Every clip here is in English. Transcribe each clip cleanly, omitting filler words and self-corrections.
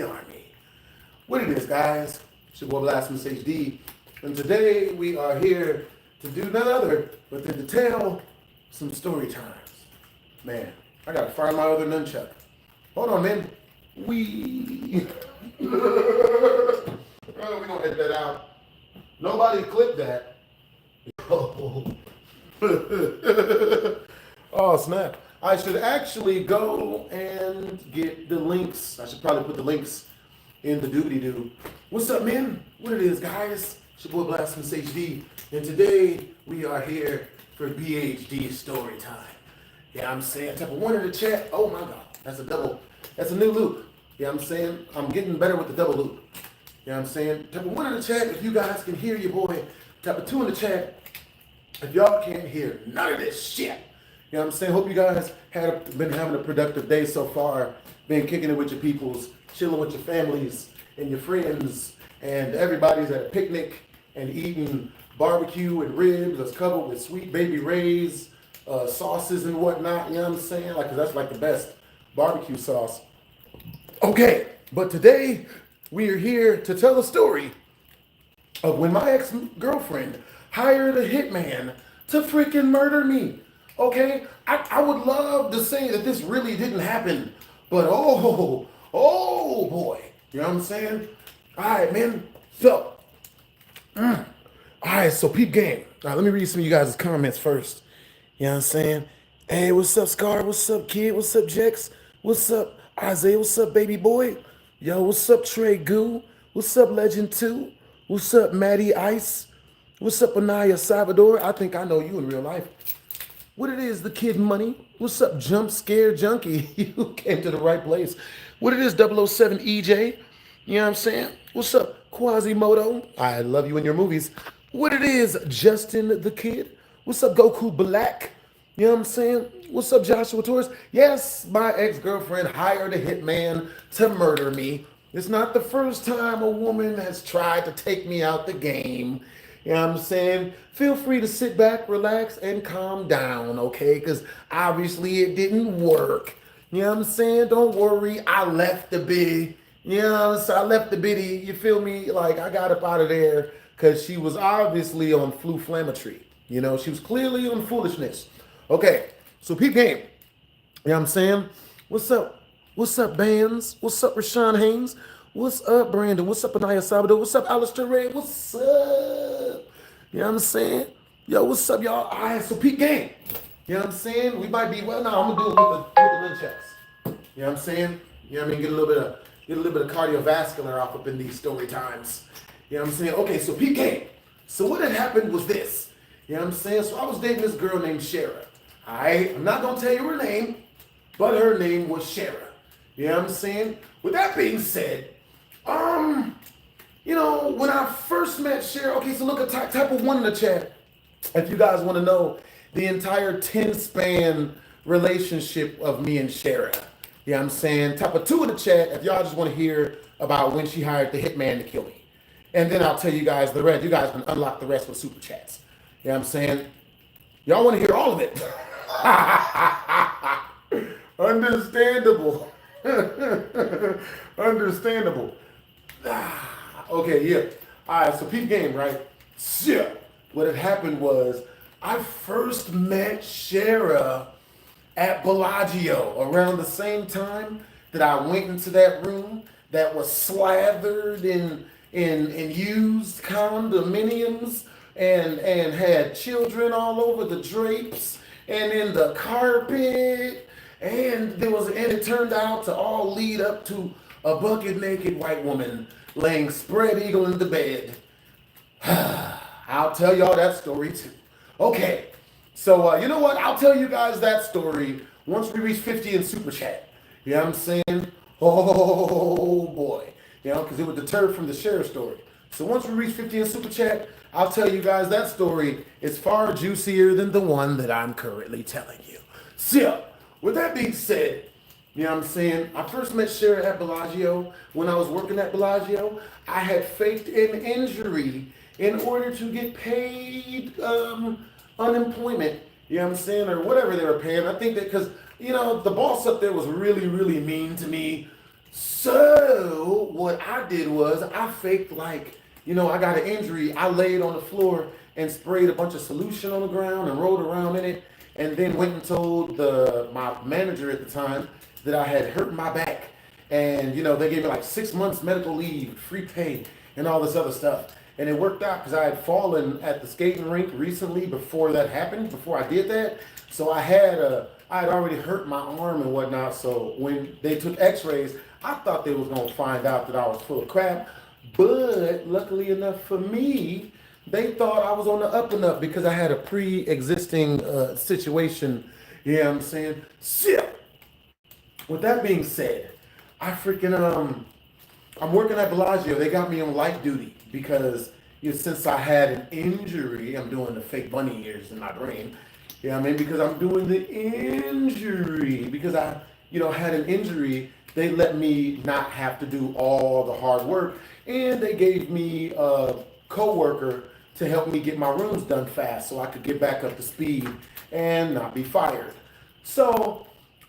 the army. What it is, guys? It's your boy BlastphamousHD, and today we are here to do none other but to tell some story times. Man, I gotta fire my other nunchuck. Hold on, man. We gonna edit that out. Nobody clipped that. Oh snap. I should actually go and get the links. I should probably put the links in the doobly-doo. What's up, man? What it is, guys? It's your boy BlastphamousHD, and today we are here for BHD story time. Yeah, I'm saying, type of one in the chat. Oh my god, that's a double. That's a new loop. Yeah, I'm saying, I'm getting better with the double loop. Yeah, I'm saying, type of one in the chat if you guys can hear your boy. Type of two in the chat if y'all can't hear none of this shit. You know what I'm saying? Hope you guys have been having a productive day so far. Been kicking it with your peoples, chilling with your families and your friends, and everybody's at a picnic and eating barbecue and ribs that's covered with sweet baby rays, sauces and whatnot. You know what I'm saying? Like, 'cause that's like the best barbecue sauce. Okay, but today we are here to tell the story of when my ex-girlfriend hired a hitman to freaking murder me. Okay, I would love to say that this really didn't happen, but oh boy, you know what I'm saying? All right, man. So, all right, so peep game. All right, let me read some of you guys' comments first. You know what I'm saying? Hey, what's up, Scar? What's up, kid? What's up, Jex? What's up, Isaiah? What's up, baby boy? Yo, what's up, Trey Goo? What's up, Legend 2? What's up, Maddie Ice? What's up, Anaya Salvador? I think I know you in real life. What it is, the kid money? What's up, Jump Scare Junkie? You came to the right place. What it is, 007 EJ? You know what I'm saying? What's up, Quasimodo? I love you in your movies. What it is, Justin the Kid? What's up, Goku Black? You know what I'm saying? What's up, Joshua Torres? Yes, my ex-girlfriend hired a hitman to murder me. It's not the first time a woman has tried to take me out the game. You know what I'm saying? Feel free to sit back, relax, and calm down, okay? Because obviously it didn't work. You know what I'm saying? Don't worry, I left the biddy. You know, so I left the biddy, you feel me? Like, I got up out of there because she was obviously on fluflametry. You know, she was clearly on foolishness. Okay, so peep game. You know what I'm saying? What's up? What's up, Bands? What's up, Rashawn Haynes? What's up, Brandon? What's up, Anaya Salvador? What's up, Alistair Ray? What's up? You know what I'm saying? Yo, what's up, y'all? All right, so peep game. You know what I'm saying? We might be, well, no, I'm gonna do it with the nunchucks. You know what I'm saying? You know what I mean? Get a little bit of cardiovascular off up in these story times. You know what I'm saying? Okay, so peep game. So what had happened was this. You know what I'm saying? So I was dating this girl named Sherah. All right, I'm not gonna tell you her name, but her name was Sherah. You know what I'm saying? With that being said, you know, when I first met Sherah, okay, so look at type of one in the chat if you guys want to know the entire 10-span relationship of me and Sherah. You know what I'm saying? Type of two in the chat if y'all just want to hear about when she hired the hitman to kill me. And then I'll tell you guys the rest. You guys can unlock the rest with super chats. You know what I'm saying? Y'all want to hear all of it. Understandable. Understandable. Okay, yeah. All right, so peep game, right? Yeah. What had happened was I first met Sherah at Bellagio around the same time that I went into that room that was slathered in used condominiums and had children all over the drapes and in the carpet. And it turned out to all lead up to a bucket naked white woman laying spread eagle in the bed. I'll tell y'all that story too. Okay, so you know what? I'll tell you guys that story once we reach 50 in super chat. You know what I'm saying? Oh boy, you know, because it would deter from the share story. So once we reach 50 in super chat, I'll tell you guys that story is far juicier than the one that I'm currently telling you. So, with that being said, you know what I'm saying? I first met Sherah at Bellagio. When I was working at Bellagio, I had faked an injury in order to get paid unemployment. You know what I'm saying? Or whatever they were paying. I think that because, you know, the boss up there was really, really mean to me. So what I did was I faked like, I got an injury. I laid on the floor and sprayed a bunch of solution on the ground and rolled around in it, and then went and told my manager at the time that I had hurt my back, and they gave me like 6 months medical leave, free pay, and all this other stuff. And it worked out because I had fallen at the skating rink recently before that happened, before I did that. So I had already hurt my arm and whatnot. So when they took x-rays, I thought they was going to find out that I was full of crap. But luckily enough for me, they thought I was on the up and up because I had a pre-existing situation. You know what I'm saying? So, with that being said, I'm working at Bellagio. They got me on light duty because since I had an injury, I'm doing the fake bunny ears in my brain. You know what I mean? Because I'm doing the injury. Because I, had an injury, they let me not have to do all the hard work. And they gave me a coworker to help me get my rooms done fast so I could get back up to speed and not be fired. So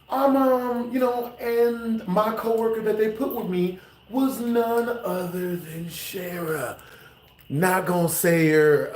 I'm, and my coworker that they put with me was none other than Sherah. Not gonna say her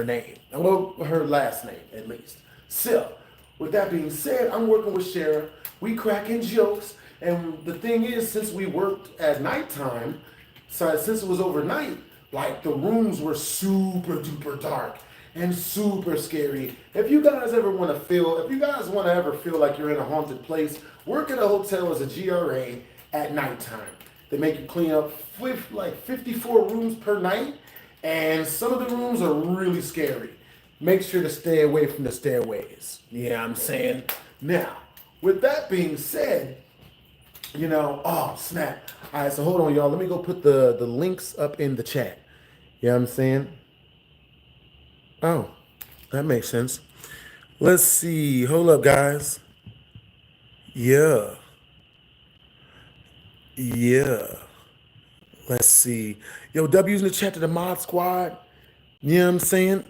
name. Well, her last name, at least. So, with that being said, I'm working with Sherah. We cracking jokes. And the thing is, since we worked at nighttime, since it was overnight, like the rooms were super duper dark and super scary. If you guys ever want to ever feel like you're in a haunted place, work at a hotel as a GRA at nighttime. They make you clean up with like 54 rooms per night, and some of the rooms are really scary. Make sure to stay away from the stairways. Yeah, I'm saying. Now, with that being said, oh snap. All right, so hold on, y'all. Let me go put the links up in the chat. You know what I'm saying? Oh, that makes sense. Let's see. Hold up, guys. Yeah. Let's see. Yo, W's in the chat to the mod squad. You know what I'm saying?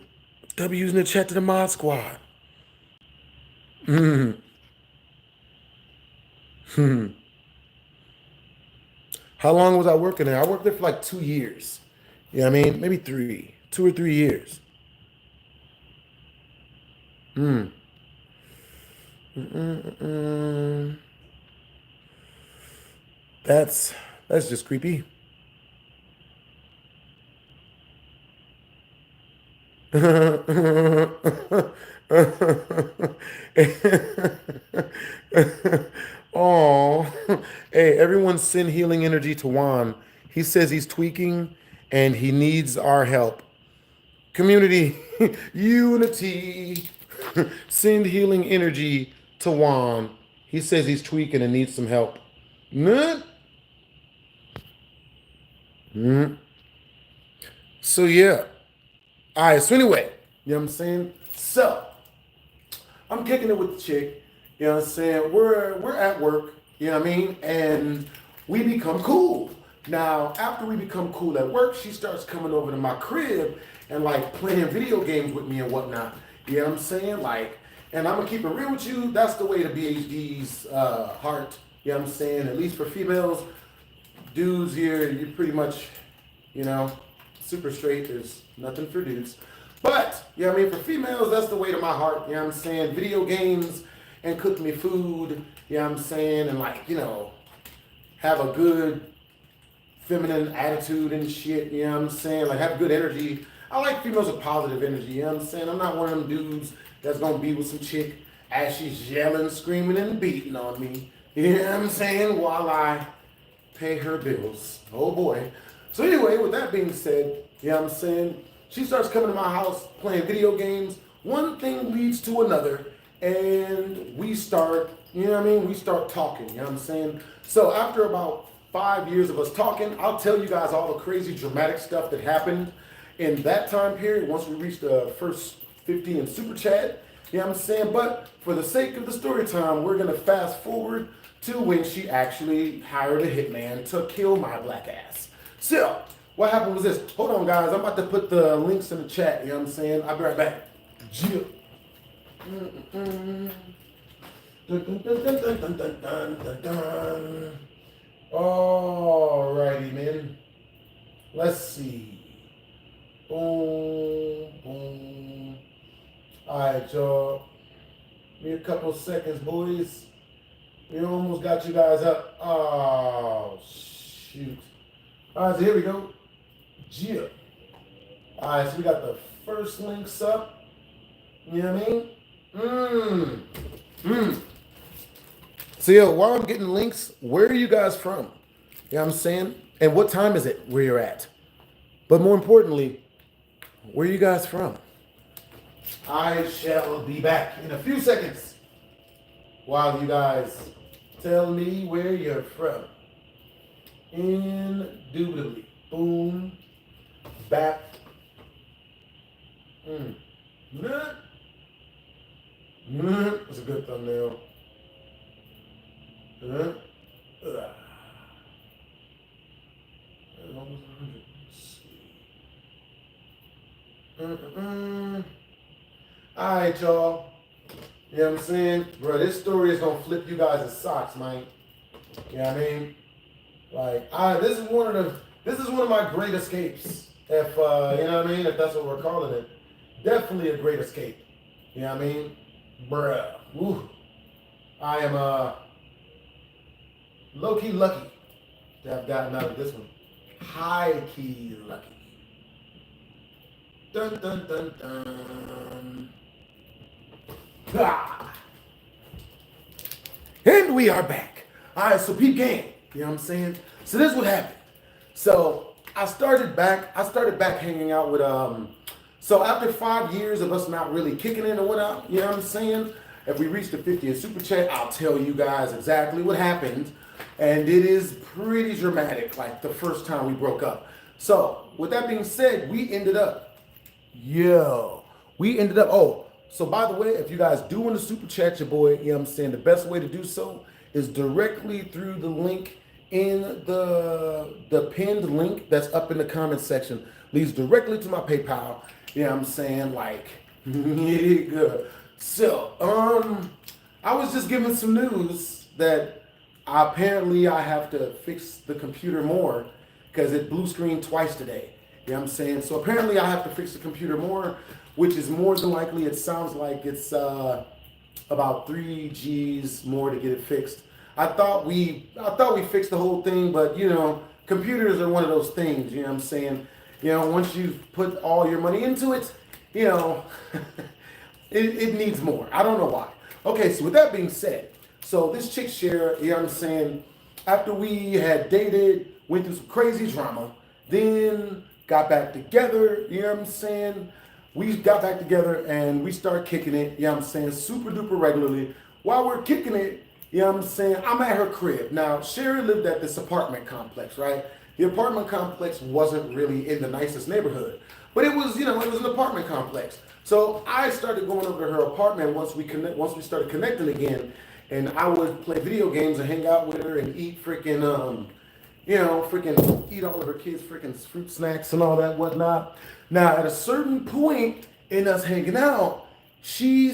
W's in the chat to the mod squad. How long was I working there? I worked there for like 2 years. You know what I mean? Maybe 3. 2 or 3 years. That's just creepy. Oh, hey, everyone send healing energy to Juan. He says he's tweaking and he needs our help. Community unity. Send healing energy to Juan. He says he's tweaking and needs some help. So yeah. All right, so anyway, you know what I'm saying? So, I'm kicking it with the chick, you know what I'm saying? We're at work, you know what I mean? And we become cool. Now, after we become cool at work, she starts coming over to my crib and like playing video games with me and whatnot. You know what I'm saying? Like, and I'm gonna keep it real with you, that's the way to BHD's heart, you know what I'm saying? At least for females, dudes here, you're pretty much, super straight. There's nothing for dudes. But, you know what I mean? For females, that's the way to my heart. You know what I'm saying? Video games and cook me food. You know what I'm saying? And like, have a good feminine attitude and shit. You know what I'm saying? Like have good energy. I like females with positive energy. You know what I'm saying? I'm not one of them dudes that's going to be with some chick as she's yelling, screaming, and beating on me. You know what I'm saying? While I pay her bills. Oh boy. So anyway, with that being said, you know what I'm saying? She starts coming to my house playing video games. One thing leads to another. And we start, you know what I mean? We start talking, you know what I'm saying? So after about 5 years of us talking, I'll tell you guys all the crazy dramatic stuff that happened in that time period once we reached the first 50 in Super Chat. You know what I'm saying? But for the sake of the story time, we're going to fast forward to when she actually hired a hitman to kill my black ass. So, what happened was this. Hold on, guys. I'm about to put the links in the chat. You know what I'm saying? I'll be right back. Dun, dun, dun, dun, dun, dun, dun, dun, dun, dun. Alrighty, man. Let's see. Boom, boom. Alright, y'all. Give me a couple seconds, boys. We almost got you guys up. Oh, shoot. Alright, so here we go. Yeah. Alright, so we got the first links up. You know what I mean? So, yo, while I'm getting links, where are you guys from? You know what I'm saying? And what time is it where you're at? But more importantly, where are you guys from? I shall be back in a few seconds while you guys tell me where you're from. Indubitably. Boom. Back. That's a good thumbnail. Almost 100. Let's see. Alright, y'all. You know what I'm saying? Bro, this story is gonna flip you guys' socks, man. You know what I mean? Like, this is one of my great escapes. If you know what I mean, if that's what we're calling it. Definitely a great escape. You know what I mean? Bruh. Woo. I am low-key lucky to have gotten out of this one. High-key lucky. Dun dun dun dun. Ah. And we are back. Alright, so peep game. You know what I'm saying? So this is what happened. So I started back hanging out with so after 5 years of us not really kicking in or whatnot, you know what I'm saying? If we reach the 50th super chat, I'll tell you guys exactly what happened. And it is pretty dramatic, like the first time we broke up. So with that being said, we ended up, oh, so by the way, if you guys do want to super chat your boy, you know what I'm saying, the best way to do so is directly through the link in the pinned link that's up in the comment section. Leads directly to my PayPal. You know what I'm saying? Like, good. So, I was just given some news that apparently I have to fix the computer more because it blue screened twice today. You know what I'm saying? So apparently I have to fix the computer more, which is more than likely, it sounds like it's about 3 G's more to get it fixed. I thought we fixed the whole thing, but you know, computers are one of those things, you know what I'm saying? You know, once you've put all your money into it, you know, it needs more. I don't know why. Okay, so with that being said, so this chick Sherah, you know what I'm saying, after we had dated, went through some crazy drama, then got back together, you know what I'm saying? We got back together and we started kicking it, you know what I'm saying, super duper regularly. While we're kicking it, you know what I'm saying, I'm at her crib. Now, Sherah lived at this apartment complex, right? The apartment complex wasn't really in the nicest neighborhood, but it was, you know, it was an apartment complex. So I started going over to her apartment once we started connecting again, and I would play video games and hang out with her and eat freaking, you know, freaking eat all of her kids' freaking fruit snacks and all that whatnot. Now, at a certain point in us hanging out, she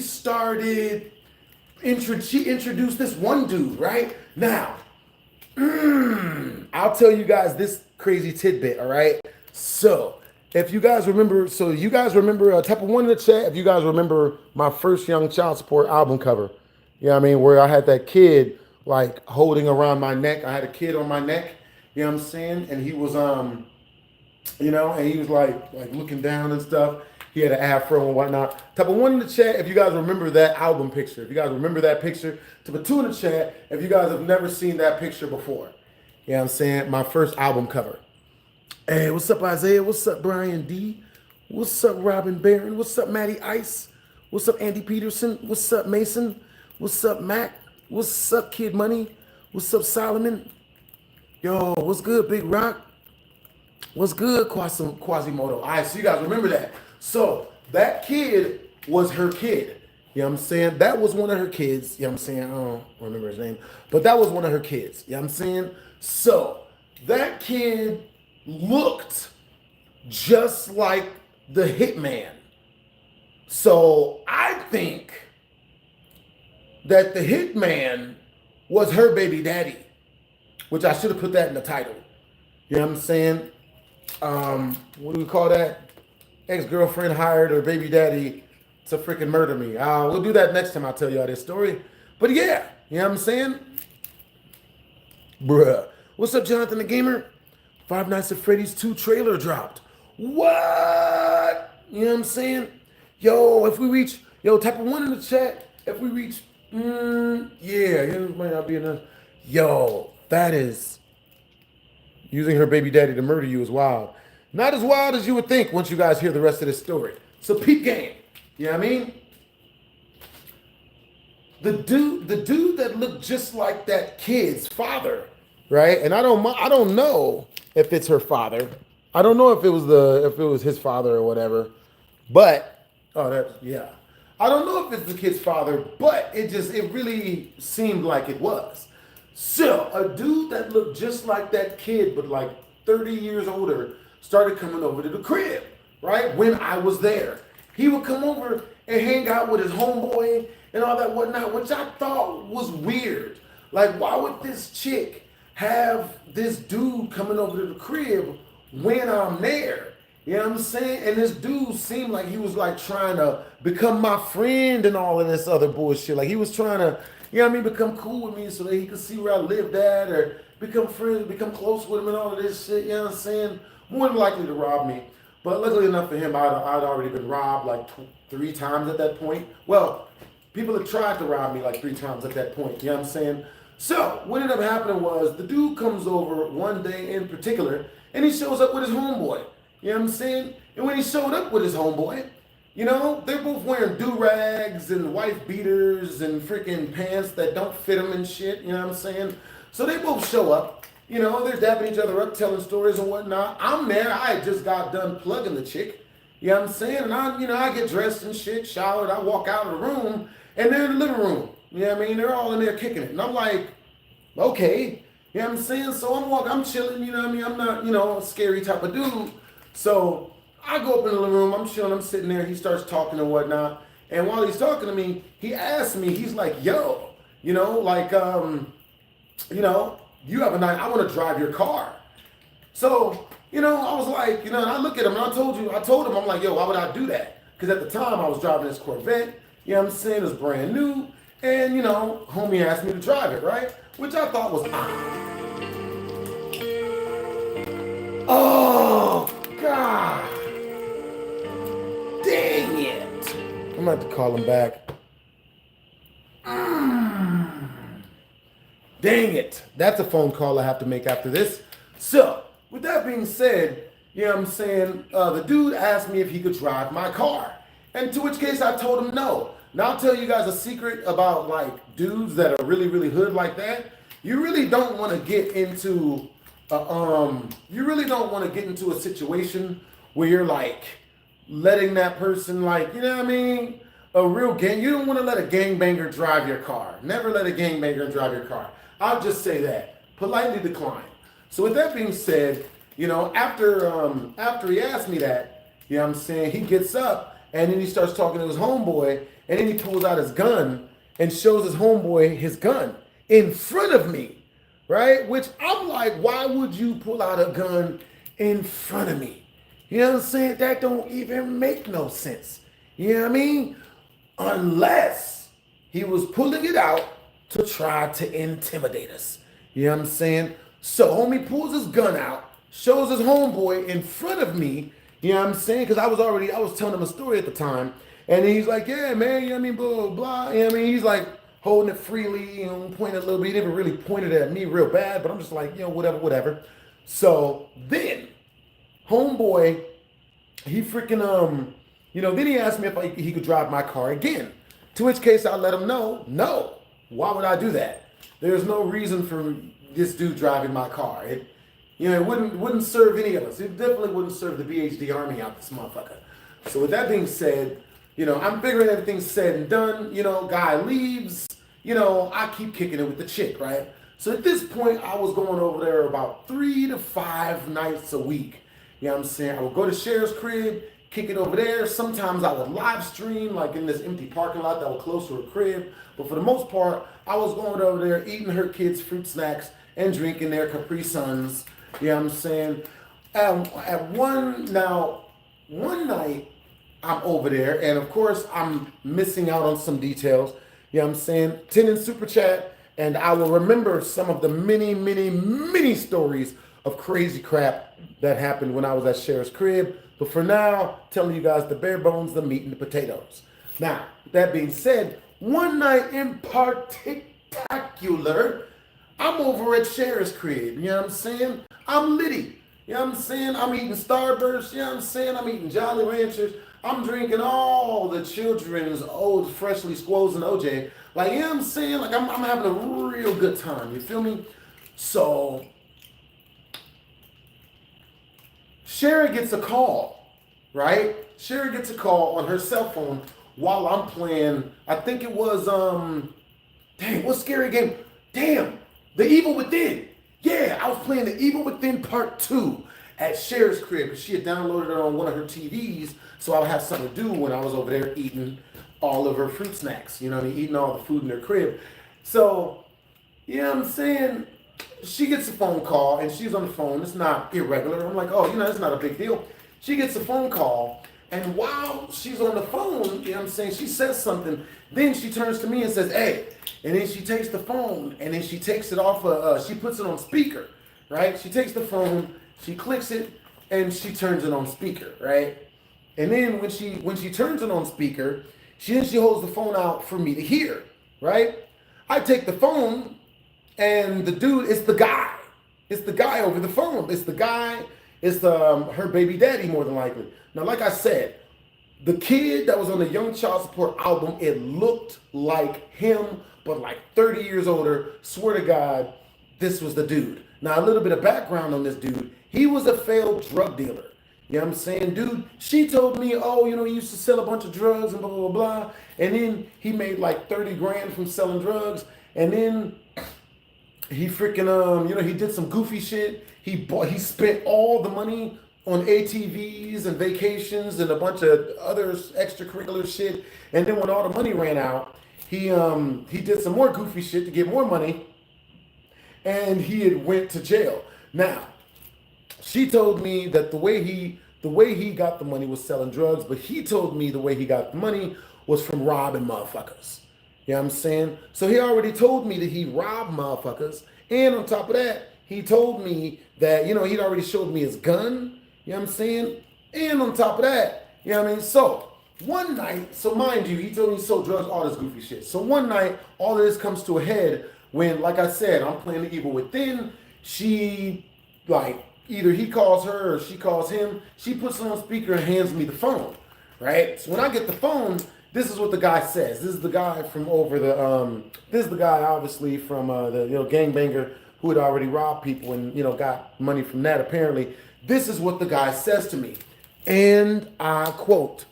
introduced this one dude, right? Now, I'll tell you guys this crazy tidbit, all right? So, if you guys remember, type of 1 in the chat, if you guys remember my first Young Child Support album cover, you know what I mean, where I had that kid, like, holding around my neck. I had a kid on my neck, you know what I'm saying? And he was, you know, and he was, like looking down and stuff. He had an afro and whatnot. Type of 1 in the chat if you guys remember that album picture. If you guys remember that picture. Type of 2 in the chat if you guys have never seen that picture before. You know what I'm saying? My first album cover. Hey, what's up, Isaiah? What's up, Brian D? What's up, Robin Barron? What's up, Matty Ice? What's up, Andy Peterson? What's up, Mason? What's up, Mac? What's up, Kid Money? What's up, Solomon? Yo, what's good, Big Rock? What's good, Quasimodo? All right, so you guys remember that. So that kid was her kid. You know what I'm saying? That was one of her kids. You know what I'm saying? I don't remember his name. But that was one of her kids. You know what I'm saying? So that kid looked just like the Hitman. So I think that the hitman was her baby daddy, which I should have put that in the title. You know what I'm saying? What do we call that? Ex-girlfriend hired her baby daddy to freaking murder me. We'll do that next time I tell y'all this story. But yeah, you know what I'm saying? Bruh. What's up, Jonathan the Gamer? Five Nights at Freddy's 2 trailer dropped. What? You know what I'm saying? Yo, if we reach, type of 1 in the chat. If we reach, yeah, it might not be enough. Yo, that is, using her baby daddy to murder you is wild. Not as wild as you would think once you guys hear the rest of this story. So peep game. You know what I mean? The dude that looked just like that kid's father, right? And I don't know if it's her father. I don't know if it was his father or whatever. But yeah. I don't know if it's the kid's father, but it really seemed like it was. So a dude that looked just like that kid, but like 30 years older, started coming over to the crib, right? When I was there. He would come over and hang out with his homeboy and all that whatnot, which I thought was weird. Like, why would this chick have this dude coming over to the crib when I'm there? You know what I'm saying? And this dude seemed like he was like trying to become my friend and all of this other bullshit. Like he was trying to, you know what I mean, become cool with me so that he could see where I lived at or become friends, become close with him and all of this shit, you know what I'm saying? More than likely to rob me. But luckily enough for him, I'd already been robbed like 3 times at that point. Well, people have tried to rob me like 3 times at that point, you know what I'm saying? So what ended up happening was the dude comes over one day in particular and he shows up with his homeboy. You know what I'm saying? And when he showed up with his homeboy, you know, they're both wearing do-rags and wife beaters and freaking pants that don't fit them and shit, you know what I'm saying? So they both show up, you know, they're dapping each other up, telling stories and whatnot. I'm there, I just got done plugging the chick, you know what I'm saying? And I get dressed and shit, showered, I walk out of the room, and they're in the living room, you know what I mean? They're all in there kicking it. And I'm like, okay, you know what I'm saying? So I'm chilling, you know what I mean? I'm not, you know, a scary type of dude. So I go up in the living room, I'm chilling, I'm sitting there, he starts talking and whatnot. And while he's talking to me, he asks me, he's like, yo, you know, like, you know, you have a night, I want to drive your car. So, you know, I was like, you know, and I look at him and I told him, I'm like, yo, why would I do that? Because at the time I was driving this Corvette, you know what I'm saying, it was brand new. And, you know, homie asked me to drive it, right? Which I thought was odd. Oh, God. Dang it. I'm going to have to call him back. Dang it. That's a phone call I have to make after this. So, with that being said, you know what I'm saying, the dude asked me if he could drive my car. And to which case I told him no. Now I'll tell you guys a secret about like dudes that are really, really hood like that. You really don't want to get into a situation where you're like letting that person like, you know what I mean? A real gang. You don't want to let a gangbanger drive your car. Never let a gangbanger drive your car. I'll just say that. Politely decline. So with that being said, you know, after he asked me that, you know what I'm saying, he gets up and then he starts talking to his homeboy and then he pulls out his gun and shows his homeboy his gun in front of me, right? Which I'm like, why would you pull out a gun in front of me? You know what I'm saying? That don't even make no sense. You know what I mean? Unless he was pulling it out to try to intimidate us. You know what I'm saying? So homie pulls his gun out, shows his homeboy in front of me. You know what I'm saying? Because I was telling him a story at the time. And he's like, yeah, man, you know what I mean? Blah, blah, blah. You know what I mean? He's like holding it freely, you know, pointing a little bit. He never really pointed at me real bad, but I'm just like, you know, whatever. So then, homeboy, he freaking, you know, then he asked me if he could drive my car again. To which case I let him know, no. Why would I do that? There's no reason for this dude driving my car. It, you know, it wouldn't serve any of us. It definitely wouldn't serve the BHD Army out this motherfucker. So with that being said, you know, I'm figuring everything's said and done. You know, guy leaves. You know, I keep kicking it with the chick, right? So at this point, I was going over there about 3 to 5 nights a week. You know what I'm saying? I would go to Sherah's crib, kick it over there. Sometimes I would live stream like in this empty parking lot that was close to her crib. But for the most part, I was going over there eating her kids' fruit snacks and drinking their Capri Suns. You know what I'm saying? One night I'm over there, and of course I'm missing out on some details. You know what I'm saying? 10 in Super Chat, and I will remember some of the many stories of crazy crap that happened when I was at Sherah's crib. But for now, telling you guys the bare bones, the meat, and the potatoes. Now, that being said, one night in particular, I'm over at Sherah's crib. You know what I'm saying? I'm litty. You know what I'm saying? I'm eating Starburst. You know what I'm saying? I'm eating Jolly Ranchers. I'm drinking all the children's old freshly squoze and OJ. Like, you know what I'm saying? Like, I'm having a real good time. You feel me? So, Sherah gets a call, right? Sherah gets a call on her cell phone while I'm playing, I think it was, dang, what scary game? Damn, The Evil Within. Yeah, I was playing The Evil Within Part 2 at Sherah's crib because she had downloaded it on one of her TVs, so I would have something to do when I was over there eating all of her fruit snacks, you know what I mean, eating all the food in her crib. So, you know what I'm saying? She gets a phone call, and she's on the phone. It's not irregular. I'm like, oh, you know, it's not a big deal. She gets a phone call, and while she's on the phone, you know what I'm saying, she says something. Then she turns to me and says, hey. And then she takes the phone, and then she takes it off, she puts it on speaker, right? She takes the phone, she clicks it, and she turns it on speaker, right? And then when she turns it on speaker, she holds the phone out for me to hear, right? I take the phone, and the dude, it's the guy. It's the guy over the phone. It's the guy, it's her baby daddy more than likely. Now, like I said, the kid that was on the Young Child Support album, it looked like him, but like 30 years older. Swear to God, this was the dude. Now, a little bit of background on this dude. He was a failed drug dealer. You know what I'm saying? Dude, she told me, oh, you know, he used to sell a bunch of drugs and blah, blah, blah. And then he made like 30 grand from selling drugs. And then he freaking, you know, he did some goofy shit. He spent all the money on ATVs and vacations and a bunch of other extracurricular shit. And then when all the money ran out, he did some more goofy shit to get more money. And he had went to jail. Now, she told me that the way he got the money was selling drugs, but he told me the way he got the money was from robbing motherfuckers. You know what I'm saying? So he already told me that he robbed motherfuckers. And on top of that, he told me that, you know, he'd already showed me his gun. You know what I'm saying? And on top of that, you know what I mean? So one night, so mind you, he told me he sold drugs, all this goofy shit. So one night, all of this comes to a head when, like I said, I'm playing The Evil Within. She, like, either he calls her or she calls him. She puts it on speaker and hands me the phone, right? So when I get the phone, this is what the guy says. This is the guy from over the, this is the guy obviously from the, you know, gangbanger who had already robbed people and, you know, got money from that apparently. This is what the guy says to me. And I quote,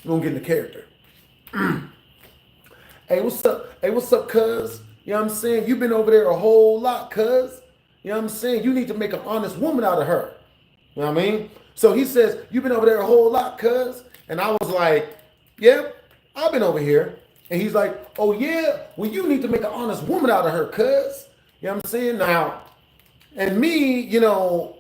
I'm gonna get into character. Hey, what's up? Hey, what's up, cuz? You know what I'm saying? You've been over there a whole lot, cuz. You know what I'm saying? You need to make an honest woman out of her. You know what I mean? So he says, you've been over there a whole lot, cuz. And I was like, yeah, I've been over here. And he's like, oh yeah, well, you need to make an honest woman out of her, cuz. You know what I'm saying? Now, and me, you know,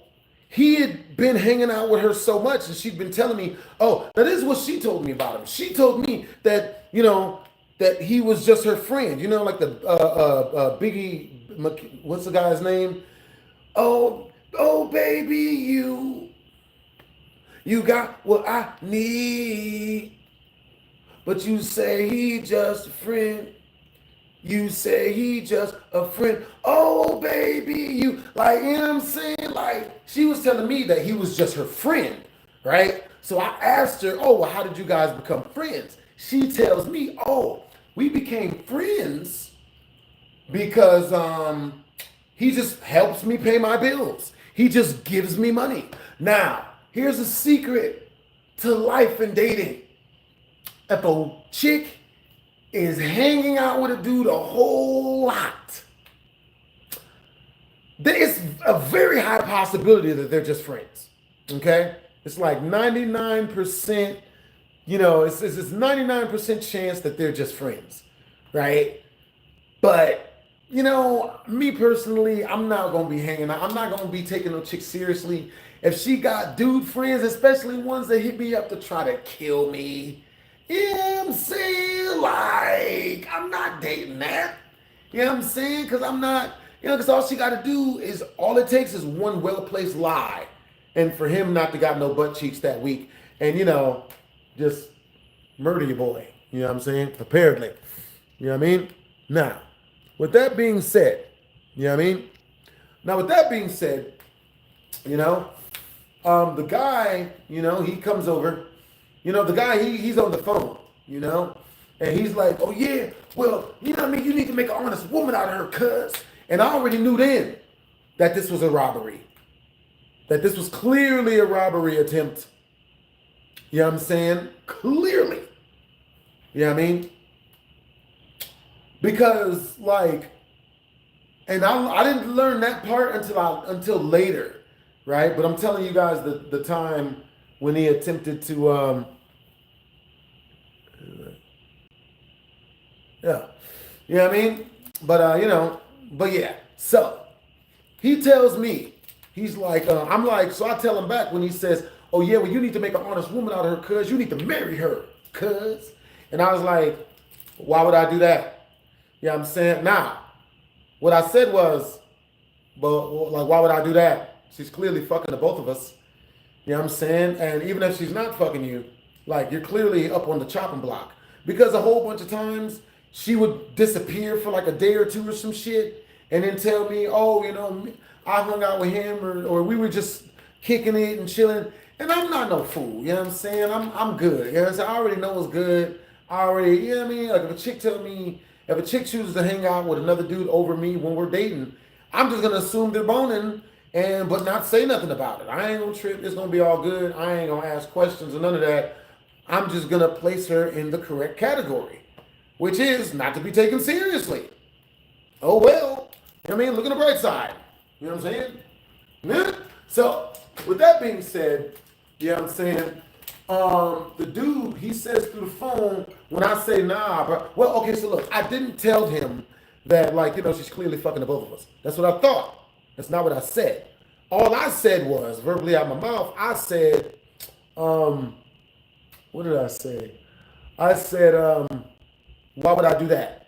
he had been hanging out with her so much and she'd been telling me, oh, now this is what she told me about him. She told me that, you know, that he was just her friend. You know, like the Biggie, what's the guy's name? Oh, baby, you got what I need. But you say he just a friend. You say he just a friend. Oh, baby, you, like, you know what I'm saying? Like, she was telling me that he was just her friend, right? So I asked her, oh, well, how did you guys become friends? She tells me, oh, we became friends because he just helps me pay my bills. He just gives me money. Now, here's a secret to life and dating. If a chick is hanging out with a dude a whole lot, there is a very high possibility that they're just friends, okay? It's like 99%, you know, it's 99% chance that they're just friends, right? But, you know, me personally, I'm not going to be hanging out. I'm not going to be taking no chick seriously. If she got dude friends, especially ones that hit me up to try to kill me, you know what I'm saying? Like, I'm not dating that. You know what I'm saying? Because I'm not, you know, because all she got to do is, all it takes is one well-placed lie. And for him not to got no butt cheeks that week. And, you know, just murder your boy. You know what I'm saying? Apparently. You know what I mean? Now, with that being said, you know what I mean? Now, with that being said, you know, the guy, you know, he comes over. You know, the guy, he's on the phone, you know? And he's like, oh, yeah, well, you know what I mean? You need to make an honest woman out of her, cuz. And I already knew then that this was a robbery. That this was clearly a robbery attempt. You know what I'm saying? Clearly. You know what I mean? Because, like, and I didn't learn that part until later, right? But I'm telling you guys the time when he attempted to, yeah. You know what I mean? But, you know, but yeah. So, he tells me, he's like, I'm like, so I tell him back when he says, oh yeah, well you need to make an honest woman out of her, cuz. You need to marry her, cuz. And I was like, why would I do that? You know what I'm saying? Now, what I said was, but like, why would I do that? She's clearly fucking the both of us. You know what I'm saying? And even if she's not fucking you, like, you're clearly up on the chopping block. Because a whole bunch of times, she would disappear for like a day or two or some shit, and then tell me, oh, you know, I hung out with him, or we were just kicking it and chilling. And I'm not no fool, you know what I'm saying? I'm good. You know what I'm saying? I already know what's good. I already, you know what I mean? Like, if a chick chooses to hang out with another dude over me when we're dating, I'm just gonna assume they're boning but not say nothing about it. I ain't gonna trip, it's gonna be all good. I ain't gonna ask questions or none of that. I'm just gonna place her in the correct category, which is not to be taken seriously. Oh well, you know what I mean? Look at the bright side. You know what I'm saying? Yeah. So, with that being said, you know what I'm saying? The dude, he says through the phone, when I say nah, bro. Well, okay, so look, I didn't tell him that, like, you know, she's clearly fucking the both of us. That's what I thought. That's not what I said. All I said was, verbally out of my mouth, I said, what did I say? I said, why would I do that?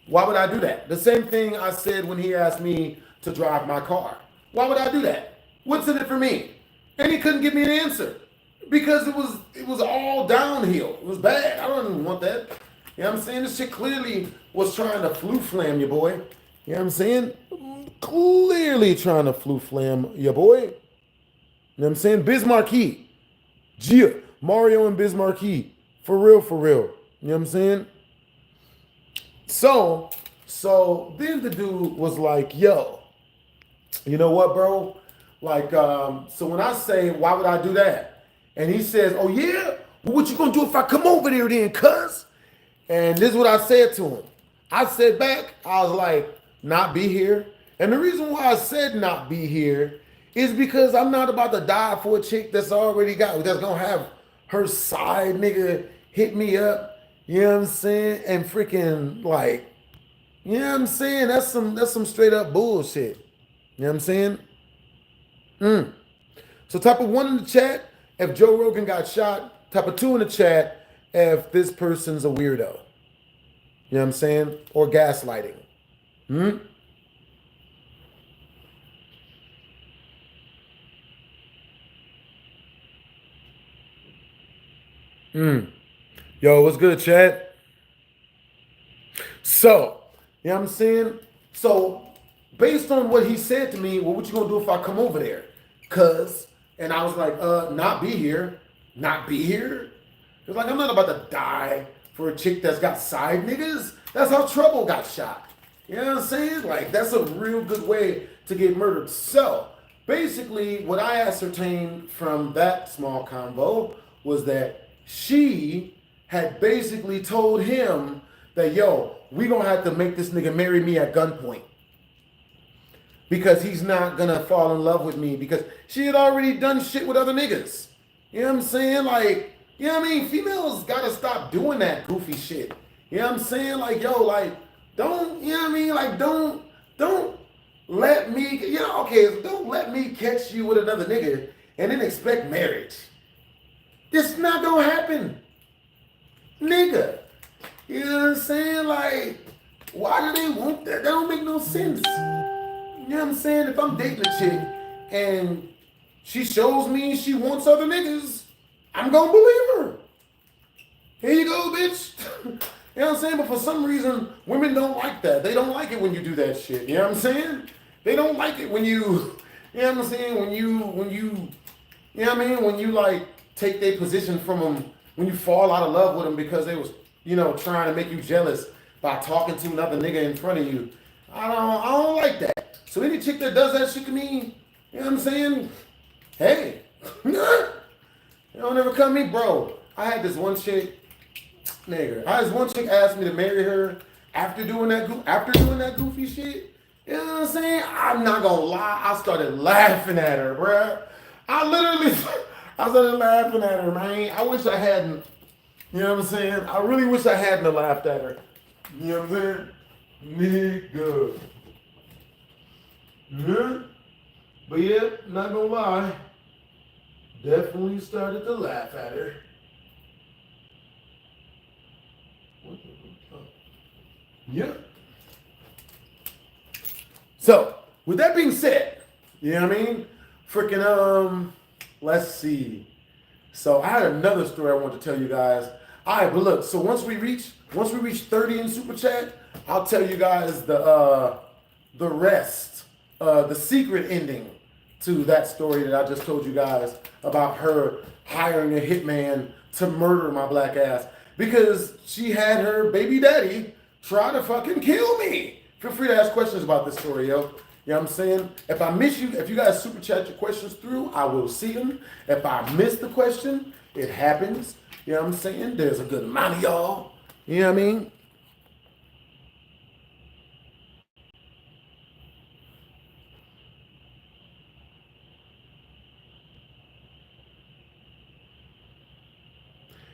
Why would I do that? The same thing I said when he asked me to drive my car. Why would I do that? What's in it for me? And he couldn't give me an answer because it was all downhill. It was bad. I don't even want that. You know what I'm saying? This shit clearly was trying to flu flam your boy. You know what I'm saying? Clearly trying to flu flam your boy. You know what I'm saying? Biz Marquee. Gia. Mario and Biz Marquee. For real, for real. You know what I'm saying? So then the dude was like, yo, you know what, bro? Like, so when I say, why would I do that? And he says, oh yeah? Well, what you gonna do if I come over there then, cuz? And this is what I said to him. I said back, I was like, not be here. And the reason why I said not be here is because I'm not about to die for a chick that's gonna have her side nigga hit me up. You know what I'm saying? And freaking, like, you know what I'm saying? That's some straight up bullshit. You know what I'm saying? So type of 1 in the chat if Joe Rogan got shot. Type of 2 in the chat if this person's a weirdo. You know what I'm saying? Or gaslighting. Yo, what's good, chat? So, you know what I'm saying? So, based on what he said to me, well, what you gonna do if I come over there? Cuz, and I was like, not be here. Not be here? It's like, I'm not about to die for a chick that's got side niggas. That's how Trouble got shot. You know what I'm saying? Like, that's a real good way to get murdered. So, basically, what I ascertained from that small convo was that she had basically told him that, yo, we gonna have to make this nigga marry me at gunpoint. because he's not gonna fall in love with me because she had already done shit with other niggas. You know what I'm saying? Like, you know what I mean? Females gotta stop doing that goofy shit. You know what I'm saying? Like, yo, like, don't, you know what I mean? Like, don't let me, you know, okay, don't let me catch you with another nigga and then expect marriage. This not gonna happen. Nigga. You know what I'm saying? Like, why do they want that? That don't make no sense. You know what I'm saying? If I'm dating a chick and she shows me she wants other niggas, I'm gonna believe her. Here you go, bitch. You know what I'm saying? But for some reason, women don't like that. They don't like it when you do that shit. You know what I'm saying? They don't like it when you know what I'm saying? When you know what I mean? When you like take their position from them, when you fall out of love with them because they was, you know, trying to make you jealous by talking to another nigga in front of you. I don't like that. So any chick that does that shit to me, you know what I'm saying? Hey, you don't ever come to me, bro. I had this one chick, nigga. I had this one chick asked me to marry her after doing that goofy shit. You know what I'm saying? I'm not gonna lie. I started laughing at her, bruh. I started laughing at her, man. I wish I hadn't. You know what I'm saying? I really wish I hadn't laughed at her. You know what I'm saying? Nigga. Yeah. But yeah, not gonna lie. Definitely started to laugh at her. Yeah. So, with that being said, you know what I mean? Freaking, let's see. So I had another story I want to tell you guys. All right, but look, so once we reach 30 in Super Chat, I'll tell you guys the rest, the secret ending to that story that I just told you guys about her hiring a hitman to murder my black ass because she had her baby daddy try to fucking kill me. Feel free to ask questions about this story, yo. You know what I'm saying? If I miss you, if you guys super chat your questions through, I will see them. If I miss the question, it happens. You know what I'm saying? There's a good amount of y'all. You know what I mean?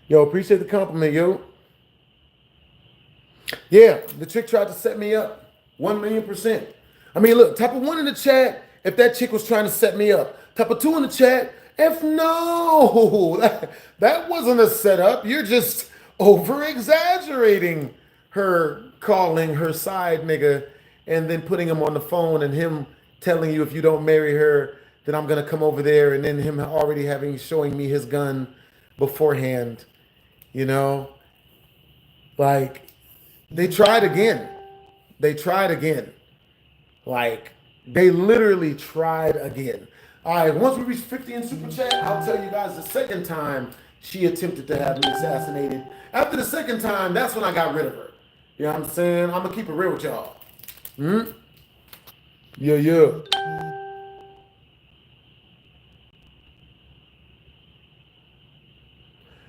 Yo, appreciate the compliment, yo. Yeah, the chick tried to set me up. 1,000,000%. I mean, look, type of 1 in the chat if that chick was trying to set me up. Type of 2 in the chat if no. That wasn't a setup. You're just over-exaggerating her calling her side nigga and then putting him on the phone and him telling you if you don't marry her, then I'm going to come over there, and then him already showing me his gun beforehand, you know? Like, they tried again. Like, they literally tried again. All right, once we reach 50 in Super Chat, I'll tell you guys the second time she attempted to have me assassinated. After the second time, that's when I got rid of her. You know what I'm saying? I'm going to keep it real with y'all. Yeah.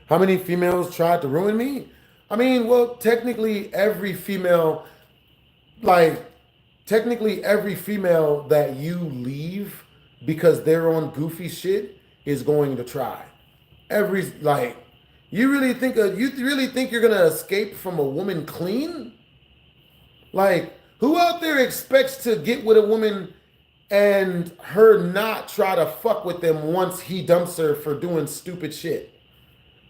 How many females tried to ruin me? I mean, well, technically every female that you leave because they're on goofy shit is going to try. You really think you're gonna escape from a woman clean? Like, who out there expects to get with a woman and her not try to fuck with them once he dumps her for doing stupid shit?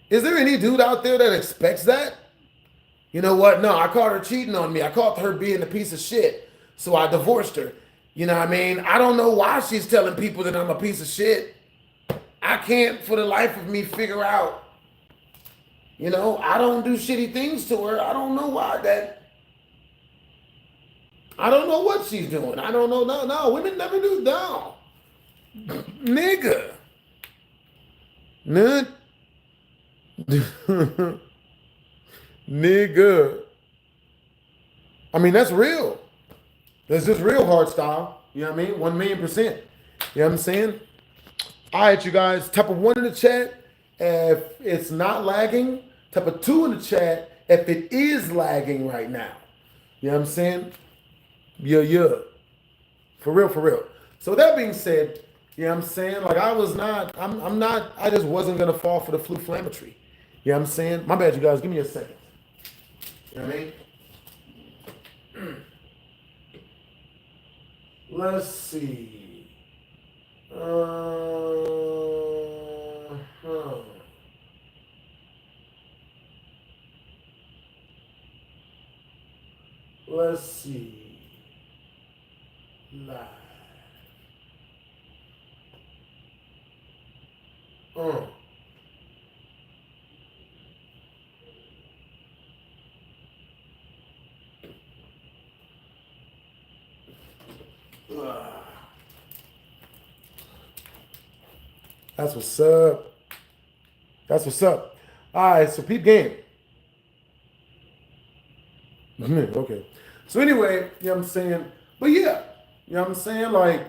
Is there any dude out there that expects that? You know what? No, I caught her cheating on me. I caught her being a piece of shit. So I divorced her. You know what I mean? I don't know why she's telling people that I'm a piece of shit. I can't for the life of me figure out. You know, I don't do shitty things to her. I don't know why that. I don't know what she's doing. I don't know. No, women never do. No. Nigga. Nigga. I mean, that's real. That's just real hard style. You know what I mean? 1,000,000%. You know what I'm saying? All right, you guys. Type of 1 in the chat if it's not lagging. Type of 2 in the chat if it is lagging right now. You know what I'm saying? Yeah. For real, for real. So that being said, you know what I'm saying? Like I'm not, I just wasn't gonna fall for the fluflametry. You know what I'm saying? My bad, you guys, give me a second. You know what I mean? Let's see. Let's see. Live. That's what's up. That's what's up. All right, so peep game. Okay. So anyway, you know what I'm saying? But yeah, you know what I'm saying? Like,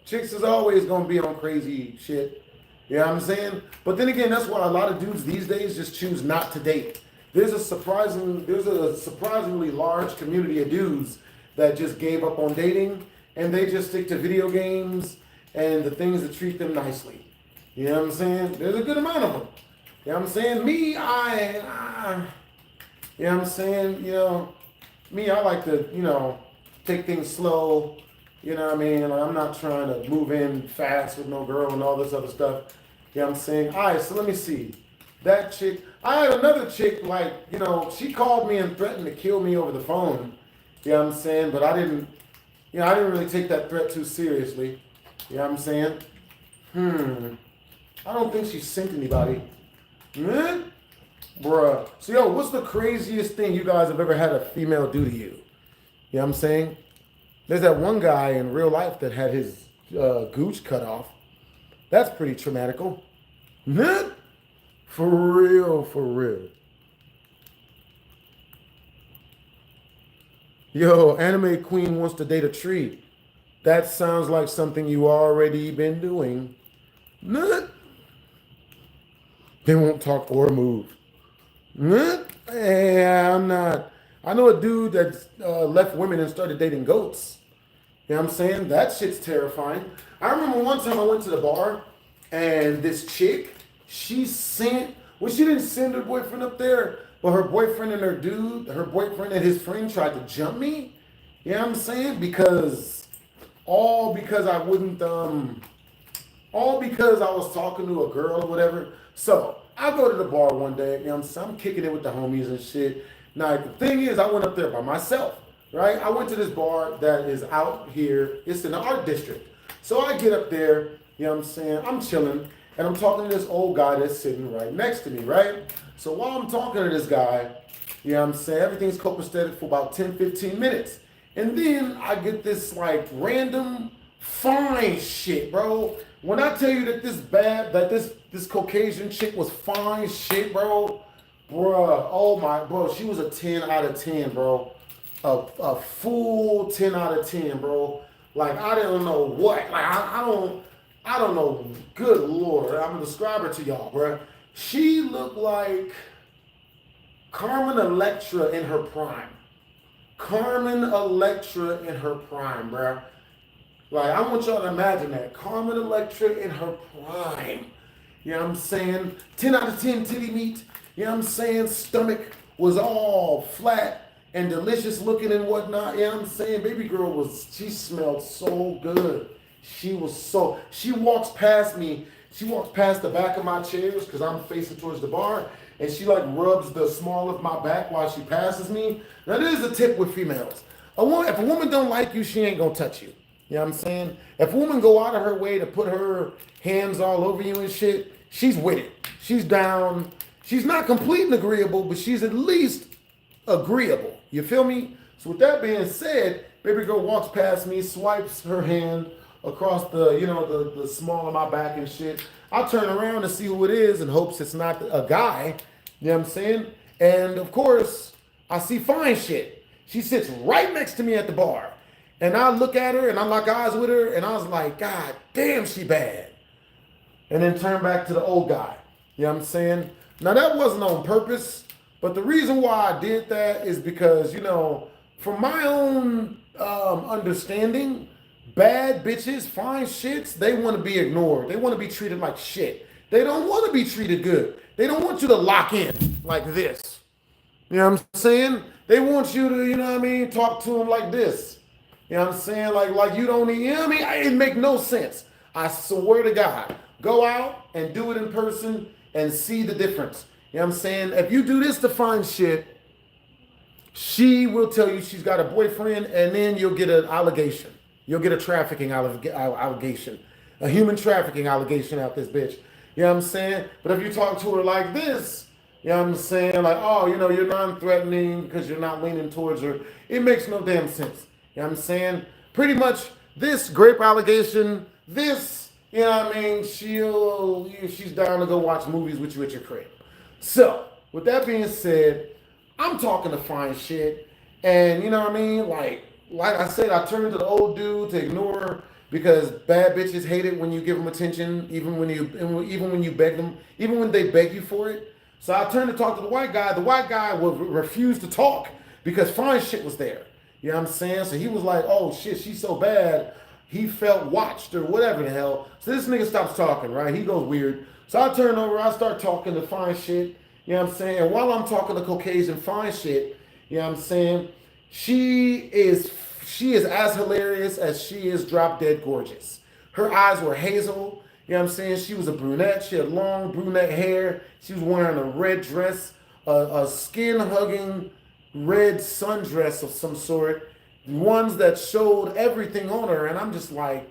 chicks is always going to be on crazy shit. You know what I'm saying? But then again, that's why a lot of dudes these days just choose not to date. There's a surprisingly large community of dudes that just gave up on dating and they just stick to video games and the things that treat them nicely. You know what I'm saying? There's a good amount of them. You know what I'm saying? Me, you know what I'm saying? You know, me, I like to, you know, take things slow. You know what I mean? Like, I'm not trying to move in fast with no girl and all this other stuff. You know what I'm saying? All right, so let me see. That chick, I had another chick, like, you know, she called me and threatened to kill me over the phone. You know what I'm saying? But I didn't really take that threat too seriously. You know what I'm saying? I don't think she sent anybody. Bruh. So, yo, what's the craziest thing you guys have ever had a female do to you? You know what I'm saying? There's that one guy in real life that had his gooch cut off. That's pretty traumatical. For real, for real. Yo, anime queen wants to date a tree. That sounds like something you already been doing. They won't talk or move. Yeah, I'm not. I know a dude that's left women and started dating goats. You know what I'm saying? That shit's terrifying. I remember one time I went to the bar and this chick, she didn't send her boyfriend up there, but her boyfriend and her boyfriend and his friend tried to jump me. You know what I'm saying? All because I was talking to a girl or whatever. So I go to the bar one day, you know what I'm saying? I'm kicking it with the homies and shit. Now, the thing is, I went up there by myself, right? I went to this bar that is out here. It's in the art district. So I get up there, you know what I'm saying? I'm chilling, and I'm talking to this old guy that's sitting right next to me, right? So while I'm talking to this guy, you know what I'm saying? Everything's copacetic for about 10, 15 minutes. And then I get this, like, random fine shit, bro. When I tell you that this Caucasian chick was fine shit, bro, she was a 10 out of 10, bro. A full 10 out of 10, bro. Like, I don't know what. Like, I don't know. Good Lord. I'm gonna describe her to y'all, bro. She looked like Carmen Electra in her prime. Carmen Electra in her prime, bro. Like, I want y'all to imagine that. Carmen Electra in her prime. You know what I'm saying? 10 out of 10 titty meat. You know what I'm saying? Stomach was all flat and delicious looking and whatnot. You know what I'm saying? Baby girl she smelled so good. She walks past me. She walks past the back of my chairs because I'm facing towards the bar. And she like rubs the small of my back while she passes me. Now, this is a tip with females. If a woman don't like you, she ain't going to touch you. You know what I'm saying? If a woman go out of her way to put her hands all over you and shit, she's with it. She's down. She's not complete and agreeable, but she's at least agreeable. You feel me? So with that being said, baby girl walks past me, swipes her hand across the small of my back and shit. I turn around to see who it is in hopes it's not a guy. You know what I'm saying? And of course, I see fine shit. She sits right next to me at the bar. And I look at her and I lock eyes with her and I was like, God damn, she bad. And then turn back to the old guy. You know what I'm saying? Now, that wasn't on purpose, but the reason why I did that is because, from my own understanding, Bad bitches, fine shits, they want to be ignored. They want to be treated like shit. They don't want to be treated good. They don't want you to lock in like this. You know what I'm saying? They want you to, you know what I mean, talk to them like this. You know what I'm saying? Like you don't need, you know what I mean? It make no sense. I swear to God. Go out and do it in person and see the difference. You know what I'm saying? If you do this to find shit, she will tell you she's got a boyfriend, and then you'll get an allegation. You'll get a trafficking allegation, a human trafficking allegation out this bitch. You know what I'm saying? But if you talk to her like this, you know what I'm saying? Like, oh, you know, you're non-threatening because you're not leaning towards her. It makes no damn sense. You know what I'm saying? Pretty much this grape allegation, this, you know what I mean? She's down to go watch movies with you at your crib. So, with that being said, I'm talking to fine shit, and you know what I mean? Like I said, I turned to the old dude to ignore her because bad bitches hate it when you give them attention, even when you beg them, even when they beg you for it. So I turned to talk to the white guy. The white guy would refuse to talk because fine shit was there. You know what I'm saying? So he was like, oh shit, she's so bad. He felt watched or whatever the hell. So this nigga stops talking, right? He goes weird. So I turn over, I start talking to fine shit. You know what I'm saying? And while I'm talking to Caucasian fine shit, you know what I'm saying? She is as hilarious as she is drop dead gorgeous. Her eyes were hazel. You know what I'm saying? She was a brunette. She had long brunette hair. She was wearing a red dress, a skin-hugging red sundress of some sort. Ones that showed everything on her. And I'm just like,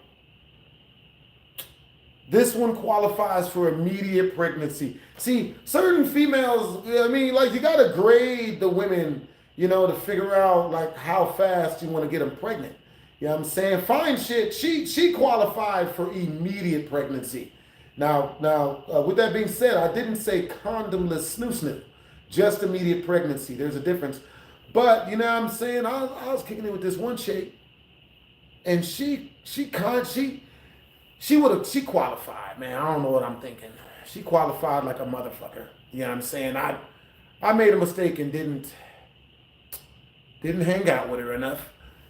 this one qualifies for immediate pregnancy. See, certain females, I mean, like you gotta grade the women, you know, to figure out like how fast you want to get them pregnant. You know what I'm saying? Fine shit, she qualified for immediate pregnancy. Now, with that being said, I didn't say condomless snoo, just immediate pregnancy. There's a difference. But, you know what I'm saying? I was kicking it with this one chick, and she qualified, man. I don't know what I'm thinking. She qualified like a motherfucker. You know what I'm saying? I made a mistake and didn't hang out with her enough.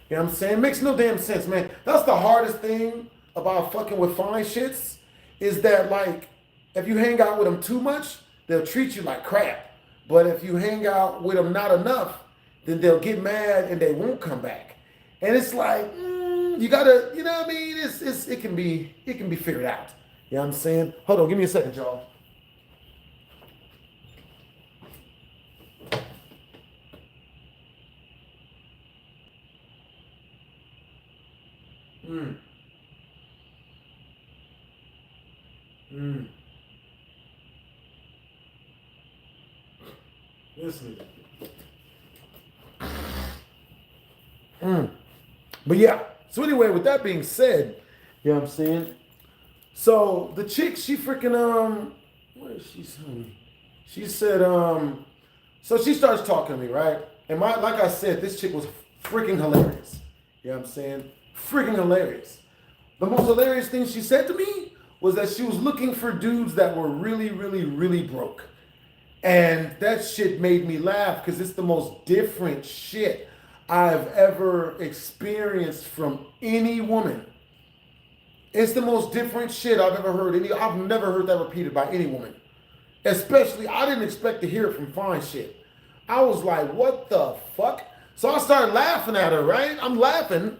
You know what I'm saying? Makes no damn sense, man. That's the hardest thing about fucking with fine shits is that, like, if you hang out with them too much, they'll treat you like crap. But if you hang out with them not enough, then they'll get mad and they won't come back. And it's like, you gotta, you know what I mean? It can be figured out. You know what I'm saying? Hold on, give me a second, y'all. Listen. But yeah, so anyway, with that being said, you know what I'm saying? So the chick, she freaking, what is she saying? She said, so she starts talking to me, right? And like I said, this chick was freaking hilarious. You know what I'm saying? Freaking hilarious. The most hilarious thing she said to me was that she was looking for dudes that were really, really, really broke. And that shit made me laugh because it's the most different shit I've ever experienced from any woman. It's the most different shit I've ever heard. I've never heard that repeated by any woman. Especially, I didn't expect to hear it from fine shit. I was like, what the fuck? So I started laughing at her, right? I'm laughing.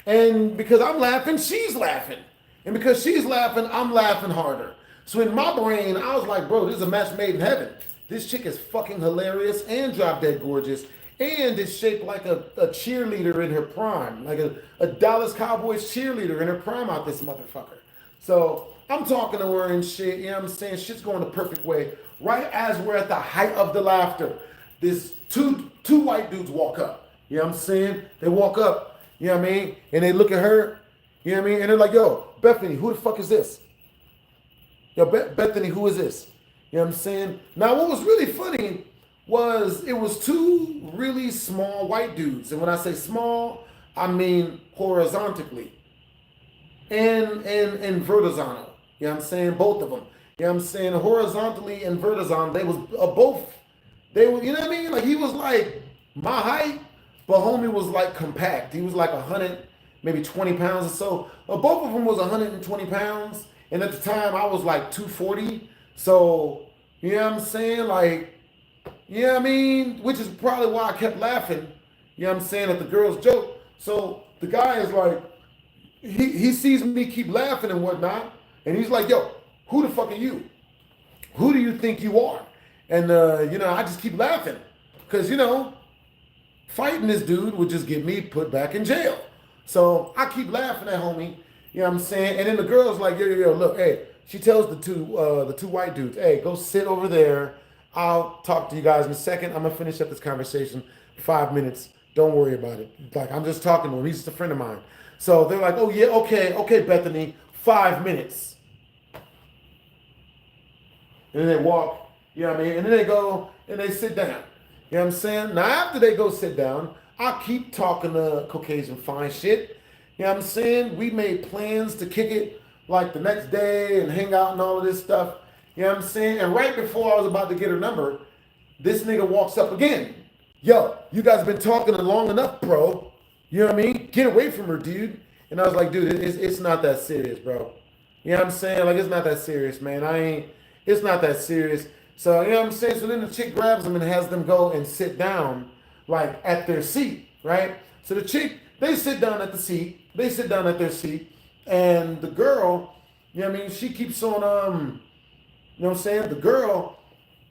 And because I'm laughing, she's laughing. And because she's laughing, I'm laughing harder. So in my brain, I was like, bro, this is a match made in heaven. This chick is fucking hilarious and drop dead gorgeous. And is shaped like a cheerleader in her prime. Like a Dallas Cowboys cheerleader in her prime out this motherfucker. So I'm talking to her and shit, you know what I'm saying? Shit's going the perfect way. Right as we're at the height of the laughter, this two white dudes walk up. You know what I'm saying? They walk up, you know what I mean? And they look at her, you know what I mean? And they're like, yo, Bethany, who the fuck is this? Yo, Bethany, who is this? You know what I'm saying? Now, what was really funny was it was two really small white dudes. And when I say small, I mean horizontally and vertically. You know what I'm saying? Both of them. You know what I'm saying? Horizontally and vertically. They was both. They were, you know what I mean? Like he was like my height, but homie was like compact. He was like 100, maybe 20 pounds or so. Both of them was 120 pounds. And at the time, I was like 240. So, you know what I'm saying? Like, you know what I mean? Which is probably why I kept laughing, you know what I'm saying, at the girl's joke. So the guy is like, he sees me keep laughing and whatnot. And he's like, yo, who the fuck are you? Who do you think you are? And, you know, I just keep laughing. Because, you know, fighting this dude would just get me put back in jail. So I keep laughing at homie. You know what I'm saying? And then the girl's like, yo, look, hey. She tells the two white dudes, hey, go sit over there. I'll talk to you guys in a second. I'm going to finish up this conversation. 5 minutes. Don't worry about it. Like, I'm just talking to him. He's just a friend of mine. So they're like, oh, yeah, okay, Bethany. 5 minutes. And then they walk, you know what I mean? And then they go and they sit down. You know what I'm saying? Now, after they go sit down, I keep talking to Caucasian fine shit. You know what I'm saying? We made plans to kick it like the next day and hang out and all of this stuff. You know what I'm saying? And right before I was about to get her number, this nigga walks up again. Yo, you guys been talking long enough, bro. You know what I mean? Get away from her, dude. And I was like, dude, it's not that serious, bro. You know what I'm saying? Like, it's not that serious, man. It's not that serious. So, you know what I'm saying? So then the chick grabs them and has them go and sit down, like, at their seat, right? So the chick, they sit down at the seat. They sit down at their seat. And the girl, you know what I mean? She keeps on, you know what I'm saying? The girl,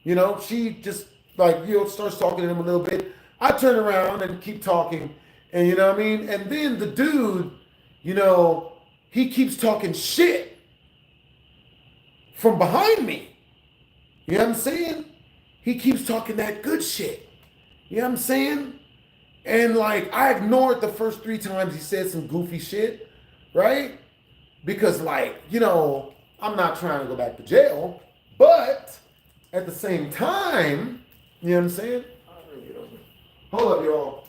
you know, she just, like, you know, starts talking to them a little bit. I turn around and keep talking. And, you know what I mean? And then the dude, you know, he keeps talking shit from behind me. You know what I'm saying? He keeps talking that good shit. You know what I'm saying? And, like, I ignored the first 3 times he said some goofy shit, right? Because, like, you know, I'm not trying to go back to jail. But at the same time, you know what I'm saying? Hold up, y'all.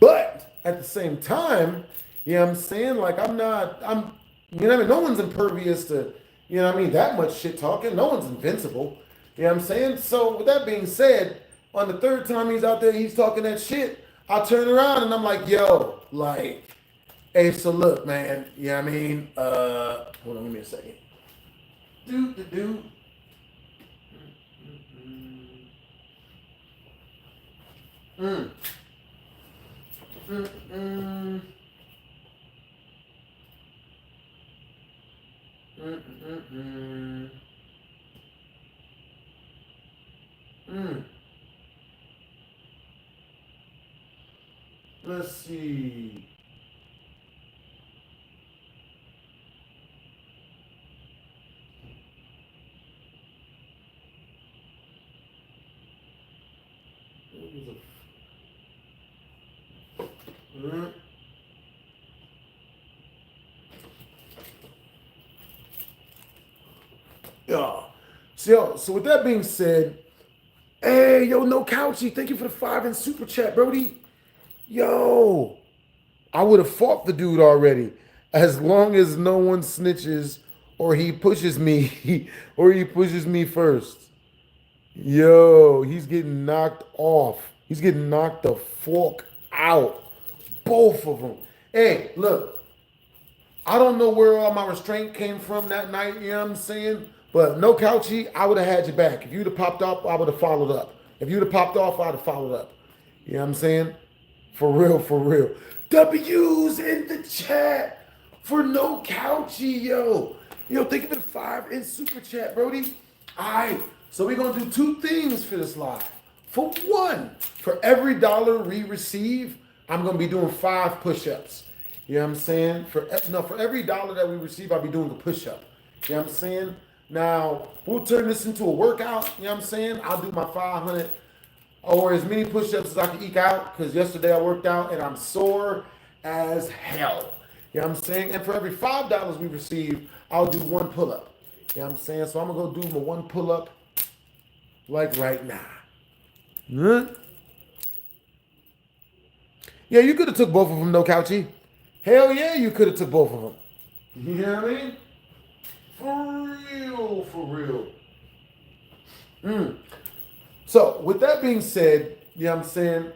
But at the same time, you know what I'm saying? Like, you know what I mean? No one's impervious to, you know what I mean, that much shit talking. No one's invincible. You know what I'm saying? So with that being said, on the 3rd time he's out there, he's talking that shit, I turn around and I'm like, yo, like, hey, so look, man, you know what I mean? Hold on, give me a second. Do. Let's see. Yeah. So with that being said, hey, yo, no couchy, thank you for the 5 in super chat, Brody. Yo, I would have fought the dude already, as long as no one snitches or he pushes me, or he pushes me first. Yo, he's getting knocked off. He's getting knocked the fuck out. Both of them. Hey, look, I don't know where all my restraint came from that night, you know what I'm saying? But no couchy, I would have had your back. If you'd have popped off, I would have followed up. If you'd have popped off, I'd have followed up. You know what I'm saying? For real, for real. W's in the chat for no couchy, yo. Yo, thank you for the 5 in super chat, Brody. All right, so we're going to do 2 things for this live. For one, for every dollar we receive, I'm going to be doing 5 push-ups. You know what I'm saying? For every dollar that we receive, I'll be doing a push-up. You know what I'm saying? Now, we'll turn this into a workout. You know what I'm saying? I'll do my 500 or as many push-ups as I can eke out, because yesterday I worked out and I'm sore as hell. You know what I'm saying? And for every $5 we receive, I'll do 1 pull-up. You know what I'm saying? So I'm going to go do my 1 pull-up like right now. Huh? Yeah, you could have took both of them, no couchy. Hell yeah, you could have took both of them. You hear me? For real, for real. So, with that being said, you know what I'm saying?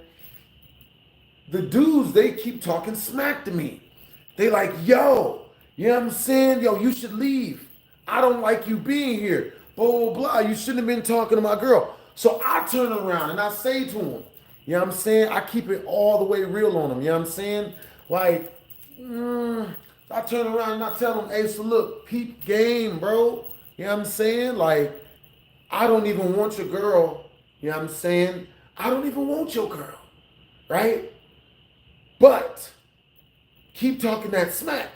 The dudes, they keep talking smack to me. They like, yo, you know what I'm saying? Yo, you should leave. I don't like you being here. Blah, blah, blah. You shouldn't have been talking to my girl. So I turn around and I say to him, you know what I'm saying? I keep it all the way real on him. You know what I'm saying? Like, I turn around and I tell him, hey, so look, peep game, bro. You know what I'm saying? Like, I don't even want your girl. You know what I'm saying? I don't even want your girl. Right? But keep talking that smack.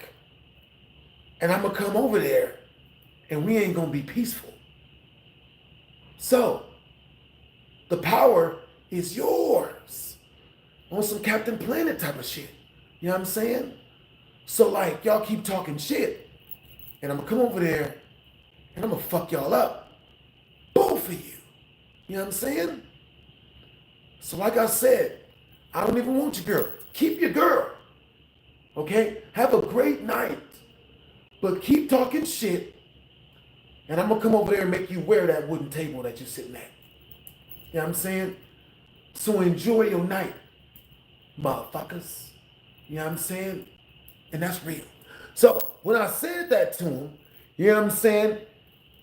And I'm going to come over there and we ain't going to be peaceful. So, the power is yours. On some Captain Planet type of shit. You know what I'm saying? So, like, y'all keep talking shit. And I'm going to come over there and I'm going to fuck y'all up. Both of you. You know what I'm saying? So, like I said, I don't even want your girl. Keep your girl. Okay? Have a great night. But keep talking shit. And I'm going to come over there and make you wear that wooden table that you're sitting at. You know what I'm saying? So enjoy your night, motherfuckers. You know what I'm saying? And that's real. So when I said that to them, you know what I'm saying?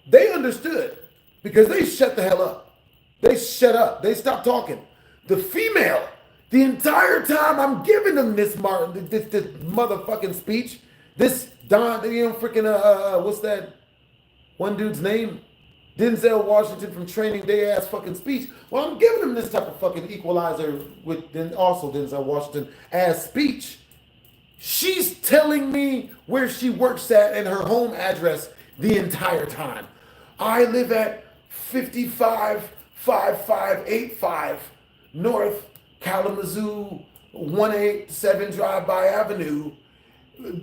They understood because they shut the hell up. They shut up. They stopped talking. The female, the entire time I'm giving them this motherfucking speech, this Don, you know, freaking, what's that one dude's name? Denzel Washington from Training Day ass fucking speech. Well, I'm giving him this type of fucking equalizer with also Denzel Washington ass speech. She's telling me where she works at and her home address the entire time. I live at 555585 North Kalamazoo 187 Drive-By Avenue.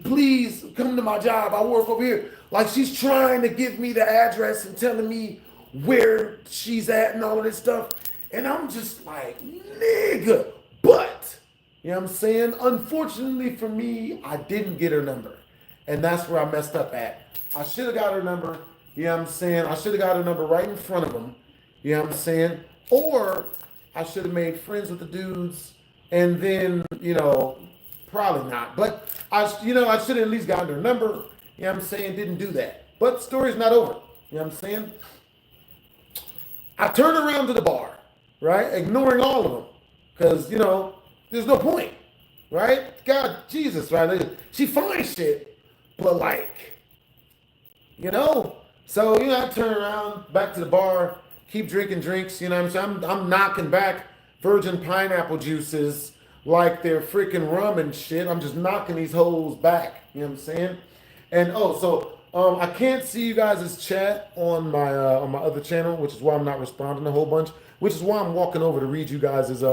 Please come to my job. I work over here. Like, she's trying to give me the address and telling me where she's at and all of this stuff. And I'm just like, nigga. But, you know what I'm saying? Unfortunately for me, I didn't get her number. And that's where I messed up at. I should have got her number. You know what I'm saying? I should have got her number right in front of them. You know what I'm saying? Or I should have made friends with the dudes and then, you know, probably not. But I should have at least gotten their number. You know what I'm saying? Didn't do that. But the story's not over. You know what I'm saying? I turn around to the bar, right? Ignoring all of them. Because, you know, there's no point. Right? God, Jesus, right? She fine shit. But like, you know? So, you know, I turn around, back to the bar, keep drinking drinks. You know what I'm saying? I'm knocking back virgin pineapple juices like they're freaking rum and shit. I'm just knocking these hoes back. You know what I'm saying? And I can't see you guys' chat on my other channel, which is why I'm not responding a whole bunch. Which is why I'm walking over to read you guys'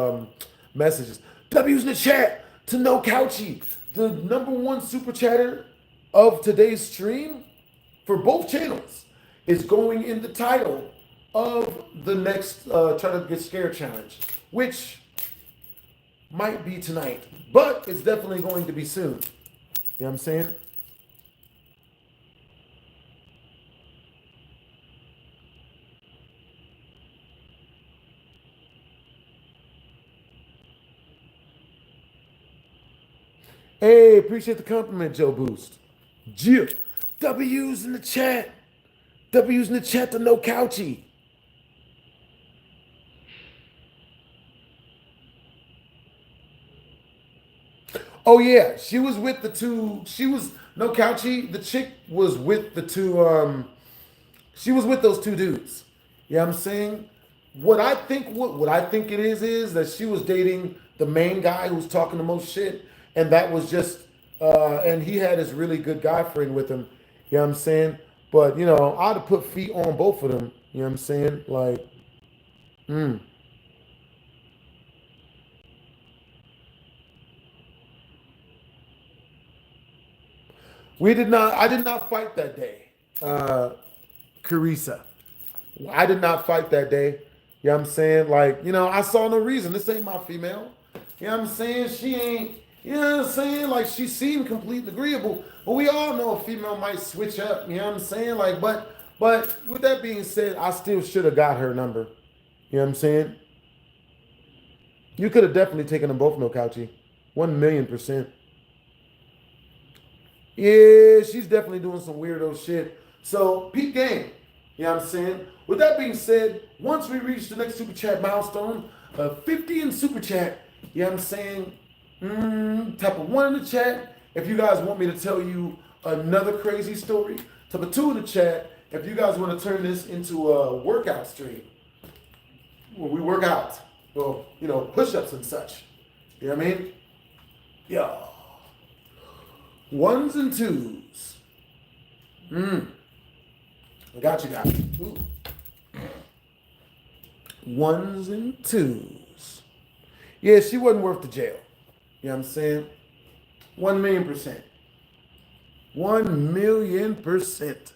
messages. W's in the chat to No Couchy, the #1 super chatter of today's stream for both channels, is going in the title of the next Try to Get Scared challenge, which might be tonight, but it's definitely going to be soon. You know what I'm saying? Hey, appreciate the compliment, Joe Boost. Jip. W's in the chat. W's in the chat to No Couchy. Oh yeah, she was with the two. She was No Couchy. The chick was with the two. She was with those two dudes. You know what I'm saying? What I think it is that she was dating the main guy who was talking the most shit, and that was just and he had his really good guy friend with him. You know what I'm saying? But you know, I'd have put feet on both of them. You know what I'm saying? Like, I did not fight that day. Carissa. I did not fight that day. You know what I'm saying? Like, you know, I saw no reason. This ain't my female. You know what I'm saying? She ain't, You know what I'm saying? Like, she seemed completely agreeable. But we all know a female might switch up. You know what I'm saying? Like, but with that being said, I still should have got her number. You know what I'm saying? You could have definitely taken them both, no couchy. 1,000,000%. Yeah, she's definitely doing some weirdo shit. So, peak game. You know what I'm saying? With that being said, once we reach the next super chat milestone of 50 in super chat, you know what I'm saying? Type of 1 in the chat if you guys want me to tell you another crazy story. Type of 2 in the chat if you guys want to turn this into a workout stream where we work out. Well, you know, push-ups and such. You know what I mean? Yeah. 1s and 2s. I got you guys. Ooh. 1s and 2s. Yeah, she wasn't worth the jail. You know what I'm saying? 1,000,000%. 1,000,000%.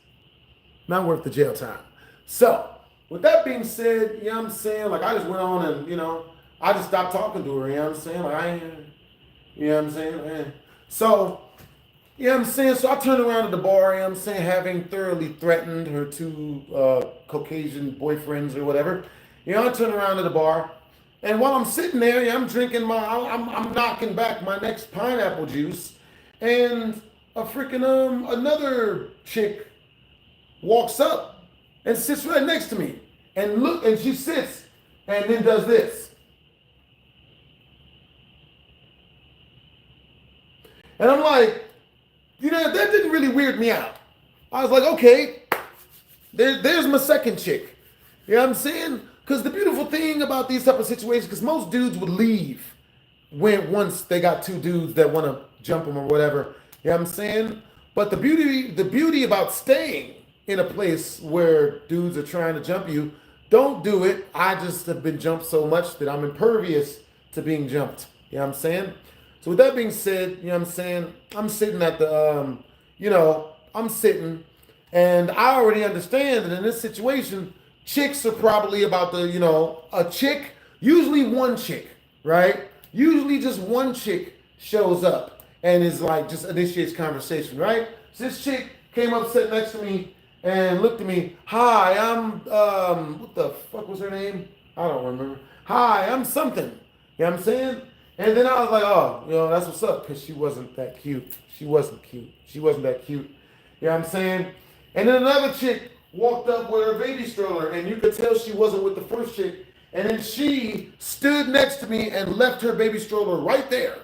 Not worth the jail time. So, with that being said, you know what I'm saying? Like, I just went on and, you know, I just stopped talking to her. You know what I'm saying? Like, I ain't, you know what I'm saying? So, you know what I'm saying? So I turned around at the bar, you know what I'm saying, having thoroughly threatened her 2 Caucasian boyfriends or whatever. You know, I turned around at the bar, and while I'm sitting there, I'm drinking I'm knocking back my next pineapple juice, and a freaking, another chick walks up and sits right next to me, and she sits, and then does this. And I'm like, you know, that didn't really weird me out. I was like, okay, there's my second chick. You know what I'm saying? Because the beautiful thing about these type of situations, because most dudes would leave once they got 2 dudes that want to jump them or whatever. You know what I'm saying? But the beauty about staying in a place where dudes are trying to jump you, don't do it. I just have been jumped so much that I'm impervious to being jumped. You know what I'm saying? So with that being said, you know what I'm saying? I'm sitting at the, I'm sitting, and I already understand that in this situation, chicks are probably about the, a chick, usually one chick, right? Usually just one chick shows up and is like, just initiates conversation, right? So this chick came up, sat next to me, and looked at me. Hi, I'm, what the fuck was her name? I don't remember. Hi, I'm something. You know what I'm saying? And then I was like, oh, that's what's up, because she wasn't that cute. She wasn't cute. She wasn't that cute. You know what I'm saying? And then another chick walked up with her baby stroller, and you could tell she wasn't with the first chick. And then she stood next to me and left her baby stroller right there,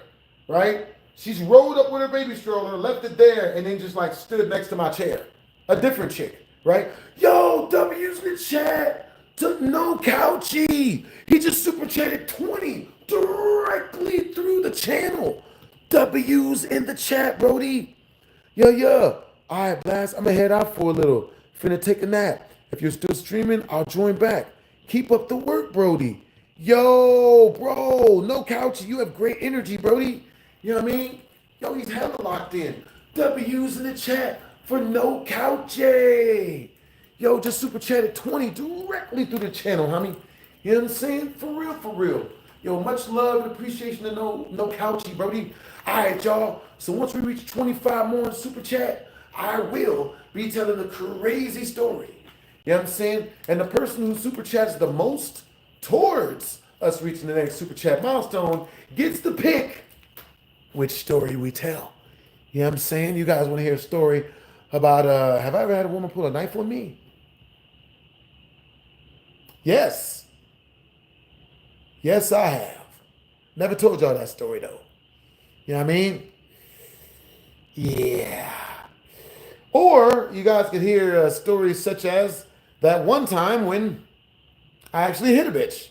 right? She's rolled up with her baby stroller, left it there, and then just like stood next to my chair. A different chick, right? Yo, W's in the chat. No couchy. He just super chatted 20 directly through the channel. W's in the chat, Brody. Yeah. All right, Blast, I'm going to head out for a little. Finna take a nap. If you're still streaming, I'll join back. Keep up the work, Brody. Yo, bro, no couchy. You have great energy, Brody. You know what I mean? Yo, he's hella locked in. W's in the chat for no couchy. Yo, just super chatted 20 directly through the channel, homie. You know what I'm saying? For real. Yo, much love and appreciation to no couchy, Brody. All right, y'all. So once we reach 25 more in super chat, I will be telling a crazy story. You know what I'm saying? And the person who super chats the most towards us reaching the next super chat milestone gets to pick which story we tell. You know what I'm saying? You guys want to hear a story about, have I ever had a woman pull a knife on me? Yes. Yes, I have. Never told y'all that story, though. You know what I mean? Yeah. Or you guys could hear stories such as that one time when I actually hit a bitch.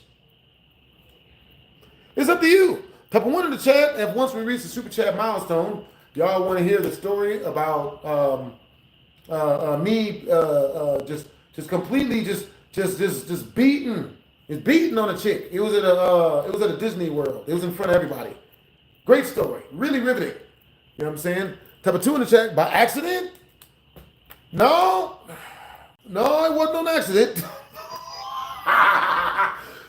It's up to you. Type of 1 in the chat, and once we reach the super chat milestone, y'all want to hear the story about me just completely just beating on a chick. It was at a Disney World. It was in front of everybody. Great story. Really riveting. You know what I'm saying? Type of 2 in the chat. By accident? No, it wasn't an accident.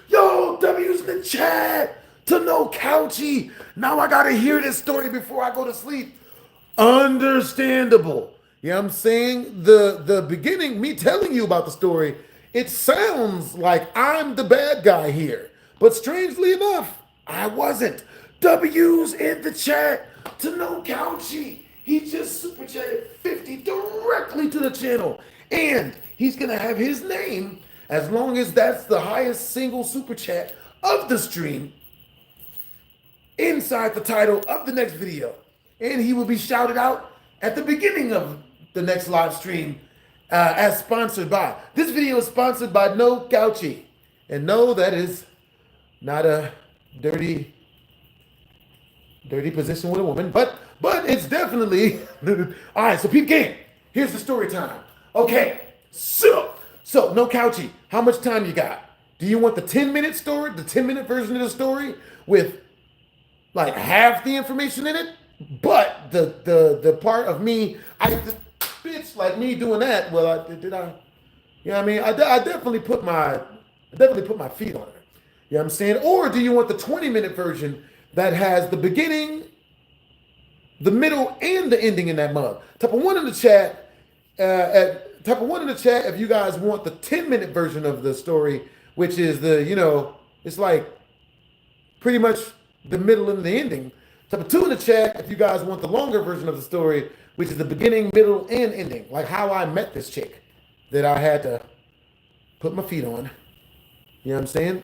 Yo, W's in the chat. to no couchy. Now I gotta hear this story before I go to sleep. Understandable. You know what I'm saying? The beginning, me telling you about the story, it sounds like I'm the bad guy here. But strangely enough, I wasn't. W's in the chat to no couchy. He just super chatted 50 directly to the channel. And he's gonna have his name, as long as that's the highest single super chat of the stream, inside the title of the next video. And he will be shouted out at the beginning of the next live stream as sponsored by. This video is sponsored by No Couchy. And no, that is not a dirty position with a woman, but it's definitely, all right, so peep game. Here's the story time. Okay, so No Couchy, how much time you got? Do you want the 10-minute story, the 10-minute version of the story with like half the information in it? But the part of me, bitch, like me doing that, well, you know what I mean? I definitely put my feet on it. You know what I'm saying? Or do you want the 20-minute version that has the beginning, the middle, and the ending in that mug? Type of one in the chat. If you guys want the 10-minute version of the story, which is it's like pretty much the middle and the ending. Type of 2 in the chat if you guys want the longer version of the story, which is the beginning, middle, and ending. Like how I met this chick that I had to put my feet on. You know what I'm saying?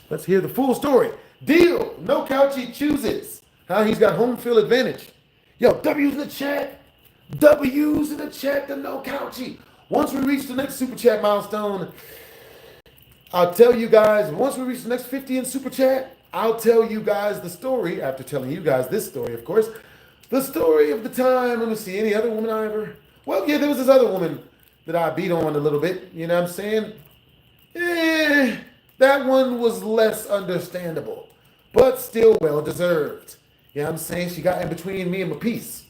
Let's hear the full story. Deal. No Couchy chooses. How he's got home field advantage. Yo, W's in the chat. W's in the chat to No Couchy. Once we reach the next super chat milestone, I'll tell you guys, once we reach the next 50 in super chat, I'll tell you guys the story, after telling you guys this story, of course, the story of the time. Let me see, any other woman I ever, well, yeah, there was this other woman that I beat on a little bit, you know what I'm saying? That one was less understandable, but still well-deserved. You know what I'm saying? She got in between me and my piece.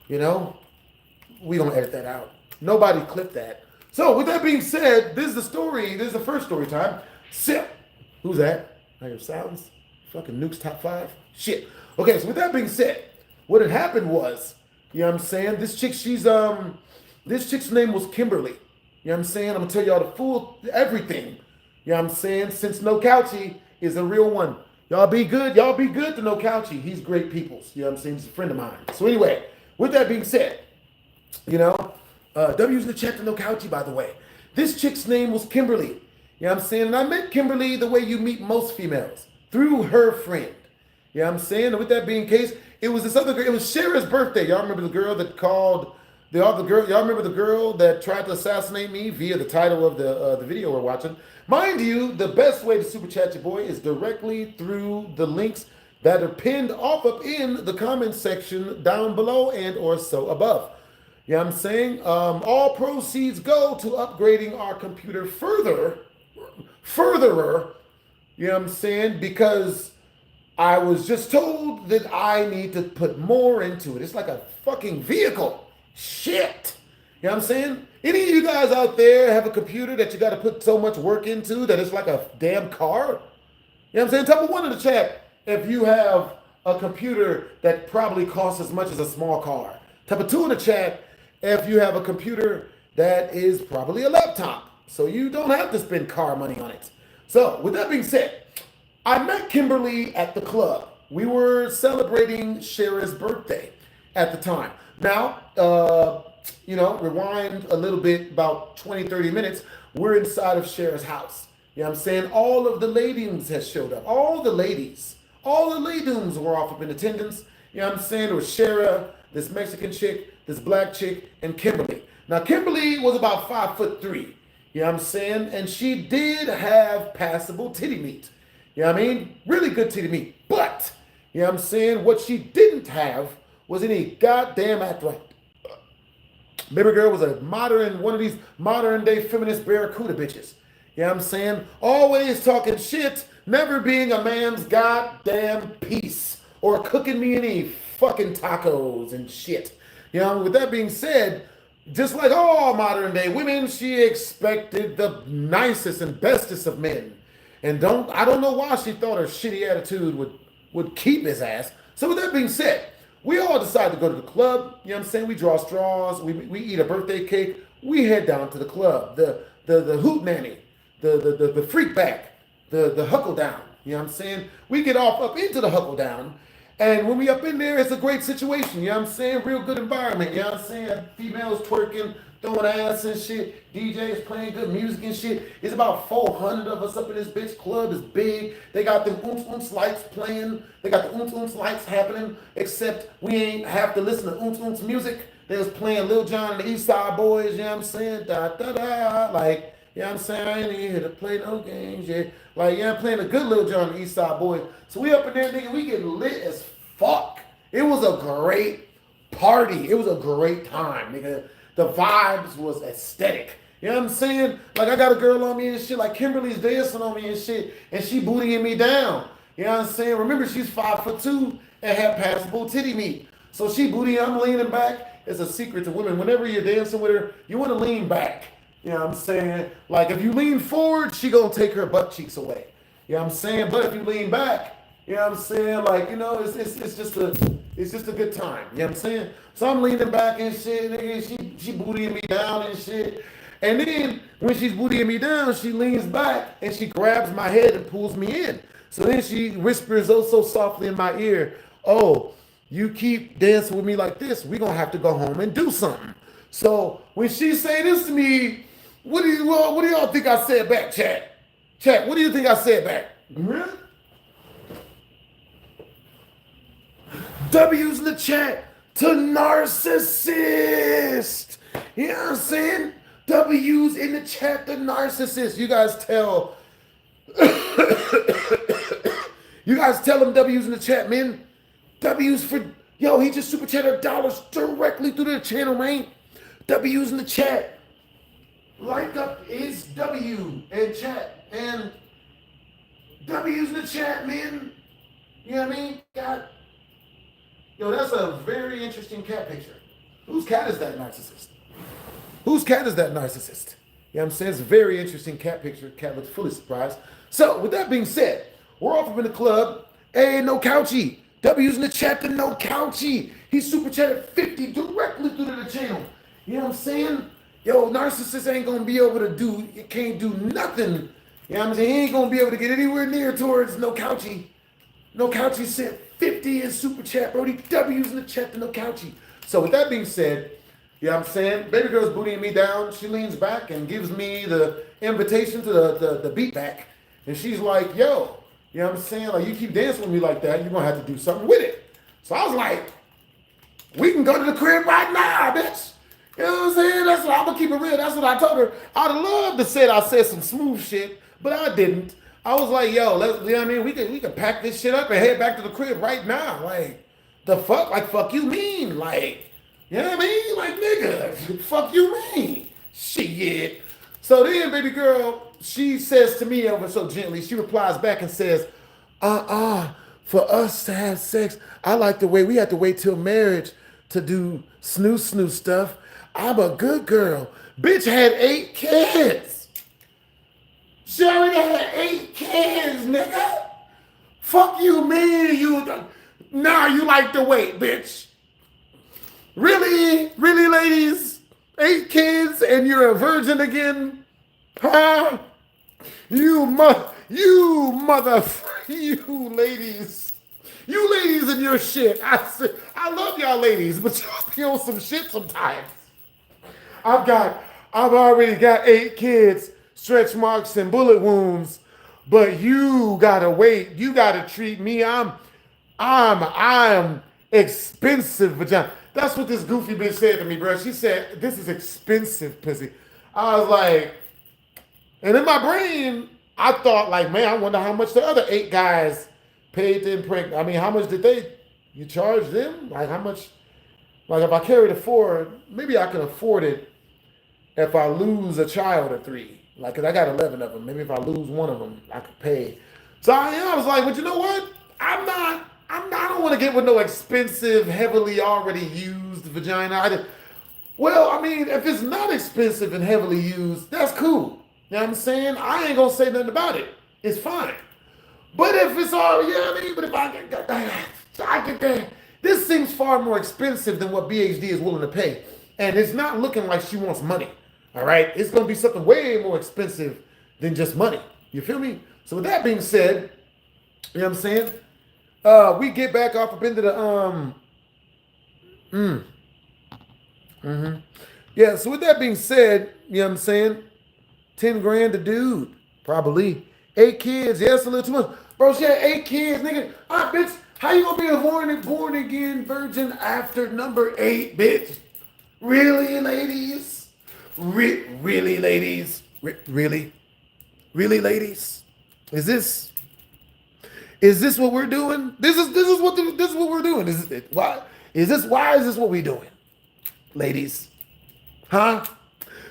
You know? We don't edit that out. Nobody clipped that. So, with that being said, this is the story. This is the first story time. Sip. Who's that? I hear sounds. Fucking Nuke's top 5. Shit. Okay, so with that being said, what had happened was, you know what I'm saying? This chick's name was Kimberly. You know what I'm saying? I'm going to tell y'all the full everything. You know what I'm saying? Since No Couchy is a real one. Y'all be good. Y'all be good to No Couchy. He's great peoples. You know what I'm saying? He's a friend of mine. So anyway, with that being said, W's in the chat to No Couchy, by the way. This chick's name was Kimberly. You know what I'm saying? And I met Kimberly the way you meet most females, through her friend. You know what I'm saying? And with that being the case, it was this other girl. It was Sherah's birthday. Y'all remember the girl that called, y'all remember the girl that tried to assassinate me via the title of the video we're watching? Mind you, the best way to super chat your boy is directly through the links that are pinned off up in the comment section down below and or so above. You know what I'm saying? All proceeds go to upgrading our computer furtherer, you know what I'm saying? Because I was just told that I need to put more into it. It's like a fucking vehicle. Shit. You know what I'm saying? Any of you guys out there have a computer that you got to put so much work into that it's like a damn car? You know what I'm saying? Type of 1 in the chat if you have a computer that probably costs as much as a small car. Type of 2 in the chat if you have a computer that is probably a laptop, so you don't have to spend car money on it. So, with that being said, I met Kimberly at the club. We were celebrating Sherah's birthday at the time. Now, rewind a little bit, about 20, 30 minutes, we're inside of Sherah's house. You know what I'm saying? All of the ladies has showed up. All the ladies were off up in attendance. You know what I'm saying? There was Sherah, this Mexican chick, this black chick, and Kimberly. Now, Kimberly was about 5'3". You know what I'm saying? And she did have passable titty meat. You know what I mean? Really good titty meat. But, you know what I'm saying? What she didn't have was any goddamn arthritis. Baby girl was one of these modern day feminist barracuda bitches. You know what I'm saying? Always talking shit, never being a man's goddamn piece or cooking me any fucking tacos and shit. You know, with that being said, just like all modern day women, she expected the nicest and bestest of men. And I don't know why she thought her shitty attitude would keep his ass. So with that being said, we all decide to go to the club. You know what I'm saying? We draw straws. We eat a birthday cake. We head down to the club. The hoot nanny, the freak back, the huckle down. You know what I'm saying? We get off up into the huckle down. And when we up in there, it's a great situation. You know what I'm saying? Real good environment. You know what I'm saying? Females twerking, throwing ass and shit. DJs playing good music and shit. It's about 400 of us up in this bitch. Club is big. They got the oomps lights playing. They got the oomps lights happening. Except we ain't have to listen to oomps music. They was playing Lil Jon and the East Side Boys. You know what I'm saying? Da da da. Like, you know what I'm saying? I ain't even here to play no games. Yeah. Like, yeah, I'm playing a good Lil Jon and the East Side Boys. So we up in there, nigga. We get lit as fuck. It was a great party. It was a great time, nigga. The vibes was aesthetic. You know what I'm saying? Like, I got a girl on me and shit. Like, Kimberly's dancing on me and shit. And she bootying me down. You know what I'm saying? Remember, she's 5'2" and had passable titty meat. So she booty, I'm leaning back. It's a secret to women. Whenever you're dancing with her, you want to lean back. You know what I'm saying? Like, if you lean forward, she gonna take her butt cheeks away. You know what I'm saying? But if you lean back, you know what I'm saying? Like, you know, it's just a good time. You know what I'm saying? So I'm leaning back and shit, nigga. She bootying me down and shit. And then when she's bootying me down, she leans back and she grabs my head and pulls me in. So then she whispers oh so softly in my ear, "Oh, you keep dancing with me like this, we're gonna have to go home and do something." So when she say this to me, what do y'all think I said back, chat? Chat, what do you think I said back? W's in the chat to narcissist. You know what I'm saying? W's in the chat to narcissist. You guys tell you guys tell them W's in the chat, man. W's for yo, he just super chatted dollars directly through the channel, man. W's in the chat. Like up is W in chat. And W's in the chat, man. You know what I mean? God. Yo, that's a very interesting cat picture. Whose cat is that narcissist? Whose cat is that narcissist? You know what I'm saying? It's a very interesting cat picture. Cat looks fully surprised. So, with that being said, we're off up in the club. Hey, no couchy. W's in the chat to no couchy. He super chatted 50 directly through to the channel. You know what I'm saying? Yo, narcissist ain't gonna be able to do, it can't do nothing. You know what I'm saying? He ain't gonna be able to get anywhere near towards no couchy. No couchy sent 50 in super chat, Brody. W's in the chat to no couchy. So with that being said, you know what I'm saying? Baby girl's bootying me down. She leans back and gives me the invitation to the beat back. And she's like, yo, you know what I'm saying? Like, you keep dancing with me like that, you're gonna have to do something with it. So I was like, we can go to the crib right now, bitch. You know what I'm saying? That's what I'm gonna keep it real. That's what I told her. I'd have loved to say I said some smooth shit, but I didn't. I was like, yo, you know what I mean? We can pack this shit up and head back to the crib right now. Like, the fuck? Like, fuck you mean? Like, you know what I mean? Like, nigga, fuck you mean? Shit. So then, baby girl, she says to me ever so gently, she replies back and says, for us to have sex, I like the way we have to wait till marriage to do snoo stuff. I'm a good girl. Bitch had 8 kids. She already had 8 kids, nigga. Fuck you, man. Now you like to wait, bitch. Really? Really, ladies? 8 kids and you're a virgin again? Huh? You ladies. You ladies and your shit. I love y'all ladies, but y'all be on some shit sometimes. I've already got 8 kids, stretch marks and bullet wounds, but you gotta wait. You gotta treat me. I'm expensive vagina. That's what this goofy bitch said to me, bro. She said, this is expensive pussy. I was like, and in my brain, I thought like, man, I wonder how much the other 8 guys paid to impregnate. I mean, how much did you charge them? Like how much, like if I carried a 4, maybe I can afford it if I lose a child or 3. Like, cause I got 11 of them. Maybe if I lose one of them, I could pay. So I was like, but you know what? I don't want to get with no expensive, heavily already used vagina. Well, I mean, if it's not expensive and heavily used, that's cool. You know what I'm saying? I ain't gonna say nothing about it. it's fine. But if it's all, you know what I mean? But if I get that, this seems far more expensive than what BHD is willing to pay. And it's not looking like she wants money. All right? It's going to be something way more expensive than just money. You feel me? So with that being said, you know what I'm saying? We get back off up into the Yeah, so with that being said, you know what I'm saying? 10 grand a dude, probably. 8 kids, yeah, that's a little too much. Bro, she had 8 kids, nigga. All right, bitch, how you gonna be a born again virgin after number 8, bitch? Really, ladies? Really, ladies? Really? Really, ladies? Is this what we're doing? This is what we're doing. Why is this what we're doing? Ladies. Huh?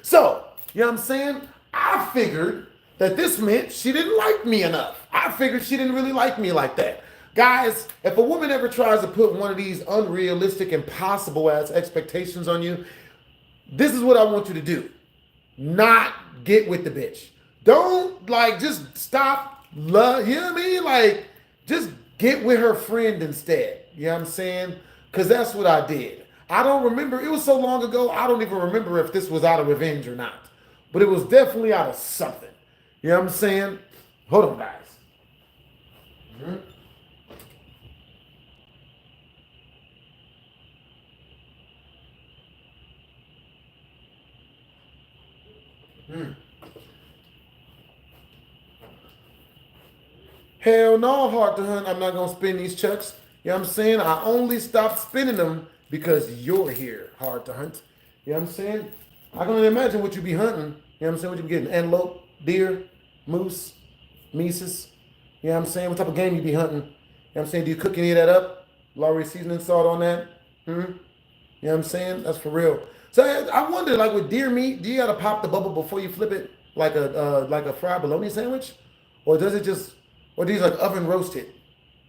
So, you know what I'm saying? I figured that this meant she didn't like me enough. I figured she didn't really like me like that. Guys, if a woman ever tries to put one of these unrealistic, impossible ass expectations on you, this is what I want you to do. Not get with the bitch. Don't just stop love. You know what I mean? Just get with her friend instead. You know what I'm saying? Because that's what I did. I don't remember. It was so long ago, I don't even remember if this was out of revenge or not. But it was definitely out of something. You know what I'm saying? Hold on, guys. Hell no, Hard to Hunt. I'm not going to spend these checks. You know what I'm saying? I only stopped spending them because you're here, Hard to Hunt. You know what I'm saying? I can only imagine what you be hunting. You know what I'm saying? What you be getting? Antelope, deer, moose, mises. You know what I'm saying? What type of game you be hunting? You know what I'm saying? Do you cook any of that up? LOIS seasoning salt on that? You know what I'm saying? That's for real. So I wonder, with deer meat, do you gotta pop the bubble before you flip it like a fried bologna sandwich? Or does it just, or do you oven roast it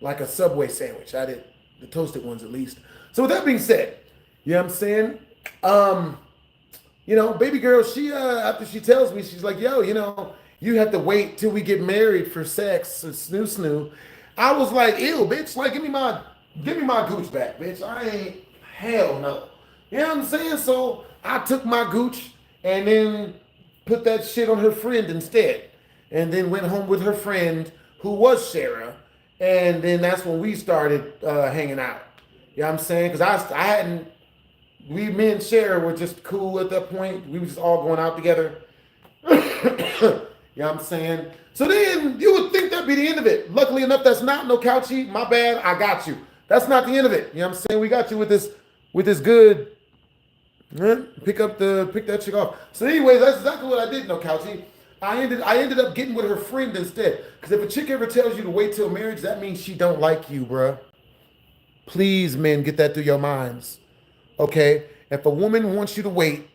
like a Subway sandwich? I did the toasted ones at least. So with that being said, you know what I'm saying? Baby girl, she after she tells me, she's like, yo, you have to wait till we get married for sex, snoo. I was like, ew, bitch, give me my gooch back, bitch. I ain't, hell no. You know what I'm saying? So I took my gooch and then put that shit on her friend instead. And then went home with her friend who was Sherah. And then that's when we started hanging out. You know what I'm saying? Because me and Sherah were just cool at that point. We were just all going out together. You know what I'm saying? So then you would think that'd be the end of it. Luckily enough, that's not. No couchy. My bad. I got you. That's not the end of it. You know what I'm saying? We got you with this good. Pick that chick off. So anyways, that's exactly what I did, no couchy. I ended up getting with her friend instead. Because if a chick ever tells you to wait till marriage, that means she don't like you, bruh. Please, men, get that through your minds. Okay? If a woman wants you to wait,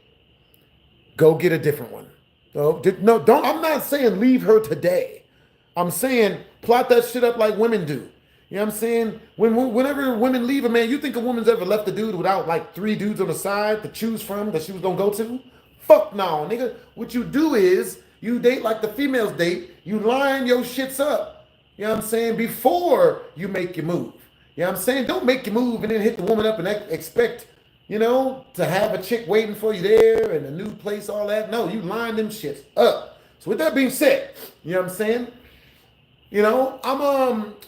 go get a different one. No, don't. I'm not saying leave her today. I'm saying plot that shit up like women do. You know what I'm saying? Whenever women leave a man, you think a woman's ever left a dude without 3 dudes on the side to choose from that she was gonna go to? Fuck no, nigga. What you do is you date like the females date. You line your shits up. You know what I'm saying? Before you make your move. You know what I'm saying? Don't make your move and then hit the woman up and expect, to have a chick waiting for you there and a new place, all that. No, you line them shits up. So with that being said, you know what I'm saying?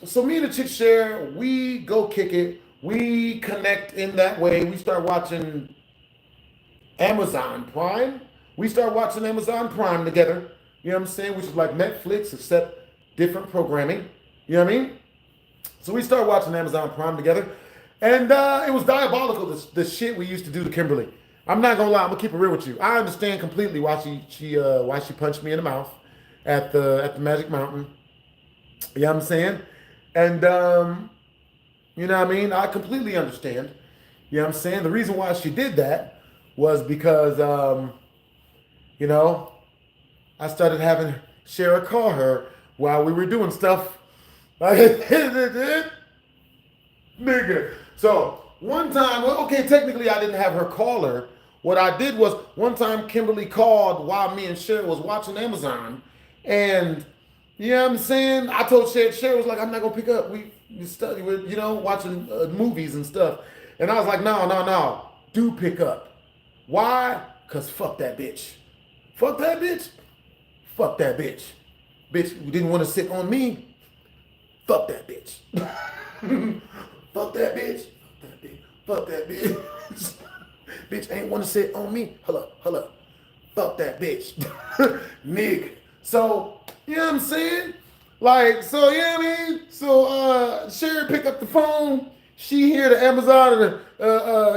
So me and the chick share, we go kick it. We connect in that way. We start watching Amazon Prime. We start watching Amazon Prime together. You know what I'm saying? Which is like Netflix, except different programming. You know what I mean? So we start watching Amazon Prime together. And it was diabolical, the shit we used to do to Kimberly. I'm not gonna lie, I'm gonna keep it real with you. I understand completely why she punched me in the mouth at the Magic Mountain. You know what I'm saying? And, you know what I mean? I completely understand. You know what I'm saying? The reason why she did that was because, I started having Sherah call her while we were doing stuff. Nigga. So one time, technically I didn't have her call her. What I did was one time Kimberly called while me and Sherah was watching Amazon. And You know what I'm saying? I told Sherah was like, I'm not gonna pick up. We study with, watching movies and stuff. And I was like, no. Do pick up. Why? Cause fuck that bitch. Fuck that bitch. Fuck that bitch. Bitch who didn't want to sit on me. Fuck that bitch. Fuck that bitch. Fuck that bitch. Bitch ain't want to sit on me. Hold up. Fuck that bitch. Nigga. So, you know what I'm saying? Like, so, you know what I mean? So, Sherah pick up the phone. She hear the Amazon,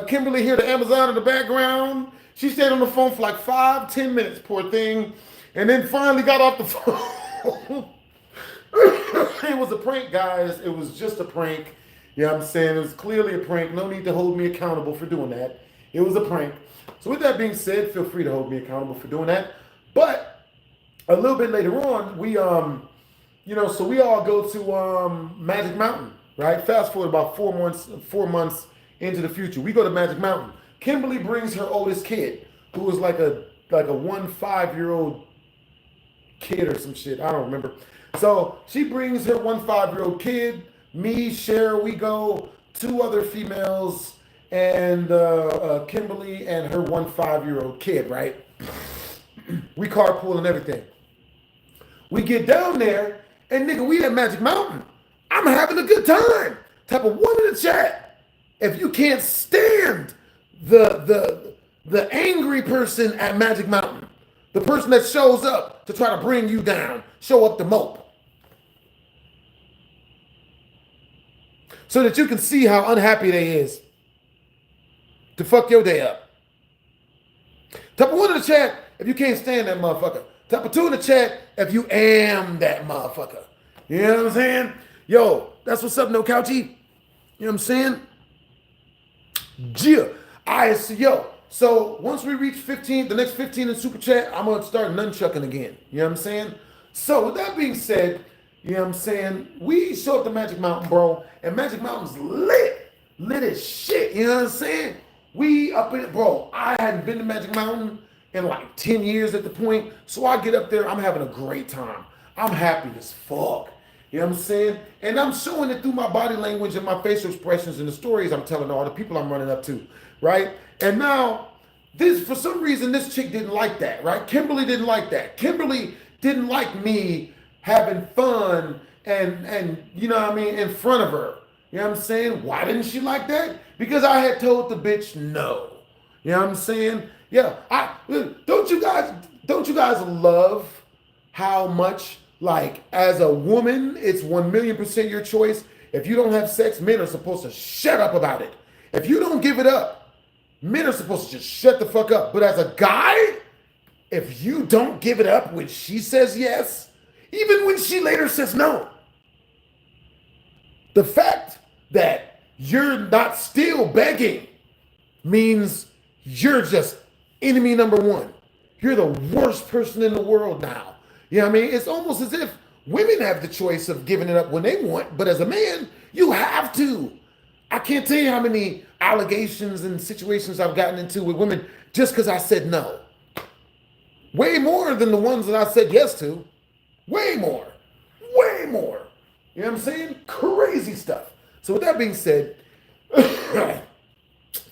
Kimberly hear the Amazon in the background. She stayed on the phone for like 5-10 minutes, poor thing. And then finally got off the phone. It was a prank, guys. It was just a prank. You know what I'm saying? It was clearly a prank. No need to hold me accountable for doing that. It was a prank. So with that being said, feel free to hold me accountable for doing that. But a little bit later on, we so we all go to Magic Mountain, right? Fast forward about 4 months into the future. We go to Magic Mountain. Kimberly brings her oldest kid, who was like a 5-year-old kid or some shit. I don't remember. So she brings her 5-year-old kid, me, Sherah, we go, 2 other females, and Kimberly and her 5-year-old kid, right? We carpool and everything. We get down there, and nigga, we at Magic Mountain. I'm having a good time. Type of one in the chat. If you can't stand the angry person at Magic Mountain, the person that shows up to try to bring you down, show up to mope. So that you can see how unhappy they is to fuck your day up. Type of 1 in the chat if you can't stand that motherfucker. Type of 2 in the chat if you am that motherfucker. You know what I'm saying? Yo, that's what's up, No Couchy. You know what I'm saying? Yeah. Alright, so yo. So once we reach 15, the next 15 in Super Chat, I'm gonna start nunchucking again. You know what I'm saying? So with that being said, you know what I'm saying? We show up to Magic Mountain, bro, and Magic Mountain's lit. Lit as shit, you know what I'm saying? We up in it, bro. I hadn't been to Magic Mountain in like 10 years at the point. So I get up there, I'm having a great time. I'm happy as fuck. You know what I'm saying? And I'm showing it through my body language and my facial expressions and the stories I'm telling all the people I'm running up to, right? And now, for some reason, this chick didn't like that, right? Kimberly didn't like that. Kimberly didn't like me having fun and you know what I mean, in front of her. You know what I'm saying? Why didn't she like that? Because I had told the bitch no. You know what I'm saying? Yeah, don't you guys love how much, like, as a woman, it's 1,000,000% your choice. If you don't have sex, men are supposed to shut up about it. If you don't give it up, men are supposed to just shut the fuck up. But as a guy, if you don't give it up when she says yes, even when she later says no, the fact that you're not still begging means you're just enemy number 1. You're the worst person in the world now. You know what I mean? It's almost as if women have the choice of giving it up when they want, but as a man, you have to. I can't tell you how many allegations and situations I've gotten into with women just because I said no. Way more than the ones that I said yes to. Way more. Way more. You know what I'm saying? Crazy stuff. So with that being said,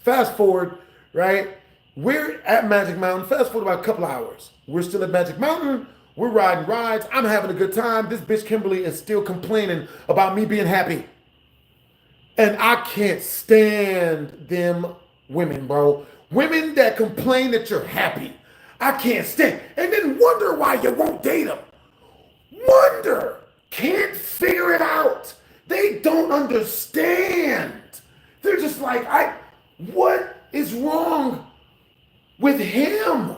fast forward, right? We're at Magic Mountain. Fast forward about a couple hours. We're still at Magic Mountain. We're riding rides. I'm having a good time. This bitch Kimberly is still complaining about me being happy. And I can't stand them women, bro. Women that complain that you're happy. I can't stand. And then wonder why you won't date them. Wonder. Can't figure it out. They don't understand. They're just like, what is wrong with him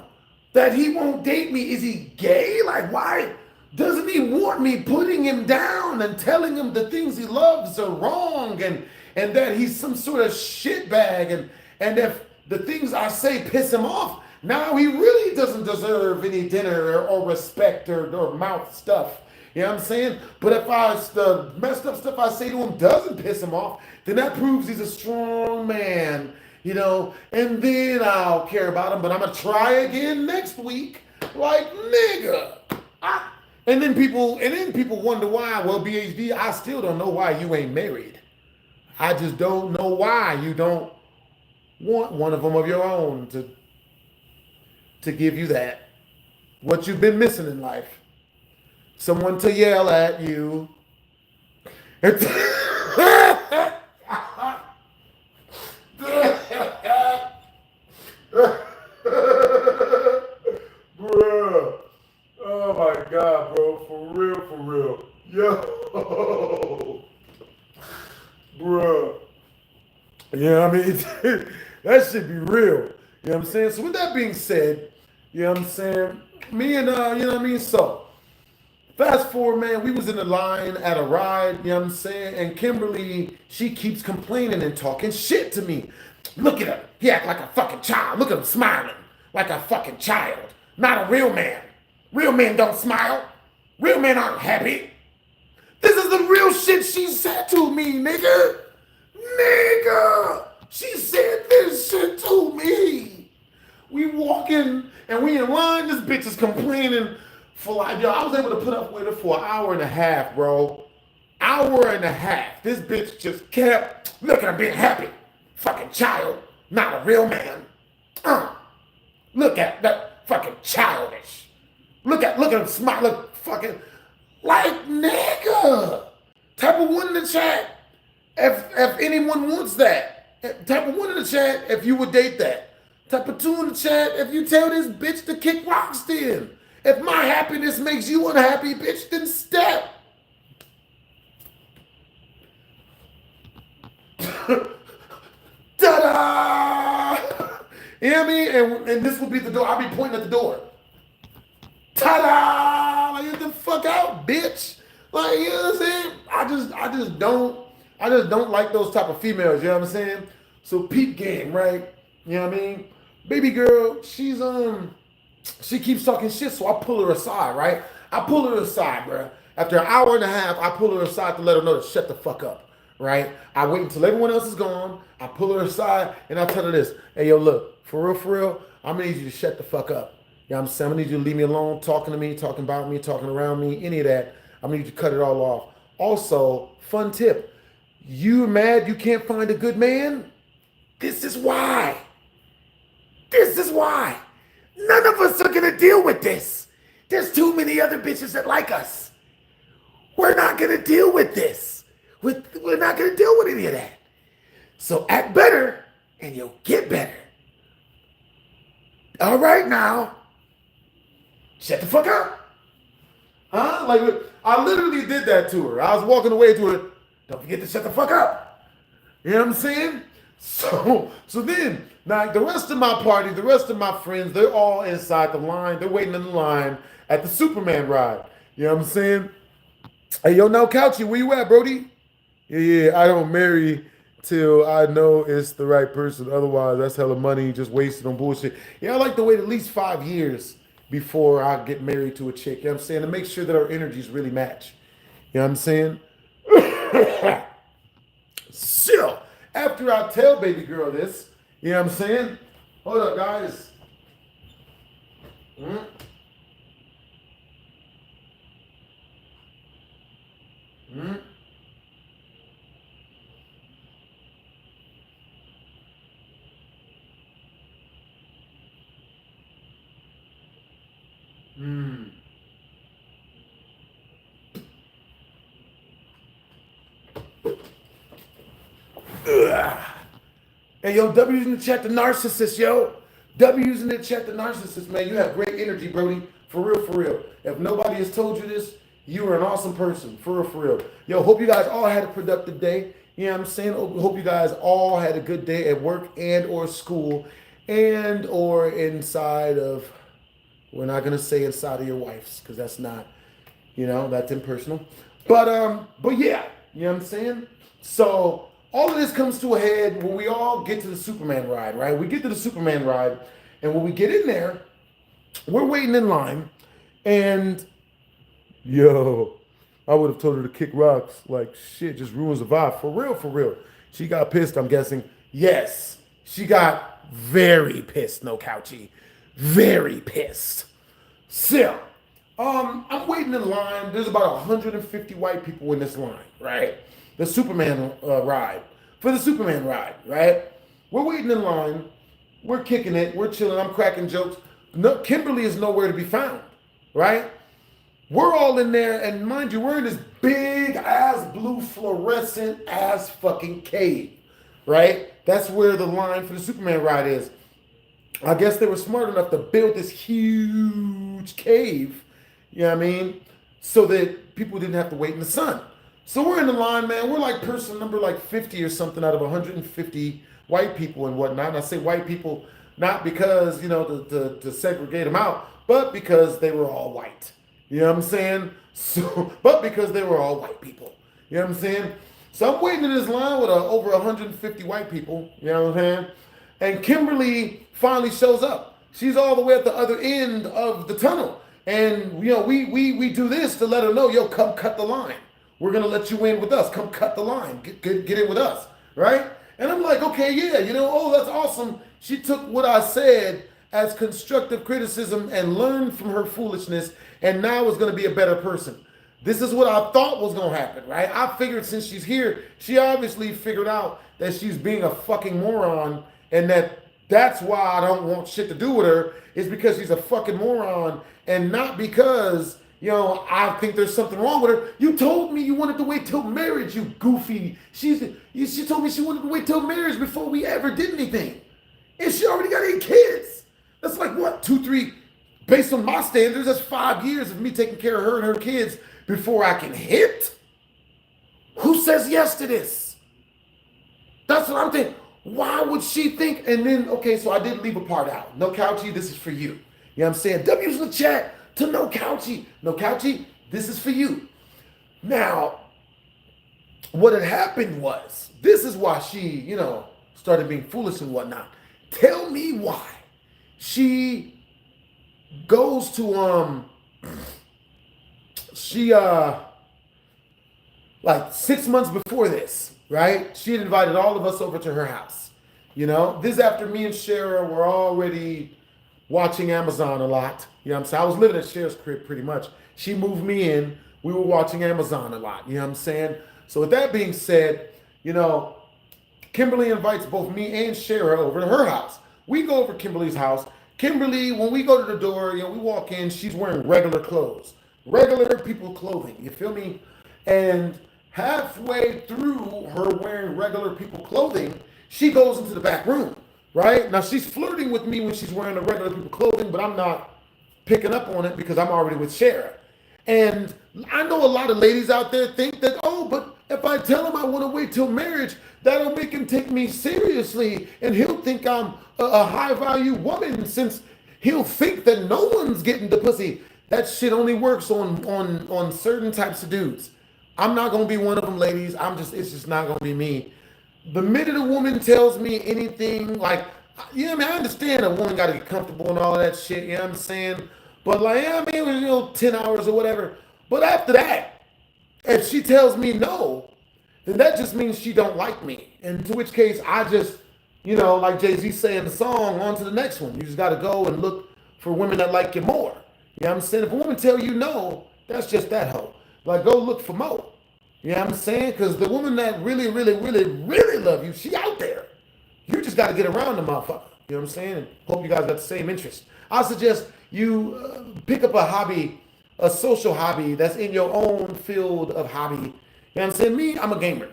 that he won't date me? Is he gay? Like, why doesn't he want me putting him down and telling him the things he loves are wrong and that he's some sort of shitbag and if the things I say piss him off, now he really doesn't deserve any dinner or respect or mouth stuff. You know what I'm saying? But if the messed up stuff I say to him doesn't piss him off, then that proves he's a strong man, you know, and then I'll care about him. But I'm going to try again next week. Like, nigga, And then people wonder why. Well, BHD, I still don't know why you ain't married. I just don't know why you don't want one of them of your own to give you that. What you've been missing in life. Someone to yell at you. Bruh. Oh my God, bro. For real, for real. Yo. Bruh. Yeah, I mean, that should be real. You know what I'm saying? So with that being said, you know what I'm saying? Me and, you know what I mean? So, fast forward, man, we was in the line at a ride, you know what I'm saying? And Kimberly, she keeps complaining and talking shit to me. Look at him. He act like a fucking child. Look at him smiling like a fucking child. Not a real man. Real men don't smile. Real men aren't happy. This is the real shit she said to me, nigga. Nigga. She said this shit to me. We walking and we in line. This bitch is complaining for like, yo, I was able to put up with her for an hour and a half, bro. Hour and a half. This bitch just kept looking at being happy. Fucking child, not a real man. Look at that fucking childish. Look at him smile. Look fucking like nigga. Type of one in the chat if anyone wants that. Type of one in the chat if you would date that. Type of two in the chat if you tell this bitch to kick rocks then. If my happiness makes you unhappy, bitch, then step. Ta-da! You know what I mean? And this will be the door. I'll be pointing at the door. Ta-da! Like, get the fuck out, bitch. Like, you know what I'm saying? I just don't like those type of females, you know what I'm saying? So peep game, right? You know what I mean? Baby girl, she keeps talking shit, so I pull her aside, right? I pull her aside, bro. After an hour and a half, I pull her aside to let her know to shut the fuck up, right? I wait until everyone else is gone. I pull her aside, and I tell her this. Hey, yo, look, for real, I'm going to need you to shut the fuck up. You know what I'm saying? I'm going to need you to leave me alone, talking to me, talking about me, talking around me, any of that. I'm going to need you to cut it all off. Also, fun tip. You mad you can't find a good man? This is why. This is why. None of us are going to deal with this. There's too many other bitches that like us. We're not going to deal with this. We're not going to deal with any of that. So act better and you'll get better. All right now. Shut the fuck up. Huh? Like, I literally did that to her. I was walking away to her. Don't forget to shut the fuck up. You know what I'm saying? So then, now the rest of my party, the rest of my friends, they're all inside the line. They're waiting in the line at the Superman ride. You know what I'm saying? Hey, yo, now Couchy, where you at, Brody? Yeah, I don't marry till I know it's the right person. Otherwise, that's hella money just wasted on bullshit. Yeah, I like to wait at least 5 years before I get married to a chick. You know what I'm saying? To make sure that our energies really match. You know what I'm saying? So, after I tell baby girl this, you know what I'm saying? Hold up, guys. Hey, yo, W's in the chat, the narcissist, yo. W's in the chat, the narcissist, man. You have great energy, Brody. For real, for real. If nobody has told you this, you are an awesome person. For real, for real. Yo, hope you guys all had a productive day. You know what I'm saying? Hope you guys all had a good day at work and or school and or inside of, we're not going to say inside of your wife's because that's not, you know, that's impersonal. But yeah, you know what I'm saying? So all of this comes to a head when we all get to the Superman ride, right? We get to the Superman ride, and when we get in there, we're waiting in line, and yo, I would have told her to kick rocks. Like, shit just ruins the vibe. For real, for real. She got pissed, I'm guessing. Yes, she got very pissed, no Couchy. Very pissed. So, I'm waiting in line. There's about 150 white people in this line, right? The Superman ride. For the Superman ride, right? We're waiting in line. We're kicking it. We're chilling. I'm cracking jokes. No, Kimberly is nowhere to be found, right? We're all in there, and mind you, we're in this big ass blue fluorescent ass fucking cave, right? That's where the line for the Superman ride is. I guess they were smart enough to build this huge cave, you know what I mean? So that people didn't have to wait in the sun. So we're in the line, man. We're like person number like 50 or something out of 150 white people and whatnot. And I say white people not because, you know, to segregate them out, but because they were all white. You know what I'm saying? So, but because they were all white people. You know what I'm saying? So I'm waiting in this line with over 150 white people. You know what I'm saying? And Kimberly finally shows up. She's all the way at the other end of the tunnel. And, you know, we do this to let her know, yo, come cut the line. We're going to let you in with us. Come cut the line. Get in with us. Right? And I'm like, okay, yeah, you know, oh, that's awesome. She took what I said as constructive criticism and learned from her foolishness, and now is going to be a better person. This is what I thought was going to happen, right? I figured since she's here, she obviously figured out that she's being a fucking moron, and that's why I don't want shit to do with her, is because she's a fucking moron, and not because, you know, I think there's something wrong with her. You told me you wanted to wait till marriage, you goofy. She told me she wanted to wait till marriage before we ever did anything. And she already got 8 kids. That's like what, 2, 3, based on my standards, that's 5 years of me taking care of her and her kids before I can hit. Who says yes to this? That's what I'm thinking. Why would she think? And then, okay, so I did leave a part out. No Couchy, this is for you. You know what I'm saying? W's in the chat to No Couchy. No Couchy, this is for you. Now, what had happened was, this is why she, you know, started being foolish and whatnot. Tell me why she goes to, like 6 months before this, right? She had invited all of us over to her house. You know, this after me and Sherah were already watching Amazon a lot. You know what I'm saying? I was living at Sherah's crib pretty much. She moved me in. We were watching Amazon a lot. You know what I'm saying? So with that being said, you know, Kimberly invites both me and Sherah over to her house. We go over to Kimberly's house. Kimberly, when we go to the door, you know, we walk in, she's wearing regular clothes. Regular people clothing, you feel me? And halfway through her wearing regular people clothing, she goes into the back room, right? Now she's flirting with me when she's wearing the regular people clothing, but I'm not picking up on it because I'm already with Sherah. And I know a lot of ladies out there think that, oh, but if I tell him I want to wait till marriage, that'll make him take me seriously, and he'll think I'm a high-value woman since he'll think that no one's getting the pussy. That shit only works on certain types of dudes. I'm not gonna be one of them, ladies. It's just not gonna be me. The minute a woman tells me anything, like, you know what I mean? I understand a woman gotta get comfortable and all of that shit, you know what I'm saying? But like, yeah, I mean, you know, 10 hours or whatever. But after that, if she tells me no, then that just means she don't like me. And to which case, I just, you know, like Jay-Z saying in the song, on to the next one. You just got to go and look for women that like you more. You know what I'm saying? If a woman tell you no, that's just that hoe. Like, go look for more. You know what I'm saying? Because the woman that really, really, really, really love you, she out there. You just got to get around the motherfucker. You know what I'm saying? And hope you guys got the same interest. I suggest you pick up a hobby, a social hobby that's in your own field of hobby. You know what I'm saying? Me, I'm a gamer.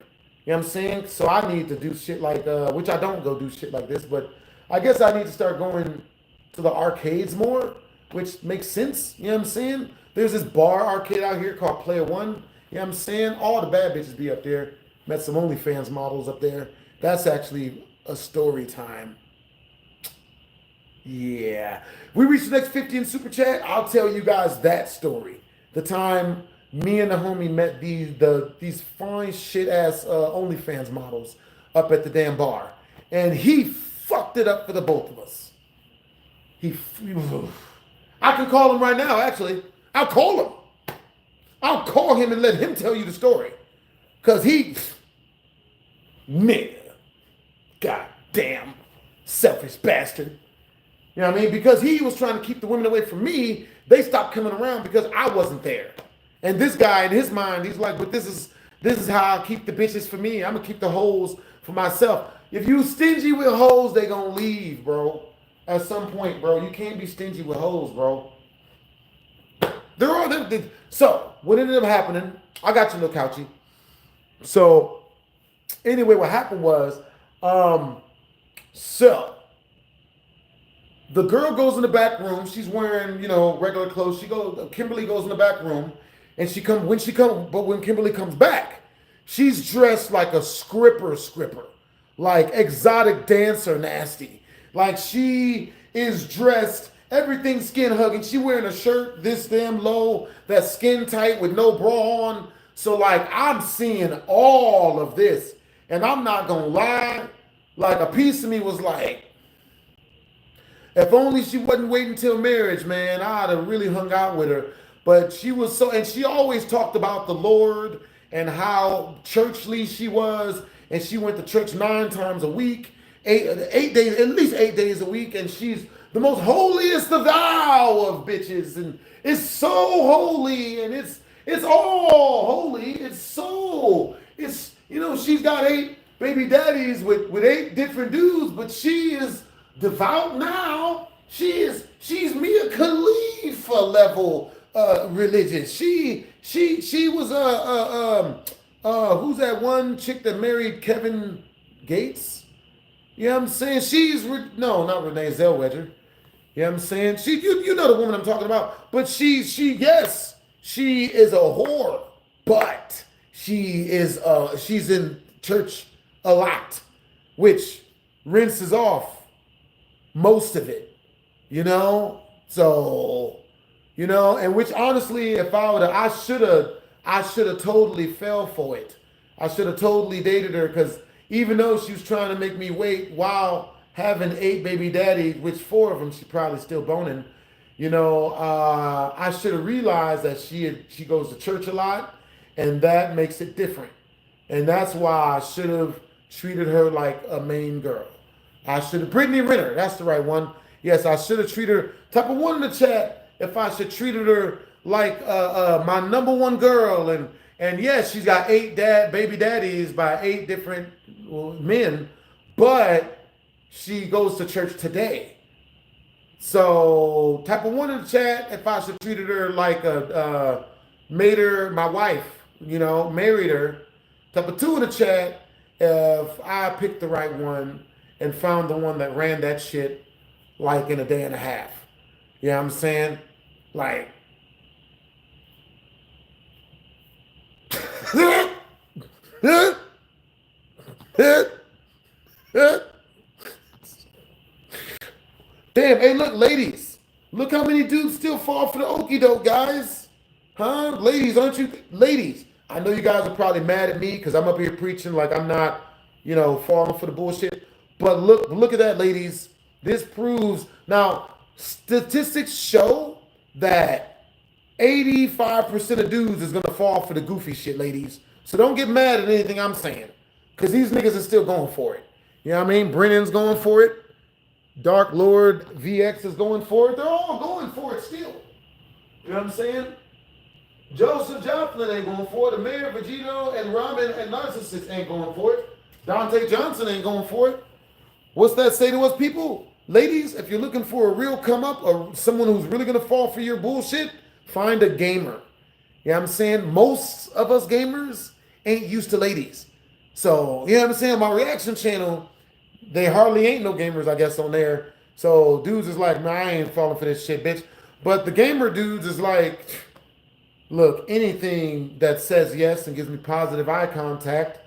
You know what I'm saying? So I need to do shit like, which I don't go do shit like this, but I guess I need to start going to the arcades more, which makes sense. You know what I'm saying? There's this bar arcade out here called Player One. You know what I'm saying? All the bad bitches be up there. Met some OnlyFans models up there. That's actually a story time. Yeah. We reached the next 50 in Super Chat. I'll tell you guys that story. The time me and the homie met these fine shit-ass OnlyFans models up at the damn bar. And he fucked it up for the both of us. I can call him right now, actually. I'll call him. I'll call him and let him tell you the story. Because nigga, goddamn selfish bastard. You know what I mean? Because he was trying to keep the women away from me, they stopped coming around because I wasn't there. And this guy, in his mind, he's like, but this is how I keep the bitches for me. I'm gonna keep the hoes for myself. If you stingy with hoes, they gonna leave, bro. At some point, bro. You can't be stingy with hoes, bro. So what ended up happening, I got you, little couchy. So anyway, what happened was, so the girl goes in the back room. She's wearing, regular clothes. Kimberly goes in the back room, and when Kimberly comes back, she's dressed like a scripper, like exotic dancer nasty. Like she is dressed, everything skin hugging. She wearing a shirt this damn low, that's skin tight with no bra on. So like I'm seeing all of this, and I'm not gonna lie, like a piece of me was like, if only she wasn't waiting till marriage, man, I'd have really hung out with her. But she was so, and she always talked about the Lord and how churchly she was, and she went to church 9 times a week, 8 days, at least 8 days a week, and she's the most holiest of thou of bitches, and it's so holy, and it's all holy. She's got 8 baby daddies with 8 different dudes, but she is devout now. She's Mia Khalifa level religious. She was who's that one chick that married Kevin Gates? You know what I'm saying? No, not Renee Zellweger. You know what I'm saying? You know the woman I'm talking about. But she is a whore, but she's in church a lot, which rinses off most of it, So, and which honestly, if I should have totally fell for it. I should have totally dated her, because even though she was trying to make me wait while having 8 baby daddies, which 4 of them she probably still boning, I should have realized that she goes to church a lot, and that makes it different. And that's why I should have treated her like a main girl. I should have, Brittany Renner, that's the right one. Yes, I should have treated her, type of one in the chat, if I should treated her like my number one girl. And yes, she's got 8 baby daddies by 8 different men, but she goes to church today. So type of one in the chat, if I should treated her like made her my wife, married her. Type of 2 in the chat, if I picked the right one and found the one that ran that shit like in a day and a half. You know what I'm saying? Like, damn, hey, look, ladies. Look how many dudes still fall for the okie doke, guys. Huh? Ladies, aren't you? Ladies, I know you guys are probably mad at me because I'm up here preaching like I'm not, falling for the bullshit. But look at that, ladies. This proves, now, statistics show that 85% of dudes is going to fall for the goofy shit, ladies. So don't get mad at anything I'm saying, because these niggas are still going for it. You know what I mean? Brennan's going for it. Dark Lord VX is going for it. They're all going for it still. You know what I'm saying? Joseph Joplin ain't going for it. The Mayor Vegito and Robin and Narcissist ain't going for it. Dante Johnson ain't going for it. What's that say to us, people? Ladies, if you're looking for a real come up or someone who's really going to fall for your bullshit, find a gamer. You know what I'm saying? Most of us gamers ain't used to ladies. So, you know what I'm saying? My reaction channel, they hardly ain't no gamers, I guess, on there. So dudes is like, nah, I ain't falling for this shit, bitch. But the gamer dudes is like, look, anything that says yes and gives me positive eye contact,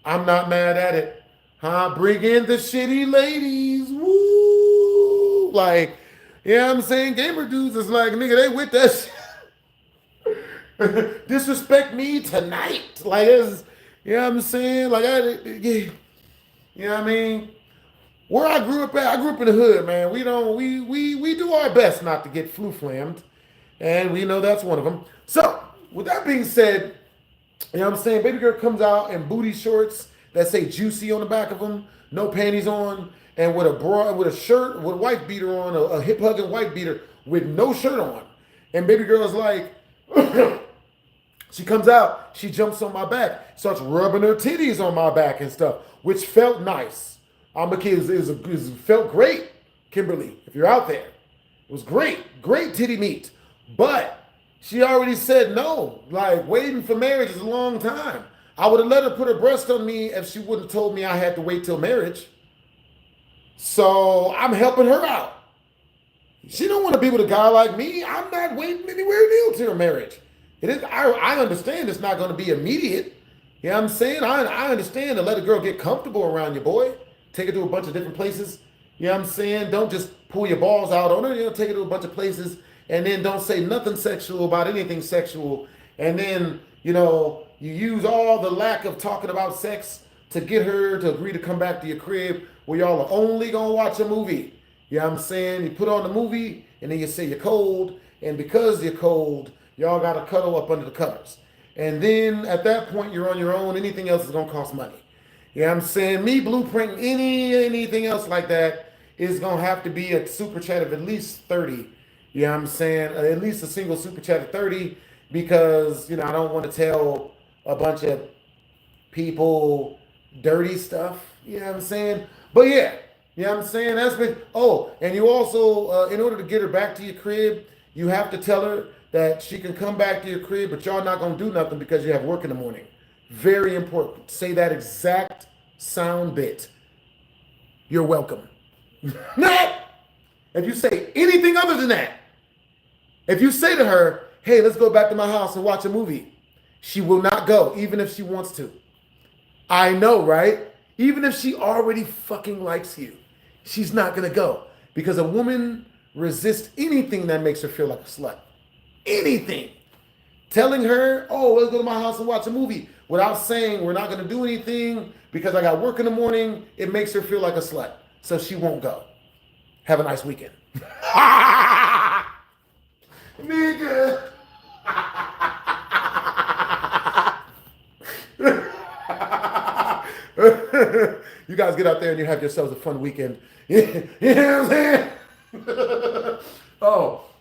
I'm not mad at it. Huh? Bring in the shitty ladies. Woo! Like, you know what I'm saying? Gamer dudes is like, nigga, they with that shit. Disrespect me tonight. Like, it's, you know what I'm saying? Like, you know what I mean? Where I grew up at, I grew up in the hood, man. We do our best not to get flu-flammed. And we know that's one of them. So, with that being said, you know what I'm saying? Baby girl comes out in booty shorts that say juicy on the back of them, no panties on, and with a bra, with a shirt, with a wife beater on, a hip hugging wife beater with no shirt on. And baby girl's like, she comes out, she jumps on my back, starts rubbing her titties on my back and stuff, which felt nice. I'm a kid, it felt great, Kimberly, if you're out there. It was great, great titty meat. But she already said no. Like, waiting for marriage is a long time. I would have let her put her breast on me if she wouldn't have told me I had to wait till marriage. So I'm helping her out. She don't want to be with a guy like me. I'm not waiting anywhere near till marriage. It is. I understand it's not going to be immediate. You know what I'm saying? I understand to let a girl get comfortable around your boy. Take her to a bunch of different places. You know what I'm saying? Don't just pull your balls out on her. You know, take her to a bunch of places and then don't say nothing sexual about anything sexual. And then, you know, you use all the lack of talking about sex to get her to agree to come back to your crib where y'all are only going to watch a movie. You know what I'm saying? You put on the movie and then you say you're cold. And because you're cold, y'all got to cuddle up under the covers. And then at that point, you're on your own. Anything else is going to cost money. You know what I'm saying? Me blueprinting anything else like that is going to have to be a super chat of at least 30. You know what I'm saying? At least a single super chat of 30 because, you know, I don't want to tell a bunch of people dirty stuff. You know what I'm saying? But yeah, you know what I'm saying? That's been, oh, and you also, in order to get her back to your crib, you have to tell her that she can come back to your crib, but y'all not going to do nothing because you have work in the morning. Very important. Say that exact sound bit. You're welcome. If you say anything other than that, if you say to her, hey, let's go back to my house and watch a movie, she will not go, even if she wants to. I know, right? Even if she already fucking likes you, she's not going to go. Because a woman resists anything that makes her feel like a slut. Anything. Telling her, oh, let's go to my house and watch a movie without saying we're not going to do anything because I got work in the morning, it makes her feel like a slut. So she won't go. Have a nice weekend. Nigga. You guys get out there and you have yourselves a fun weekend. You know what I'm saying?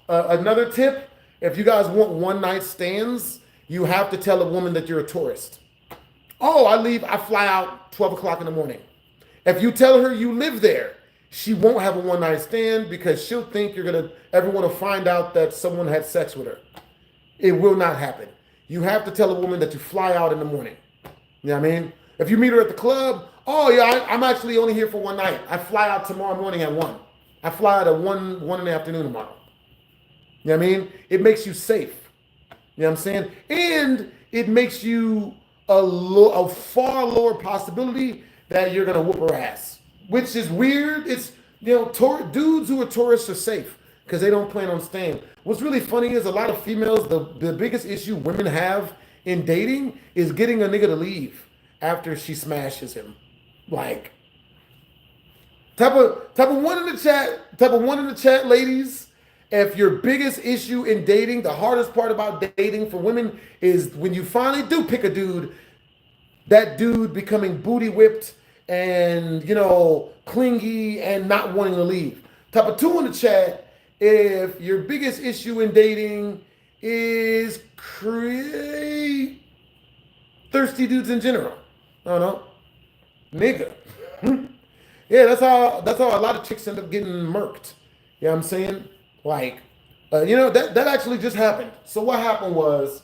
Another tip. If you guys want one night stands, you have to tell a woman that you're a tourist. Oh, I fly out 12 o'clock in the morning. If you tell her you live there, she won't have a one night stand because she'll think everyone will find out that someone had sex with her. It will not happen. You have to tell a woman that you fly out in the morning. You know what I mean? If you meet her at the club, oh yeah, I'm actually only here for one night. I fly out tomorrow morning at 1. I fly out at 1 in the afternoon tomorrow. You know what I mean? It makes you safe. You know what I'm saying? And it makes you a far lower possibility that you're going to whoop her ass. Which is weird. It's, you know, dudes who are tourists are safe because they don't plan on staying. What's really funny is a lot of females, the biggest issue women have in dating is getting a nigga to leave after she smashes him. Like, type of one in the chat, ladies. If your biggest issue in dating, the hardest part about dating for women is when you finally do pick a dude, that dude becoming booty whipped and, you know, clingy and not wanting to leave. Type of 2 in the chat, if your biggest issue in dating is thirsty dudes in general. I don't know. Nigga. Yeah, that's how a lot of chicks end up getting murked. You know what I'm saying? Like, you know, that actually just happened. So what happened was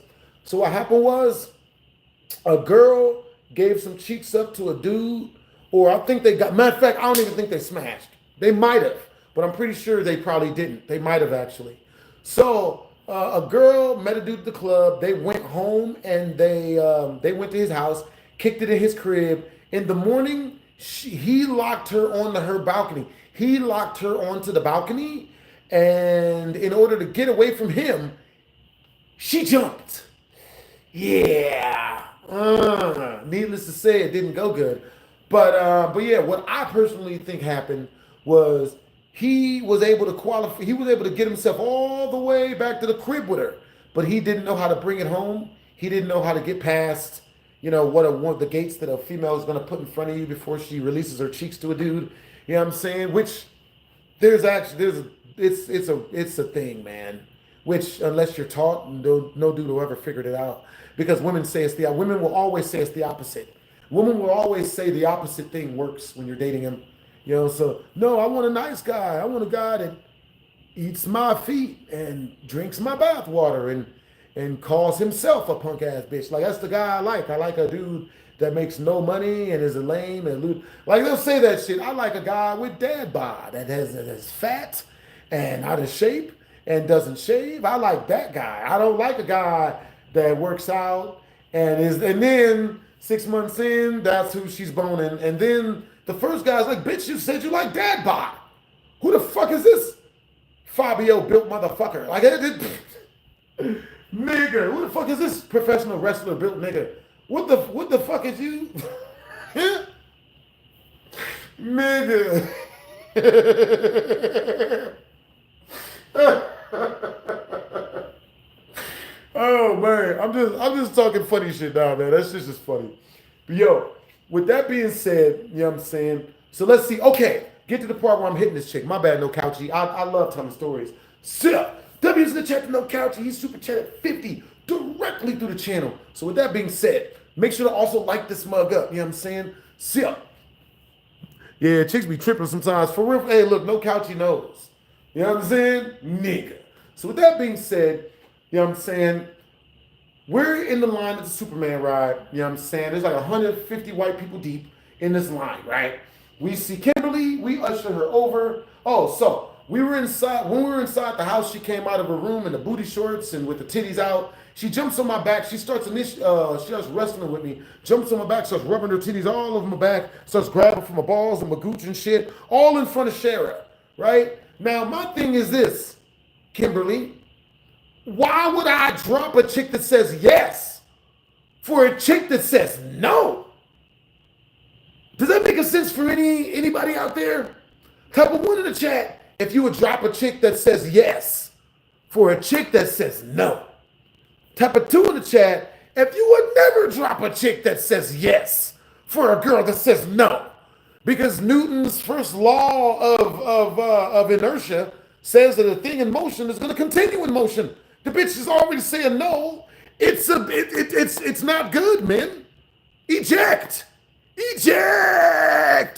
a girl gave some cheeks up to a dude, or I think they got, matter of fact, I don't even think they smashed. They might have, but I'm pretty sure they probably didn't. They might have actually. So a girl met a dude at the club. They went home and they went to his house, kicked it in his crib. In the morning, he locked her onto her balcony. He locked her onto the balcony, and in order to get away from him, she jumped. Yeah. Needless to say, it didn't go good. But yeah, what I personally think happened was he was able to qualify. He was able to get himself all the way back to the crib with her, but he didn't know how to bring it home. He didn't know how to get past, you know, one of the gates that a female is going to put in front of you before she releases her cheeks to a dude. You know what I'm saying? Which there's it's a thing, man. Which unless you're taught, no dude will ever figured it out. Because women will always say it's the opposite. Women will always say the opposite thing works when you're dating him. You know, so no, I want a nice guy. I want a guy that eats my feet and drinks my bath water and calls himself a punk ass bitch. Like that's the guy I like. I like a dude that makes no money and is a lame and lewd. Like they'll say that shit. I like a guy with dad bod that's fat and out of shape and doesn't shave. I like that guy. I don't like a guy that works out and then 6 months in, that's who she's boning. And then the first guy's like, bitch, you said you like dad bod. Who the fuck is this Fabio built motherfucker? Like, nigga, who the fuck is this professional wrestler built nigga? What the fuck is you? Nigga. Oh man, I'm just talking funny shit now, man. That's just funny. But yo, with that being said, you know what I'm saying? So let's see. Okay, get to the part where I'm hitting this chick. My bad, No Couchy. I love telling stories. Sit up. W's in the chat to No Couchy. He's super chatted 50 directly through the channel. So with that being said, make sure to also like this mug up. You know what I'm saying? Sit up. Yeah, chicks be tripping sometimes. For real. Hey, look, No Couchy knows. You know what I'm saying? Nigga. So with that being said, you know what I'm saying? We're in the line of the Superman ride. You know what I'm saying? There's like 150 white people deep in this line, right? We see Kimberly. We usher her over. Oh, so we were inside. When we were inside the house, she came out of her room in the booty shorts and with the titties out. She jumps on my back. She starts wrestling with me. Jumps on my back, starts rubbing her titties all over my back. Starts grabbing for my balls and my gooch and shit. All in front of Sherah, right? Now, my thing is this, Kimberly. Why would I drop a chick that says yes for a chick that says no? Does that make a sense for anybody out there? Type of one in the chat if you would drop a chick that says yes for a chick that says no. Type of 2 in the chat if you would never drop a chick that says yes for a girl that says no. Because Newton's first law of inertia says that a thing in motion is going to continue in motion. The bitch is already saying no. It's not good, man. Eject.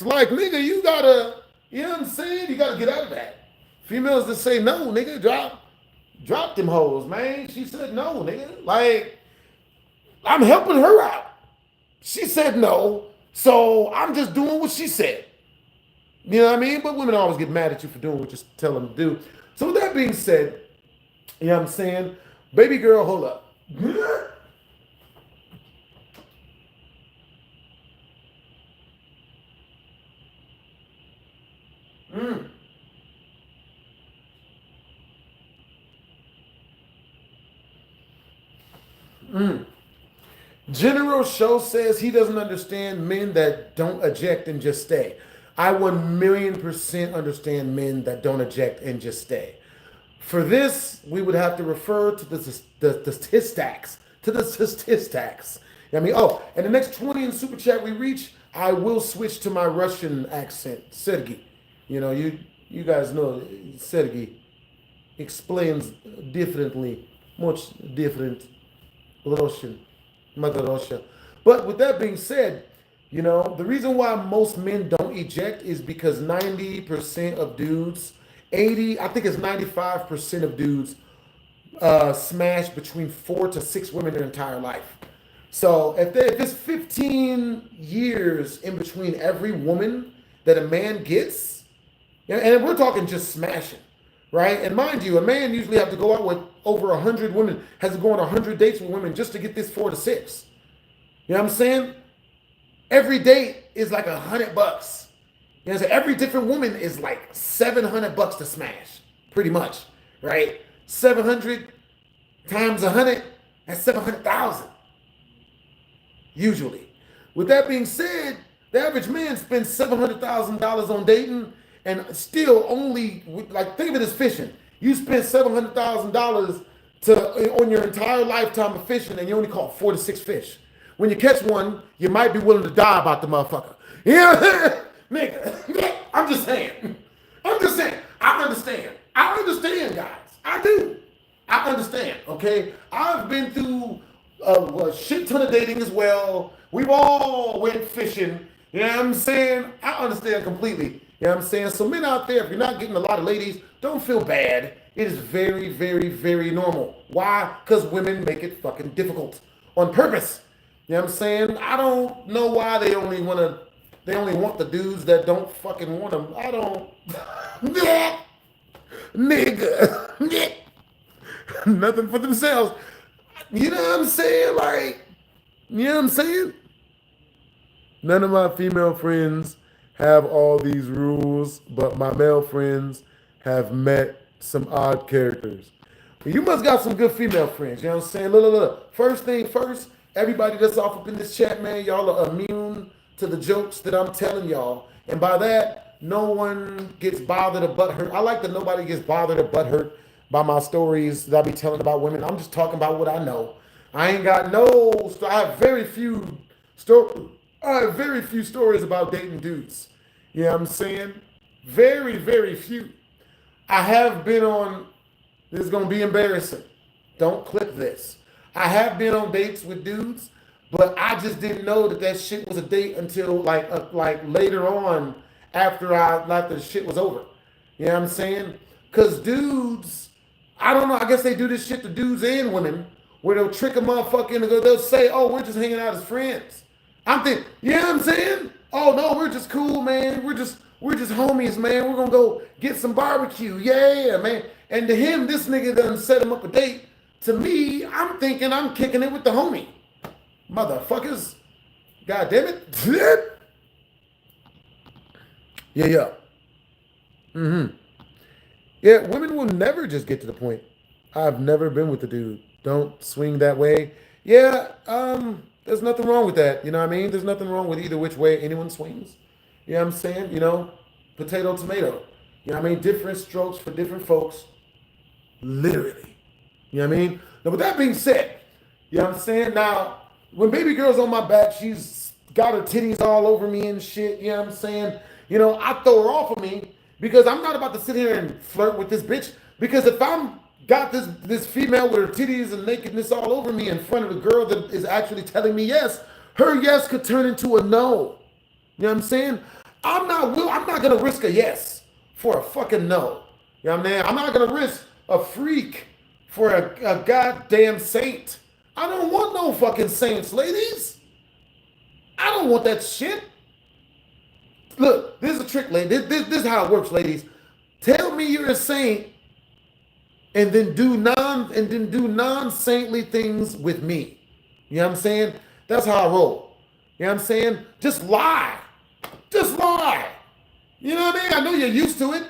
Like, nigga, you gotta, you know what I'm saying? You gotta get out of that. Females that say no, nigga, drop them hoes, man. She said no, nigga. Like, I'm helping her out. She said no, so I'm just doing what she said. You know what I mean? But women always get mad at you for doing what you tell them to do. So with that being said, you know what I'm saying? Baby girl, hold up. General Show says he doesn't understand men that don't eject and just stay. I 1,000,000% understand men that don't eject and just stay. For this, we would have to refer to the statistics. I mean, oh, and the next 20 in Super Chat we reach, I will switch to my Russian accent, Sergey. You know, you guys know Sergey explains differently, much different Russian, Mother Russia. But with that being said, you know, the reason why most men don't eject is because 90% of dudes, I think it's 95% of dudes smash between 4 to 6 women their entire life. So if it's 15 years in between every woman that a man gets, and we're talking just smashing, right? And mind you, a man usually have to go out with over 100 women, has to go on 100 dates with women just to get this 4 to 6. You know what I'm saying? Every date is like $100. You know, so every different woman is like $700 to smash, pretty much, right? 700 times 100, that's 700,000. Usually. With that being said, the average man spends $700,000 on dating and still only, like, think of it as fishing. You spend $700,000 on your entire lifetime of fishing and you only caught 4 to 6 fish. When you catch one, you might be willing to die about the motherfucker. You know, nigga, I'm just saying. I'm just saying. I understand. I understand, guys. I do. I understand, okay? I've been through a shit ton of dating as well. We've all went fishing. You know what I'm saying? I understand completely. You know what I'm saying? So men out there, if you're not getting a lot of ladies, don't feel bad. It is very, very, very normal. Why? Because women make it fucking difficult on purpose. You know what I'm saying? I don't know why they only want the dudes that don't fucking want them. I don't. Nigga. Nothing for themselves. You know what I'm saying? Like, you know what I'm saying? None of my female friends have all these rules, but my male friends have met some odd characters. But you must got some good female friends. You know what I'm saying? Look. First thing first, everybody that's off up in this chat, man, y'all are immune to the jokes that I'm telling y'all. And by that, no one gets bothered or butthurt. I like that nobody gets bothered or butthurt by my stories that I be telling about women. I'm just talking about what I know. I ain't got I have very few stories about dating dudes. You know what I'm saying? Very, very few. I have been on, this is going to be embarrassing. Don't click this. I have been on dates with dudes, but I just didn't know that shit was a date until like later on after the shit was over. You know what I'm saying? Because dudes, I don't know, I guess they do this shit to dudes and women where they'll trick a motherfucker and they'll say, oh, we're just hanging out as friends. I'm thinking, you know what I'm saying? Oh, no, we're just cool, man. We're just homies, man. We're going to go get some barbecue. Yeah, man. And to him, this nigga doesn't set him up a date. To me, I'm thinking I'm kicking it with the homie. Motherfuckers. God damn it. Yeah. Mm-hmm. Yeah, women will never just get to the point. I've never been with a dude. Don't swing that way. Yeah, there's nothing wrong with that. You know what I mean? There's nothing wrong with either which way anyone swings. You know what I'm saying? You know, potato, tomato. You know what I mean? Different strokes for different folks. Literally. You know what I mean? Now, with that being said, you know what I'm saying? Now, when baby girl's on my back, she's got her titties all over me and shit. You know what I'm saying? You know, I throw her off of me because I'm not about to sit here and flirt with this bitch. Because if I'm got this female with her titties and nakedness all over me in front of a girl that is actually telling me yes, her yes could turn into a no. You know what I'm saying? I'm not gonna risk a yes for a fucking no. You know what I mean? I'm not gonna risk a freak for a goddamn saint. I don't want no fucking saints, ladies. I don't want that shit. Look, this is a trick, lady. This is how it works, ladies. Tell me you're a saint and then do non-saintly things with me. You know what I'm saying? That's how I roll. You know what I'm saying? Just lie. Just lie. You know what I mean? I know you're used to it.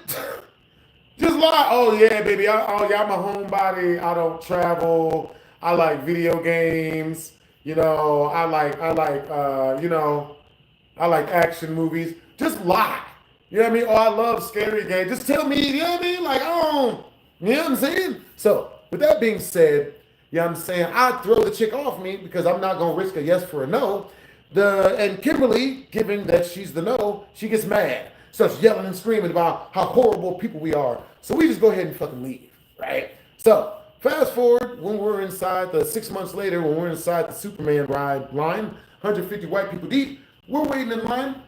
Just lie. Oh yeah, baby. I'm a homebody. I don't travel. I like video games. You know, I like action movies. Just lie. You know what I mean? Oh, I love scary games. Just tell me, you know what I mean? Like, oh, you know what I'm saying? So, with that being said, you know what I'm saying? I throw the chick off me because I'm not going to risk a yes for a no. And Kimberly, given that she's the no, she gets mad. Starts yelling and screaming about how horrible people we are. So we just go ahead and fucking leave, right? So, fast forward when we're inside 6 months later, when we're inside the Superman ride line, 150 white people deep, we're waiting in line.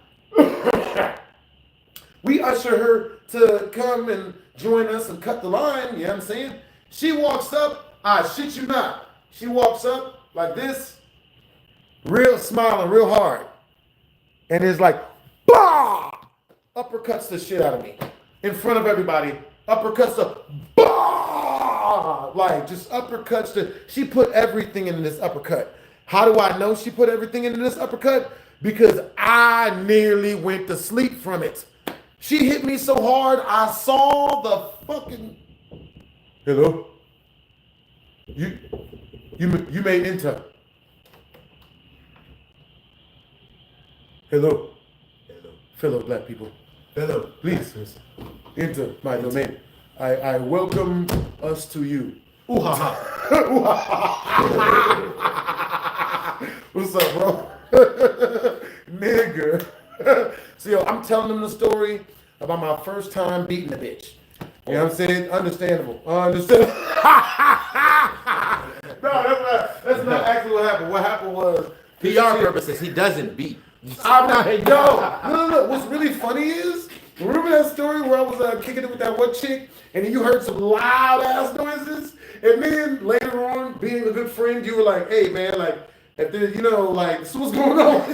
We usher her to come and join us and cut the line, you know what I'm saying? She walks up, I shit you not. She walks up like this, real smiling, real hard. And it's like, bah! Uppercuts the shit out of me. In front of everybody, uppercuts the, bah! Like, just uppercuts she put everything in this uppercut. How do I know she put everything in this uppercut? Because I nearly went to sleep from it. She hit me so hard, I saw the fucking... Hello? You may enter. Hello? Hello. Fellow black people. Hello. Please, enter my domain. I welcome us to you. Ooh ha ha. Ooh ha ha. What's up, bro? Nigga. So, yo, I'm telling them the story. about my first time beating a bitch. You know what I'm saying? Understandable. Understandable. No, that's not actually what happened. What happened was PR purposes, he doesn't beat. I'm not. No. What's really funny is, remember that story where I was kicking it with that one chick, and then you heard some loud ass noises, and then later on, being a good friend, you were like, "Hey man, like, if there's, like, so what's going on?"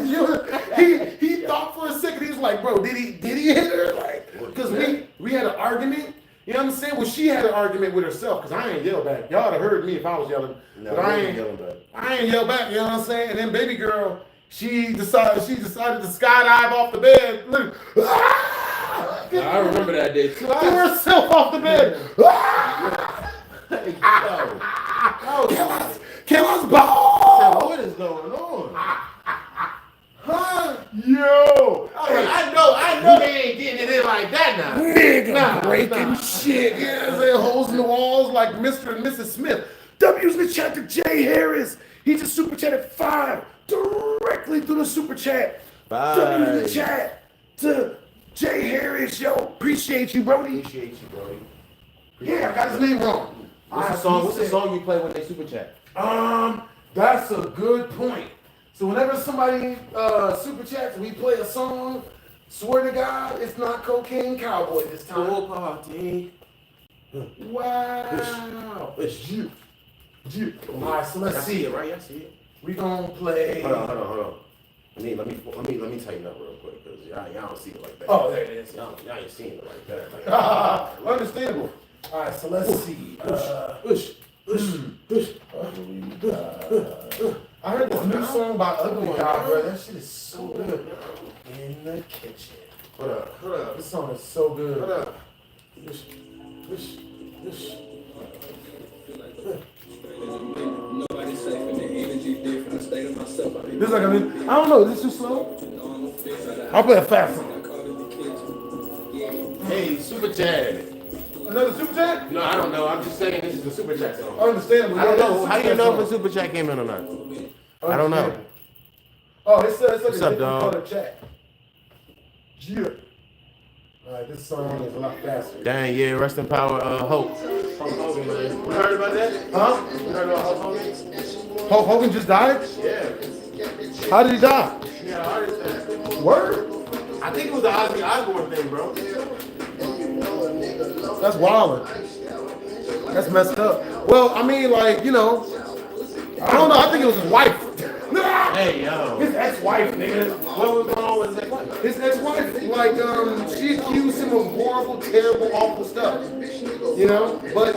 he thought for a second. He was like, "Bro, did he hit her?" Like, because we had an argument. You know what I'm saying? Well, she had an argument with herself, because I ain't yelled back. Y'all would have heard me if I was yelling. No, but I ain't yelling back. I ain't yelled back, you know what I'm saying? And then baby girl, she decided to skydive off the bed. Look, I remember that day. Threw herself off the bed. Kill us both. What is going on? Huh? Yo! I know they ain't getting it in like that now. Nigga breaking shit. Yeah, they holes in the walls like Mr. and Mrs. Smith. W Smith chat to Jay Harris. He just super chatted 5 directly through the super chat. Bye. W Smith chat to Jay Harris. Yo, appreciate you, Brody. Appreciate you, Brody. Yeah, I got his name wrong. What's the song you play when they super chat? That's a good point. So whenever somebody super chats, we play a song. Swear to God, it's not Cocaine Cowboy this time. Full party. Wow. It's you. All right, so let's see it, right? I see it. We gonna play. Hold on. Let me tighten up real quick, because y'all don't see it like that. Oh, there it is. Y'all ain't seen it like that. Understandable. All right, so let's see. I heard this new song by Ugly God, bro. That shit is so good. In the kitchen. Hold up. This song is so good. Hold up. This like I don't know. Is this too slow? I'll play a fast song. Hey, super chat. Another super chat? No, I don't know. I'm just saying this is a super chat song. Understandable. I don't know. How do you know if a super chat came in or not? I don't know. Oh, it's What's up, dog? Chat. Yeah. Alright, this song is a lot faster. Dang, yeah, rest in power, Hulk. Hulk Hogan, man. You heard about that? Huh? You heard about Hulk Hogan? Hulk Hogan just died? Yeah. How did he die? Yeah, heart attack. Word? I think it was the Ozzy Osbourne thing, bro. That's wild. That's messed up. Well, I mean, like, I don't know. I think it was his wife. Hey, yo. His ex-wife, nigga. What was going on with his ex-wife? His ex-wife, like, she accused him of horrible, terrible, awful stuff. But,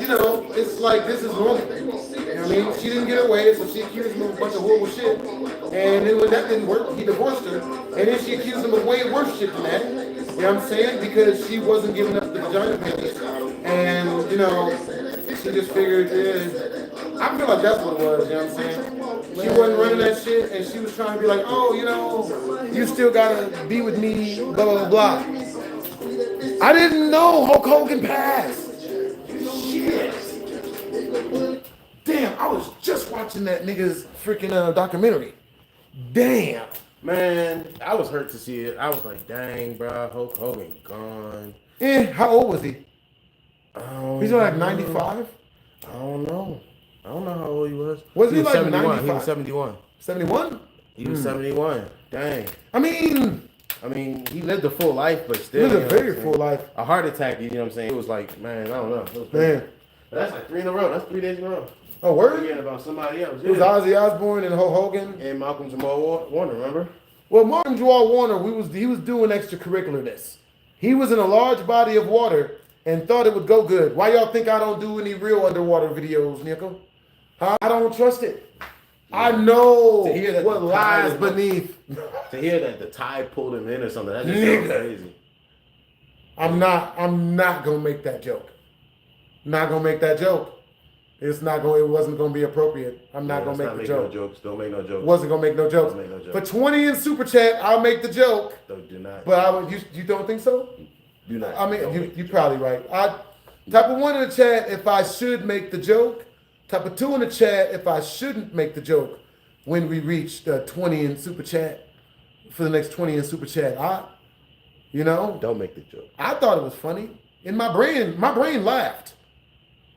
it's like, this is normal. You know what I mean? She didn't get away, so she accused him of a bunch of horrible shit. And then when that didn't work, he divorced her. And then she accused him of way worse shit than that. You know what I'm saying? Because she wasn't giving up the vagina panties. And, she just figured, I feel like that's what it was, you know what I'm saying? She wasn't running that shit, and she was trying to be like, oh, you still gotta be with me, blah, blah, blah. I didn't know Hulk Hogan passed. Shit. Damn, I was just watching that nigga's freaking documentary. Damn. Man, I was hurt to see it. I was like, dang, bro, Hulk Hogan gone. How old was he? He's like 95? I don't know how old he was. Was he like 71? 95? He was 71. 71? He was 71. Dang. I mean, he lived a full life, but still. He lived a very full life. A heart attack, you know what I'm saying? It was like, man, I don't know. It was Man. But that's like 3 in a row. That's 3 days in a row. Oh, word? Forgetting about somebody else. It was Ozzy Osbourne and Hulk Hogan. And Malcolm Jamal Warner, remember? Well, Martin Jamal Warner, he was doing extracurricularness. He was in a large body of water and thought it would go good. Why y'all think I don't do any real underwater videos, Nico? Huh? I don't trust it. Yeah. I know what lies beneath. To hear that the tide pulled him in or something, that just sounds crazy. I'm not gonna make that joke. Not gonna make that joke. It wasn't gonna be appropriate. I'm not gonna make the joke. No jokes. Don't make no jokes. Wasn't gonna make no jokes. Don't make no jokes. For 20 in super chat, I'll make the joke. Do not. But you don't think so? Do not. I mean, you're probably right. Type of 1 in the chat if I should make the joke. Type of 2 in the chat if I shouldn't make the joke when we reach the 20 in super chat. For the next 20 in super chat. You know? Don't make the joke. I thought it was funny. In my brain laughed.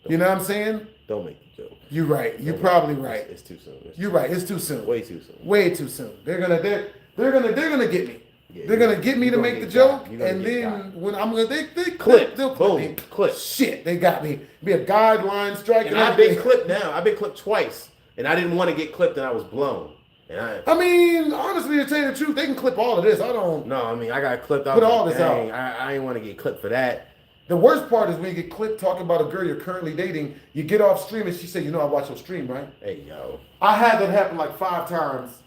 You know what I'm saying? Don't make the joke. You're right. You're probably right. It's too soon. You're right. It's too soon. Way too soon. Way too soon. They're gonna get me. Yeah, they're gonna get me to make the joke, and then got. when I'm gonna they Clip. they'll Boom. clip me. Clip. Shit, they got me. Be a guideline strike. And I've been clipped now. I've been clipped twice, and I didn't want to get clipped, and I was blown. And I mean, honestly, to tell you the truth, they can clip all of this. I don't. No, I mean, I got clipped. I Put was all like, this out. dang, I didn't want to get clipped for that. The worst part is when you get clipped talking about a girl you're currently dating. You get off stream and she said, "You know, I watch your stream, right?" Hey, yo. I had that happen like 5 times.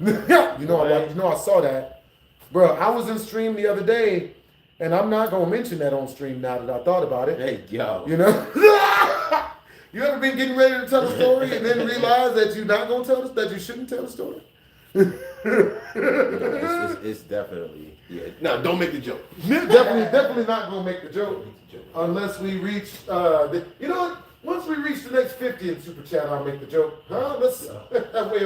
I saw that, bro. I was in stream the other day, and I'm not gonna mention that on stream now that I thought about it. Hey, yo. You know, you ever been getting ready to tell a story and then realize that you're not gonna tell us that you shouldn't tell the story? It's definitely, yeah. No, don't make the joke. Definitely not gonna make the joke unless we reach. You know what? Once we reach the next 50 in super chat, I'll make the joke. Huh? That way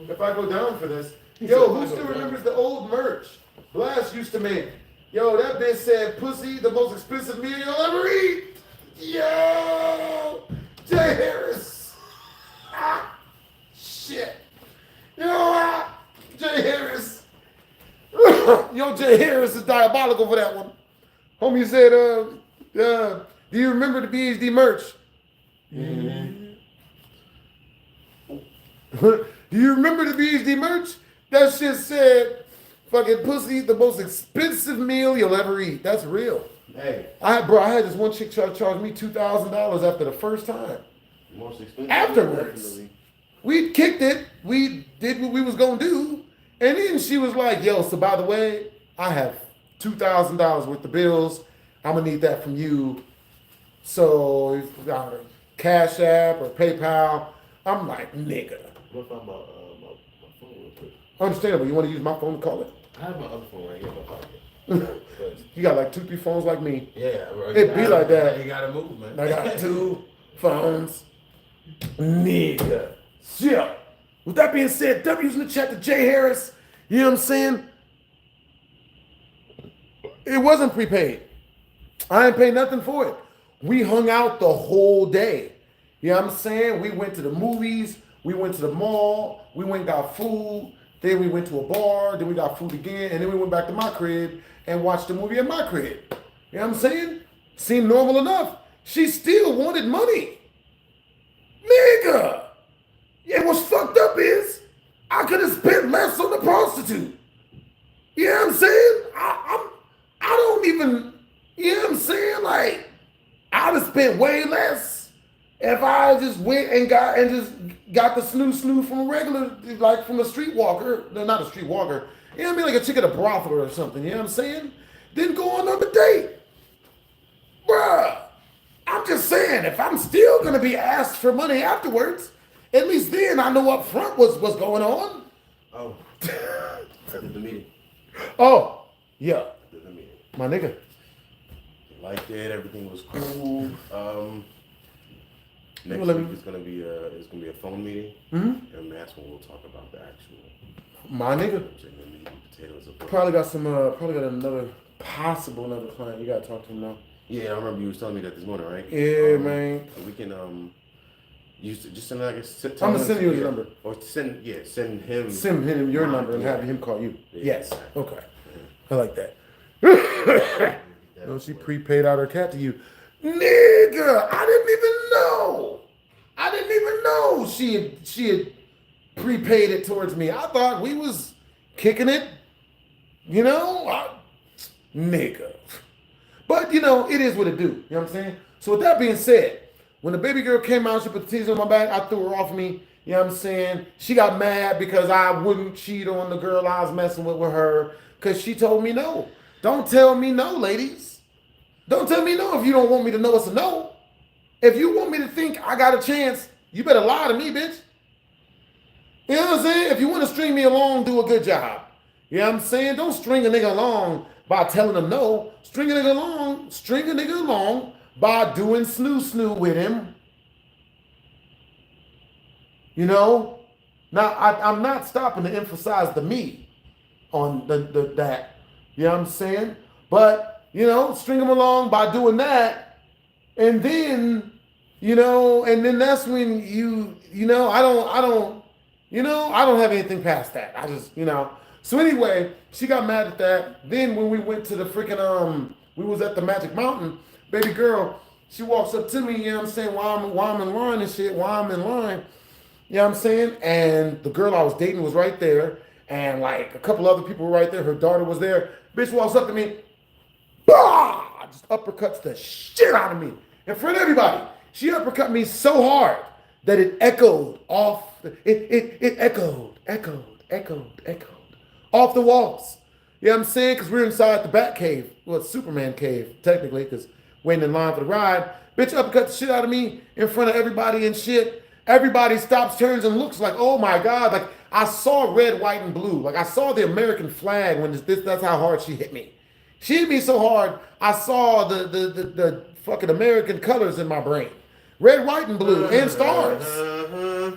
if I go down for this. Yo, who still remembers the old merch Blast used to make? Yo, that bitch said, "Pussy, the most expensive meal you'll ever eat." Yo, Jay Harris. Shit. Yo, Jay Harris. Yo, Jay Harris is diabolical for that one. Homie said, do you remember the BHD merch? Mm-hmm. Do you remember the BHD merch? That shit said, "Fucking pussy, the most expensive meal you'll ever eat." That's real. Hey. I had this one chick try to charge me $2,000 after the first time. Most expensive. Afterwards. Definitely. We kicked it. We did what we was going to do. And then she was like, "Yo, so by the way, I have $2,000 worth of bills. I'm going to need that from you. So, Cash App or PayPal." I'm like, nigga. What if I'm my phone real quick? Understandable. You want to use my phone to call it? I have my other phone right here in my pocket. You got like 2-3 phones like me. Yeah, bro. It be like that. You gotta move, man. I got 2 phones. Nigga. Yeah. With that being said, W's in the chat to Jay Harris. You know what I'm saying? It wasn't prepaid. I didn't pay nothing for it. We hung out the whole day. You know what I'm saying? We went to the movies. We went to the mall. We went and got food. Then we went to a bar. Then we got food again. And then we went back to my crib and watched the movie at my crib. You know what I'm saying? Seemed normal enough. She still wanted money. Nigga. Yeah, what's fucked up is I could have spent less on the prostitute. You know what I'm saying? I don't even, you know what I'm saying? Like, I'd have spent way less if I just went and got the snoo from a regular, like from a streetwalker. No, not a streetwalker. You know what I mean? Like a chick at a brothel or something. You know what I'm saying? Then go on another date. Bruh, I'm just saying, if I'm still going to be asked for money afterwards, at least then I know up front what's going on. Oh. I did the meeting. Oh, yeah. I did the meeting. My nigga. Liked it. Everything was cool. Next Well, week it's gonna be a phone meeting, Mm-hmm. and that's when we'll talk about the actual. My nigga. The meat and potatoes of Probably got another client. You gotta talk to him now. Yeah, I remember you was telling me that this morning, right? Yeah, man. We can just send like I'm gonna send you his number. Or send him. Send him your number and yeah. have him call you. Yeah. Yes. Okay. I like that. No, she prepaid out her cat to you. Nigga, I didn't even know she had prepaid it towards me. I thought we was kicking it, you know? Nigga. But, you know, it is what it do. You know what I'm saying? So with that being said, when the baby girl came out, she put the titties on my back, I threw her off me. You know what I'm saying? She got mad because I wouldn't cheat on the girl I was messing with her because she told me no. Don't tell me no, ladies. Don't tell me no if you don't want me to know it's a no. If you want me to think I got a chance, you better lie to me, bitch. You know what I'm saying? If you want to string me along, do a good job. You know what I'm saying? Don't string a nigga along by telling him no. String a nigga along by doing snoo with him. You know? Now, I'm not stopping to emphasize the me on that. You You know what I'm saying? But, you know, string them along by doing that. And then, you know, and then that's when you know, I don't have anything past that. I just, you know. So anyway, she got mad at that. Then when we went to the freaking, we was at the Magic Mountain, baby girl, she walks up to me, you know what I'm saying, while I'm in line and shit, while I'm in line, you know what I'm saying? And the girl I was dating was right there, and like a couple other people were right there, her daughter was there. Bitch walks up to me, bah! Just uppercuts the shit out of me in front of everybody. She uppercut me so hard that it echoed off, it echoed off the walls. You know what I'm saying? Because we're inside the Bat Cave. Well, it's Superman Cave, technically, because waiting in line for the ride. Bitch uppercut the shit out of me in front of everybody and shit. Everybody stops, turns, and looks like, oh my God. Like, I saw red, white, and blue. Like, I saw the American flag when that's how hard she hit me. She hit me so hard, I saw the fucking American colors in my brain. Red, white, and blue, and stars.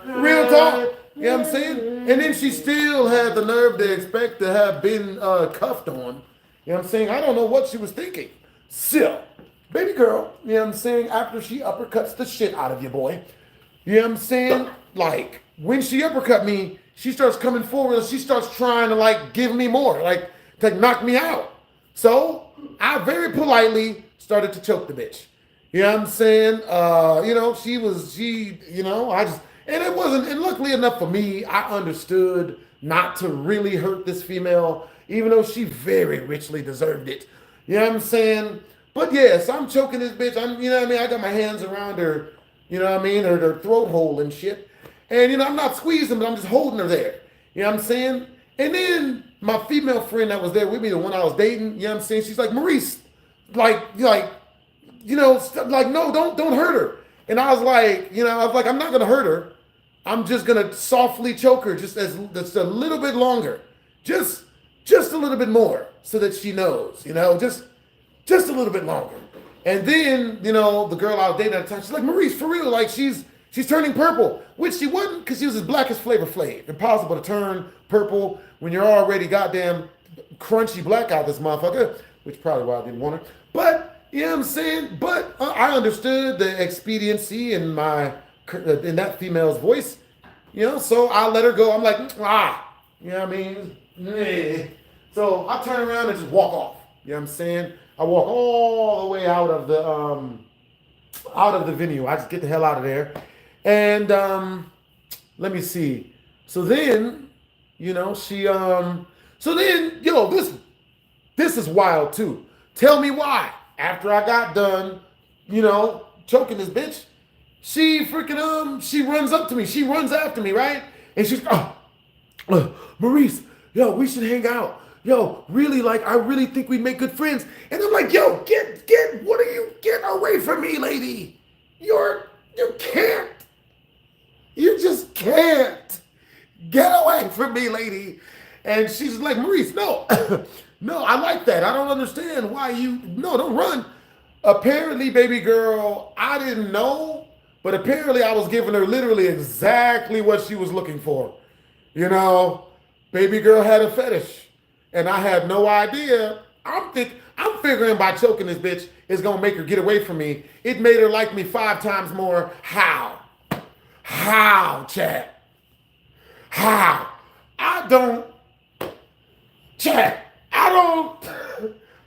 Real talk. You know what I'm saying? And then she still had the nerve to expect to have been cuffed on. You know what I'm saying? I don't know what she was thinking. Still, baby girl, you know what I'm saying? After she uppercuts the shit out of you, boy. You know what I'm saying? Like, when she uppercut me, she starts coming forward and she starts trying to, like, give me more. Like, to knock me out. So, I very politely started to choke the bitch. You know what I'm saying? You know, and it wasn't, and luckily enough for me, I understood not to really hurt this female, even though she very richly deserved it. You know what I'm saying? But yes, I'm choking this bitch. You know what I mean? I got my hands around her, you know what I mean? Her throat hole and shit. And, you know, I'm not squeezing, but I'm just holding her there. You know what I'm saying? And then my female friend that was there with me, the one I was dating, you know what I'm saying? She's like, Maurice, like, you know, like, no, don't hurt her. And I was like, I'm not going to hurt her. I'm just going to softly choke her just a little bit longer. Just a little bit more so that she knows, you know, just a little bit longer. And then, you know, the girl I was dating at the time, she's like, Maurice, for real, like she's turning purple, which she wasn't because she was as black as Flavor Flav. Impossible to turn purple when you're already goddamn crunchy black out this motherfucker, which probably why I didn't want her. But, you know what I'm saying? But I understood the expediency in that female's voice, you know, so I let her go. I'm like, you know what I mean? So I turn around and just walk off. You know what I'm saying? I walk all the way out of the venue. I just get the hell out of there. And let me see. So then, you know, this is wild too. Tell me why. After I got done, you know, choking this bitch, she freaking she runs up to me. She runs after me, right? And she's, Maurice, yo, we should hang out. Yo, really, like, I really think we'd make good friends. And I'm like, yo, get away from me, lady. You can't. You just can't. Get away from me, lady. And she's like, Maurice, no. No, I like that. I don't understand why don't run. Apparently, baby girl, I didn't know, but apparently I was giving her literally exactly what she was looking for. You know, baby girl had a fetish. And I had no idea. I'm figuring by choking this bitch is gonna make her get away from me. It made her like me 5 times more. How? How, Chad? How?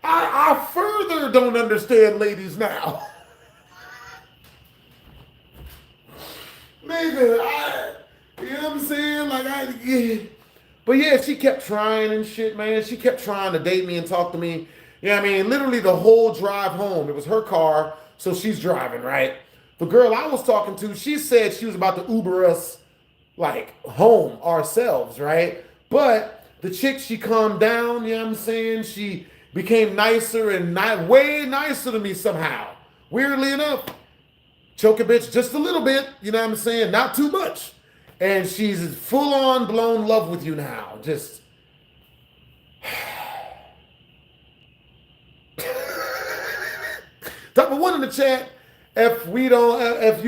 I further don't understand ladies now. Nigga, you know what I'm saying? But yeah, she kept trying and shit, man. She kept trying to date me and talk to me. You know what I mean? Literally the whole drive home. It was her car, so she's driving, right? The girl I was talking to, she said she was about to Uber us, like, home ourselves, right? But the chick, she calmed down, you know what I'm saying? She became nicer and way nicer to me somehow. Weirdly enough, choke a bitch just a little bit, you know what I'm saying? Not too much. And she's full on blown love with you now. Just type of 1 in the chat if you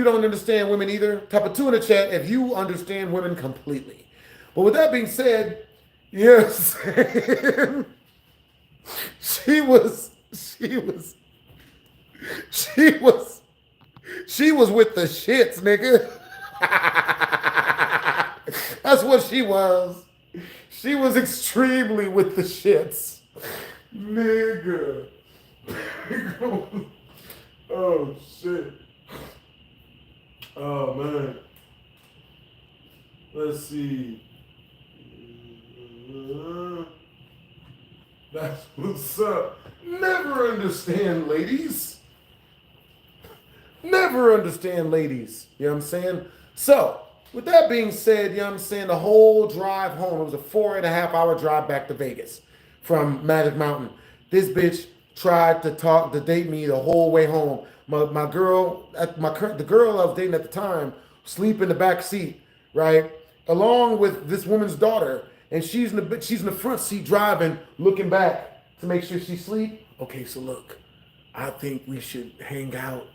don't understand women either. Type of 2 in the chat if you understand women completely. But with that being said, yes. She was with the shits, nigga. That's what she was. She was extremely with the shits. Nigga. Oh, shit. Oh, man. Let's see. That's what's up. Never understand ladies. Never understand ladies. You know what I'm saying? So, with that being said, you know what I'm saying, the whole drive home, it was a 4.5-hour drive back to Vegas from Magic Mountain. This bitch tried to date me the whole way home. My girl, the girl I was dating at the time, sleep in the back seat, right? Along with this woman's daughter, and she's in the front seat driving, looking back to make sure she's asleep. Okay, so look, I think we should hang out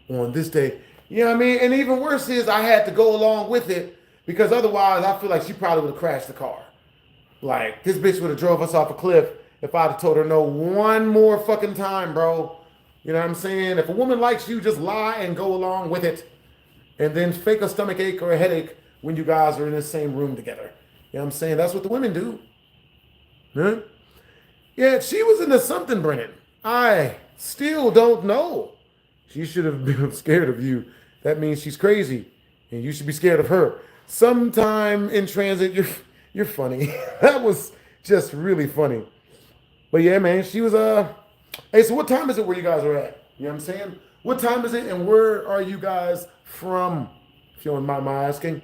on this day. You know what I mean? And even worse is I had to go along with it because otherwise I feel like she probably would have crashed the car. Like, this bitch would have drove us off a cliff if I'd have told her no one more fucking time, bro. You know what I'm saying? If a woman likes you, just lie and go along with it. And then fake a stomach ache or a headache when you guys are in the same room together. You know what I'm saying? That's what the women do. Huh? Yeah, she was into something, Brennan. I still don't know. She should have been scared of you. That means she's crazy, and you should be scared of her. Sometime in transit, you're funny. That was just really funny. But yeah, man, she was Hey, so what time is it where you guys are at? You know what I'm saying? What time is it, and where are you guys from? If you don't mind my asking.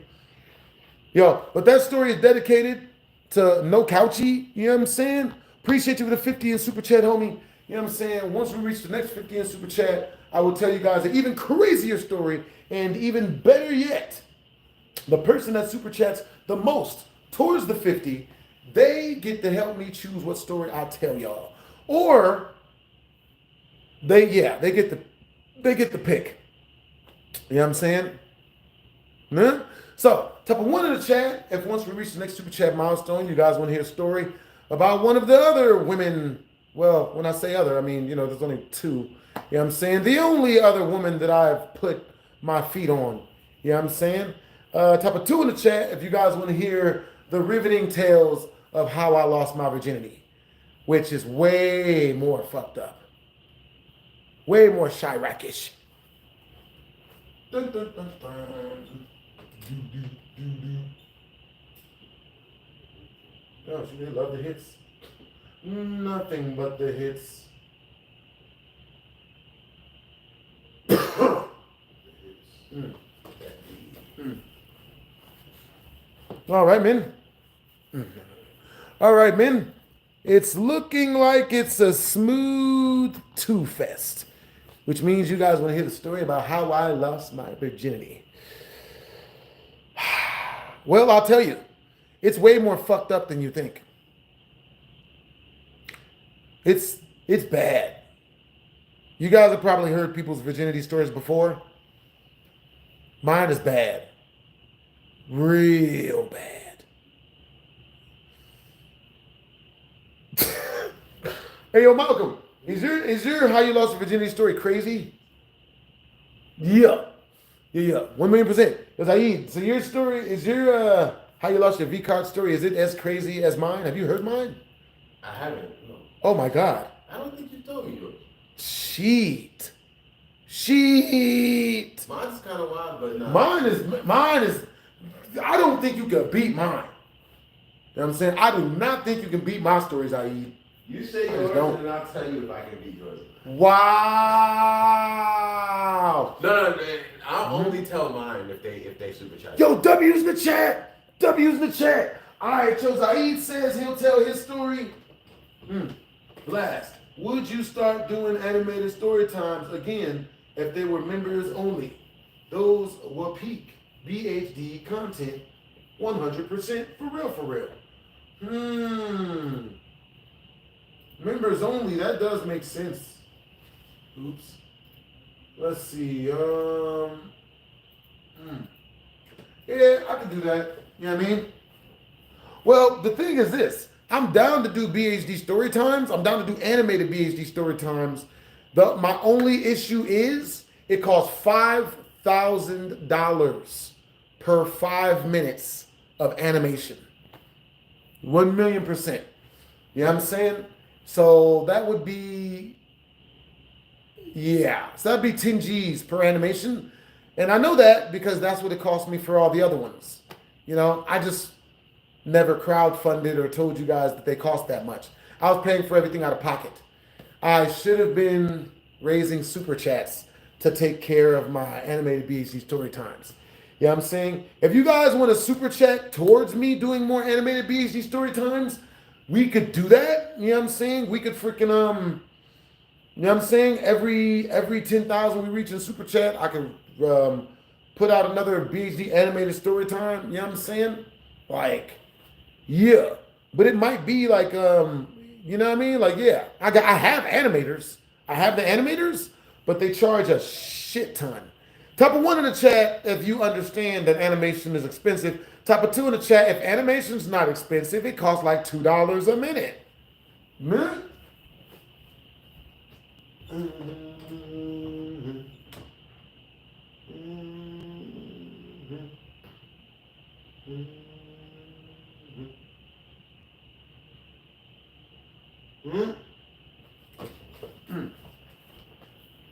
Yo, but that story is dedicated to No Couchy. You know what I'm saying? Appreciate you for the 50 in Super Chat, homie. You know what I'm saying? Once we reach the next 50 in Super Chat, I will tell you guys an even crazier story, and even better yet, the person that Super Chats the most towards the 50, they get to help me choose what story I tell y'all. Or they get the pick. You know what I'm saying? Huh? So, type of 1 in the chat if once we reach the next Super Chat milestone, you guys want to hear a story about one of the other women. Well, when I say other, I mean, you know, there's only 2. You know what I'm saying? The only other woman that I've put my feet on. You know what I'm saying? Type of 2 in the chat if you guys want to hear the riveting tales of how I lost my virginity, which is way more fucked up. Way more Chirac-ish. Dun, dun, dun, dun. Oh, she really love the hits. Nothing but the hits. All right, men. All right, men. It's looking like it's a smooth 2-fest, which means you guys want to hear the story about how I lost my virginity. Well, I'll tell you, it's way more fucked up than you think. It's bad. You guys have probably heard people's virginity stories before. Mine is bad. Real bad. Hey, yo, Malcolm, is your how you lost your virginity story crazy? Yeah. 1,000,000%. Because so your story, is your how you lost your V-card story, is it as crazy as mine? Have you heard mine? I haven't. No. Oh my God. I don't think you told me yours. Sheet. Mine's kind of wild, but no. Mine is. I don't think you can beat mine. You know what I'm saying? I do not think you can beat my stories, Aid. You say yours, and I'll tell you if I can beat yours. Wow. No. I'll only tell mine if they super chat. Yo, W's in the chat. All right, so Zaid says he'll tell his story. Blast. Would you start doing animated story times again if they were members only? Those were peak BHD content, 100% for real. Members only, that does make sense. Oops. Let's see. Yeah, I can do that. You know what I mean? Well, the thing is this. I'm down to do BHD story times. I'm down to do animated BHD story times. My only issue is it costs $5,000 per 5 minutes of animation. 1,000,000%. You know what I'm saying? So that would be, yeah. So that'd be 10 G's per animation. And I know that because that's what it cost me for all the other ones. You know, I just never crowdfunded or told you guys that they cost that much. I was paying for everything out of pocket. I should have been raising super chats to take care of my animated BHD story times. You know what I'm saying? If you guys want to super chat towards me doing more animated BHD story times, we could do that. You know what I'm saying? We could freaking you know what I'm saying? Every 10,000 we reach in super chat, I can put out another BHD animated story time. You know what I'm saying? Like, yeah. But it might be like you know what I mean? Like, yeah. I have animators. I have the animators, but they charge a shit ton. Type of 1 in the chat if you understand that animation is expensive. Type of 2 in the chat if animation's not expensive, it costs like $2 a minute. Minute?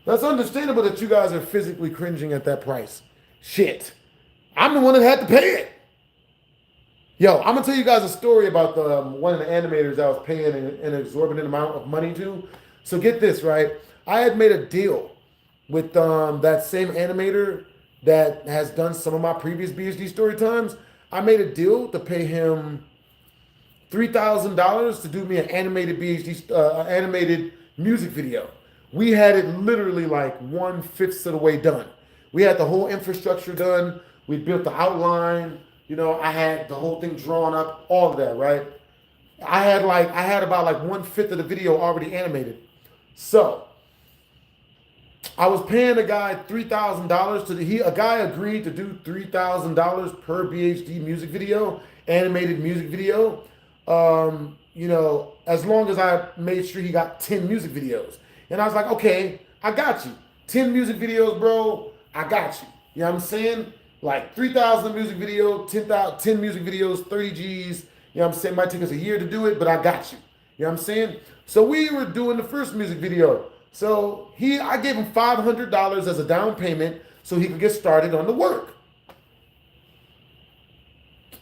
That's understandable that you guys are physically cringing at that price. Shit. I'm the one that had to pay it. Yo, I'm gonna tell you guys a story about the one of the animators I was paying an exorbitant amount of money to. So get this, right? I had made a deal with that same animator that has done some of my previous BHD story times. I made a deal to pay him $3,000 to do me an animated BHD animated music video. We had it literally like 1/5 of the way done. We had the whole infrastructure done. We built the outline. You know, I had the whole thing drawn up, all of that, right? I had about like 1/5 of the video already animated. So I was paying a guy $3,000 a guy agreed to do $3,000 per BHD music video, animated music video. You know, as long as I made sure he got 10 music videos. And I was like, okay, I got you. 10 music videos, bro, I got you. You know what I'm saying? Like 3,000 music video, 10 music videos, 30 G's. You know what I'm saying? It might take us a year to do it, but I got you. You know what I'm saying? So we were doing the first music video. So I gave him $500 as a down payment so he could get started on the work.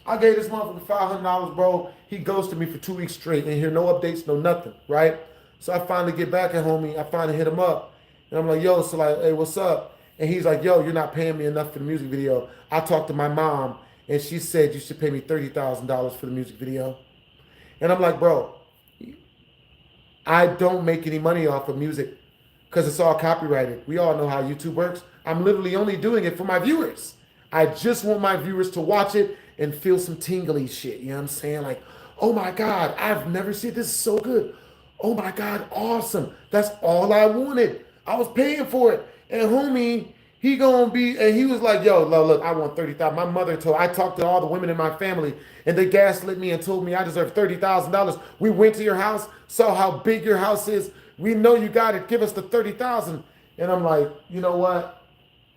I gave this motherfucker $500, bro. He ghosted me for 2 weeks straight. Ain't hear no updates, no nothing, right? So I finally get back at homie. I finally hit him up. And I'm like, yo, so like, hey, what's up? And he's like, yo, you're not paying me enough for the music video. I talked to my mom, and she said you should pay me $30,000 for the music video. And I'm like, bro, I don't make any money off of music because it's all copyrighted. We all know how YouTube works. I'm literally only doing it for my viewers. I just want my viewers to watch it and feel some tingly shit. You know what I'm saying? Like, oh my God, I've never seen this so good. Oh my God, awesome. That's all I wanted. I was paying for it. And homie, he was like, yo, look, I want $30,000. My mother I talked to all the women in my family and they gaslit me and told me I deserve $30,000. We went to your house, saw how big your house is. We know you got it. Give us the $30,000. And I'm like, you know what?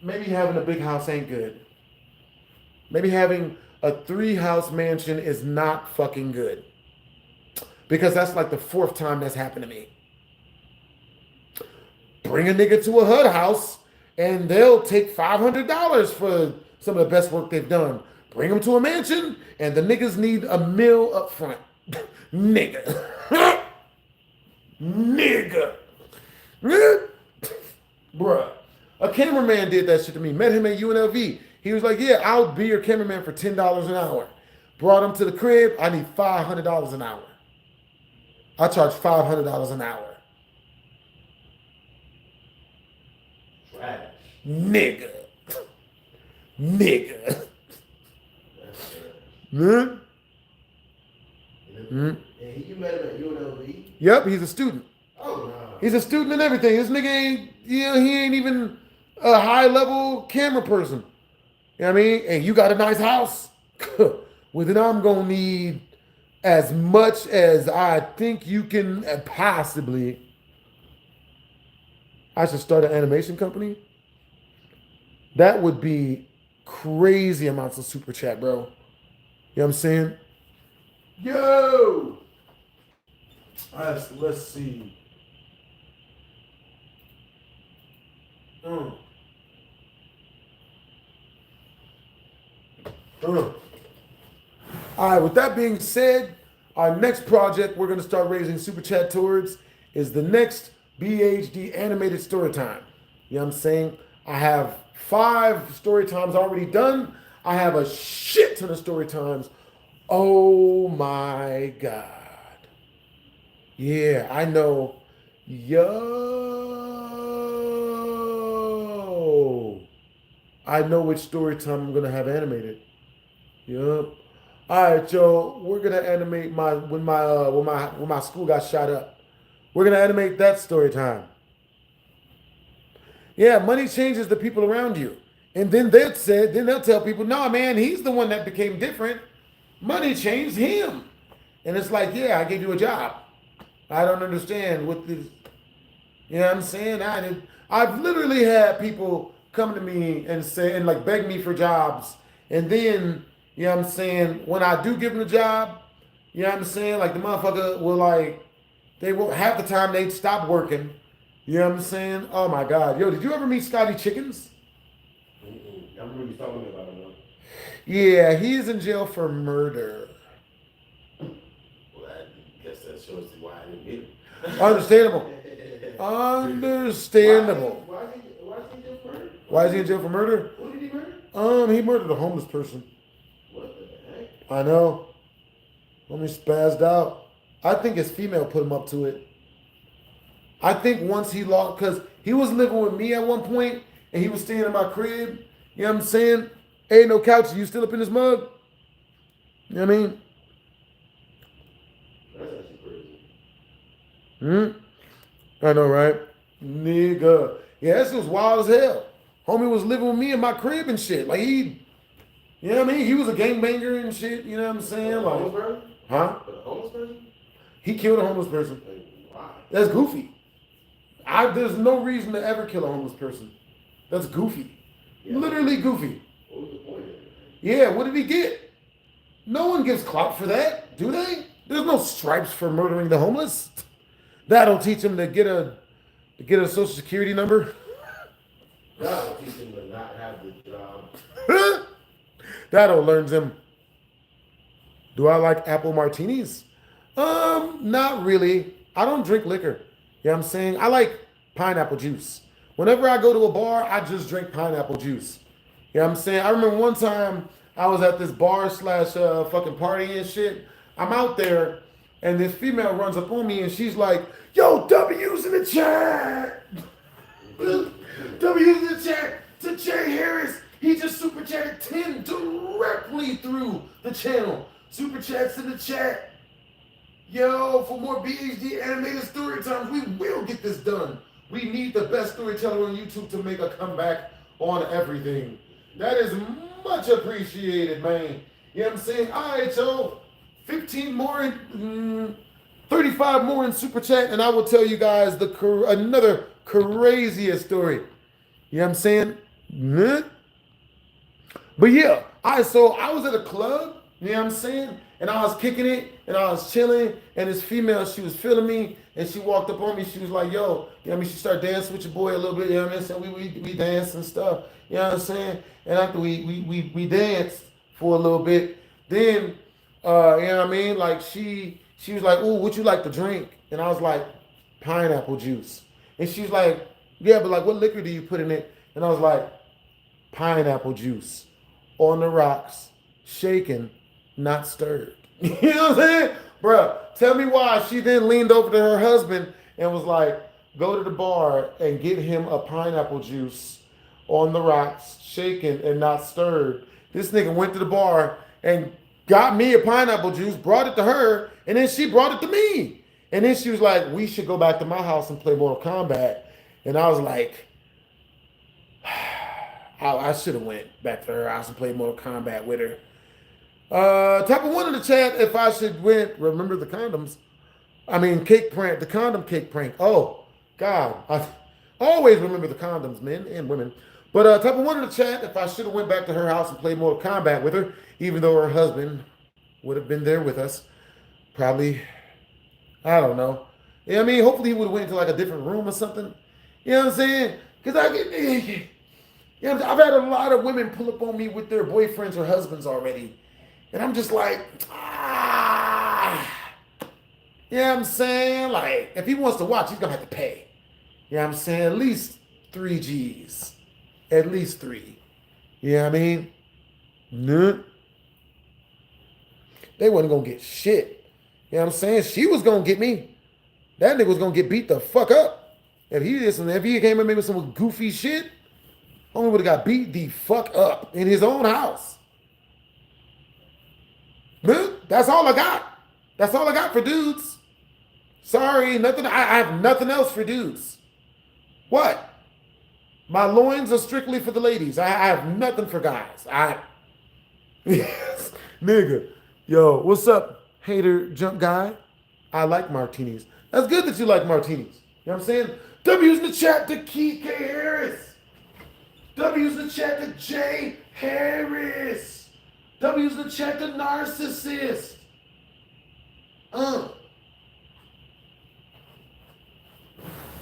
Maybe having a big house ain't good. Maybe having a 3-house mansion is not fucking good. Because that's like the 4th time that's happened to me. Bring a nigga to a HUD house and they'll take $500 for some of the best work they've done. Bring them to a mansion and the niggas need $1 million up front. Nigga. Nigga. Bruh. A cameraman did that shit to me. Met him at UNLV. He was like, yeah, I'll be your cameraman for $10 an hour. Brought him to the crib. I need $500 an hour. I charge $500 an hour. Trash. Nigga. Nigga. And you met him at UNLV? Yep, he's a student. Oh, no. He's a student and everything. This nigga ain't, he ain't even a high-level camera person. You know what I mean? And you got a nice house? Well, then I'm going to need as much as I think you can possibly, I should start an animation company. That would be crazy amounts of super chat, bro. You know what I'm saying? Yo! Let's see. All right, with that being said, our next project we're going to start raising super chat towards is the next BHD animated story time. You know what I'm saying? I have 5 story times already done. I have a shit ton of story times. Oh my God. Yeah, I know. Yo. I know which story time I'm going to have animated. Yup. All right, Joe. We're gonna animate when my school got shot up. We're gonna animate that story time. Yeah, money changes the people around you, and then they'll tell people, "No, man, he's the one that became different. Money changed him." And it's like, yeah, I gave you a job. I don't understand what this. You know what I'm saying? I've literally had people come to me and say and like beg me for jobs, and then you know what I'm saying, when I do give them the job, you know what I'm saying, like the motherfucker will like they will half the time they'd stop working. You know what I'm saying? Oh my God, yo, did you ever meet Scotty Chickens? I'm really talking about him. Yeah, he's in jail for murder. Well, I guess that shows you why I didn't meet him. Understandable. Understandable. Why is he in jail for murder? Why is he in jail for murder? Who did he murder? He murdered a homeless person. What the heck? I know. Homie spazzed out. I think his female put him up to it. I think once he lost, because he was living with me at one point, and he was staying in my crib. You know what I'm saying? Ain't no couch. You still up in this mug? You know what I mean? That's actually crazy. I know, right? Nigga. Yeah, this was wild as hell. Homie was living with me in my crib and shit. Like you know what I mean? He was a gangbanger and shit. You know what I'm saying? A Like, homeless person? huh? A homeless person? He killed a homeless person. Why? That's goofy. There's no reason to ever kill a homeless person. That's goofy. Yeah. Literally goofy. What was the point of it? Yeah, what did he get? No one gives clout for that, do they? There's no stripes for murdering the homeless. That'll teach him to get a social security number. That'll teach him to not have the job. That'll learn him. Do I like apple martinis? Not really. I don't drink liquor. You know what I'm saying? I like pineapple juice. Whenever I go to a bar, I just drink pineapple juice. You know what I'm saying? I remember one time I was at this bar / fucking party and shit. I'm out there and this female runs up on me and she's like, "Yo, W's in the chat." W's in the chat to Jerry Harris. He just super chatted 10 directly through the channel. Super chats in the chat. Yo, for more BHD animated story times, we will get this done. We need the best storyteller on YouTube to make a comeback on everything. That is much appreciated, man. You know what I'm saying? All right, so 15 more, 35 more in super chat, and I will tell you guys another craziest story. You know what I'm saying? But yeah, I was at a club, you know what I'm saying? And I was kicking it, and I was chilling, and this female, she was feeling me, and she walked up on me, she was like, "Yo," you know what I mean? She started dancing with your boy a little bit, you know what I mean? So we danced and stuff, you know what I'm saying? And after we danced for a little bit, then, you know what I mean? Like she was like, "Ooh, what you like to drink?" And I was like, "Pineapple juice." And she was like, "Yeah, but like what liquor do you put in it?" And I was like, "Pineapple juice on the rocks, shaken, not stirred." You know what I'm saying? Bruh, tell me why she then leaned over to her husband and was like, "Go to the bar and get him a pineapple juice on the rocks, shaken and not stirred." This nigga went to the bar and got me a pineapple juice, brought it to her, and then she brought it to me. And then she was like, "We should go back to my house and play Mortal Kombat." And I was like, I should have went back to her house and played Mortal Kombat with her. Type of one in the chat if I should win. Remember the condoms. I mean, cake prank, the condom cake prank. Oh, God. I always remember the condoms, men and women. But type of one in the chat if I should have went back to her house and played Mortal Kombat with her, even though her husband would have been there with us. Probably, I don't know. Yeah, I mean, hopefully he would have went into like a different room or something. You know what I'm saying? Because you know, I've had a lot of women pull up on me with their boyfriends or husbands already. And I'm just like, you know what I'm saying? Like, if he wants to watch, he's going to have to pay. You know what I'm saying? At least 3 G's. At least 3. You know what I mean? Nah. They wasn't going to get shit. You know what I'm saying? She was going to get me. That nigga was going to get beat the fuck up. If he came at me with some goofy shit, homie would have got beat the fuck up in his own house. That's all I got. That's all I got for dudes. Sorry, nothing. I have nothing else for dudes. What? My loins are strictly for the ladies. I have nothing for guys. Yes, nigga. Yo, what's up, hater junk guy? I like martinis. That's good that you like martinis. You know what I'm saying? W's in the chat to K Harris. W's in the chat to J Harris. W's in the chat to Narcissist.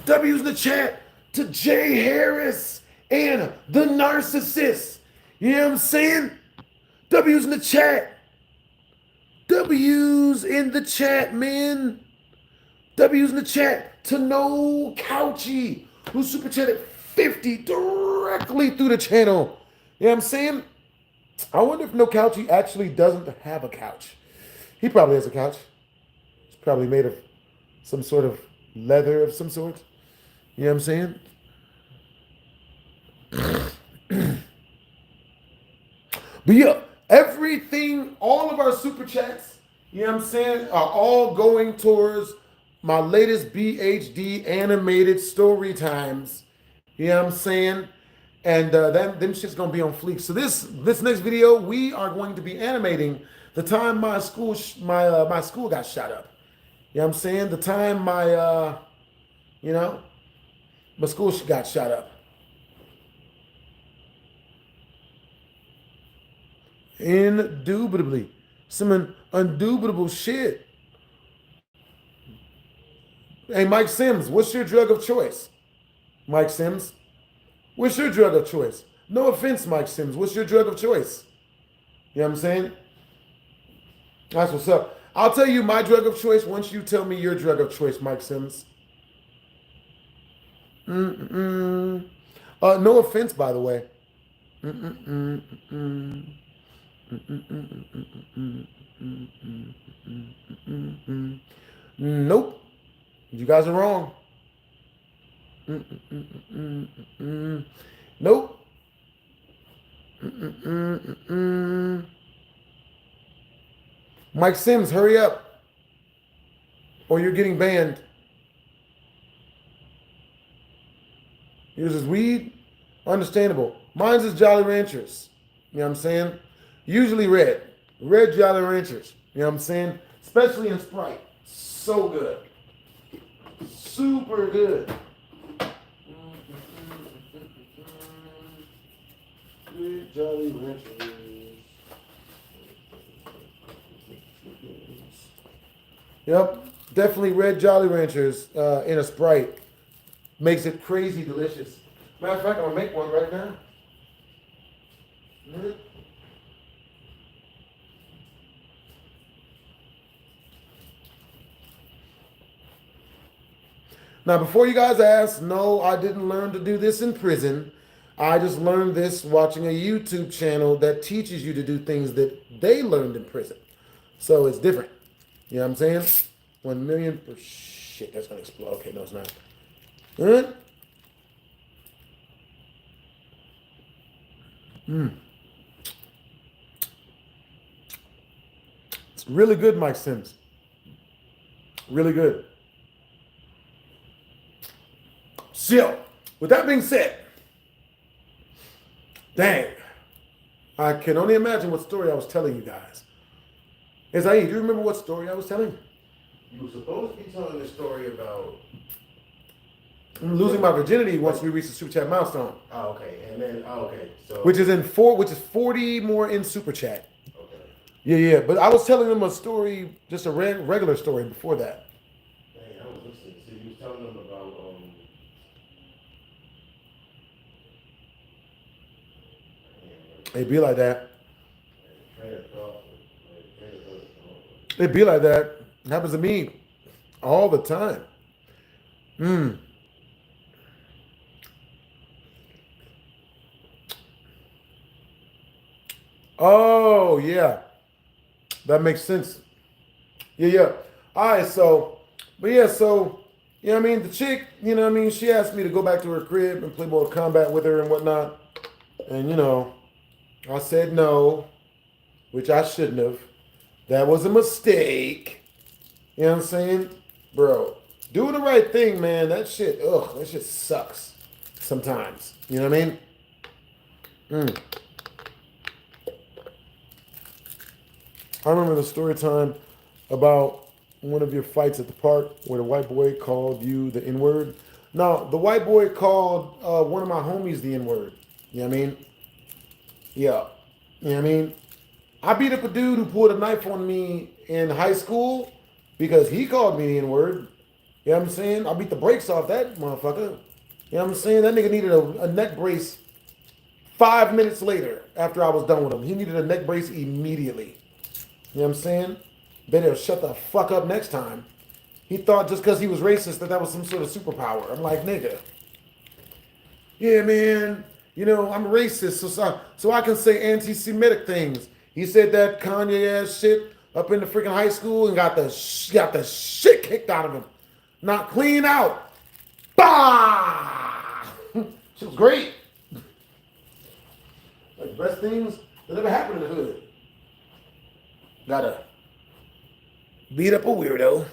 W's in the chat to J Harris and the Narcissist. You know what I'm saying? W's in the chat. W's in the chat, man. W's in the chat to No Couchy, who super chatted 50 directly through the channel. You know what I'm saying? I wonder if No Couchy actually doesn't have a couch. He probably has a couch. It's probably made of some sort of leather of some sort. You know what I'm saying? But yeah, everything, all of our super chats, you know what I'm saying, are all going towards my latest BHD animated story times. You know what I'm saying? And them shit's gonna be on fleek. So this next video, we are going to be animating the time my school my school got shot up. You know what I'm saying? The time my school got shot up. Indubitably. Some undubitable shit. Hey, Mike Sims, what's your drug of choice? Mike Sims, what's your drug of choice? No offense, Mike Sims, what's your drug of choice? You know what I'm saying? That's what's up. I'll tell you my drug of choice once you tell me your drug of choice, Mike Sims. No offense, by the way. Nope. You guys are wrong. Nope. Mike Sims, hurry up, or you're getting banned. Yours is weed? Understandable. Mine's is Jolly Ranchers. You know what I'm saying? Usually red. Red Jolly Ranchers. You know what I'm saying? Especially in Sprite. So good. Super good. Red Jolly Ranchers. Yep. Definitely red Jolly Ranchers in a Sprite. Makes it crazy delicious. Matter of fact, I'm gonna make one right now. Now, before you guys ask, no, I didn't learn to do this in prison. I just learned this watching a YouTube channel that teaches you to do things that they learned in prison. So it's different. You know what I'm saying? 1 million per shit. That's gonna explode. Okay, no, it's not. Huh? It's really good, Mike Sims. Really good. So, with that being said, dang, I can only imagine what story I was telling you guys. Isaiah, do you remember what story I was telling? You were supposed to be telling a story about Losing my virginity once we reach the super chat milestone. Oh, okay. And then okay. So Which is 40 more in super chat. Okay. Yeah. But I was telling them a story, just a regular story before that. Dang, I was listening. So you was telling them about It be like that. It be like that. It happens to me all the time. Oh, yeah. That makes sense. Yeah. All right, so, but yeah, so, you know what I mean? The chick, you know what I mean? She asked me to go back to her crib and play Mortal Kombat with her and whatnot. And, you know, I said no, which I shouldn't have. That was a mistake. You know what I'm saying? Bro, doing the right thing, man, that shit sucks sometimes. You know what I mean? I remember the story time about one of your fights at the park where the white boy called you the N-word. No, the white boy called one of my homies the N-word. You know what I mean? Yeah. You know what I mean? I beat up a dude who pulled a knife on me in high school because he called me the N-word. You know what I'm saying? I beat the brakes off that motherfucker. You know what I'm saying? That nigga needed a neck brace 5 minutes later after I was done with him. He needed a neck brace immediately. You know what I'm saying? Better shut the fuck up next time. He thought just because he was racist that was some sort of superpower. I'm like, nigga. Yeah, man. You know, I'm racist, so I can say anti-Semitic things. He said that Kanye ass shit up in the freaking high school and got the shit kicked out of him. Knocked clean out. Bah! Shit was great. Like the best things that ever happened in the hood. Gotta beat up a weirdo.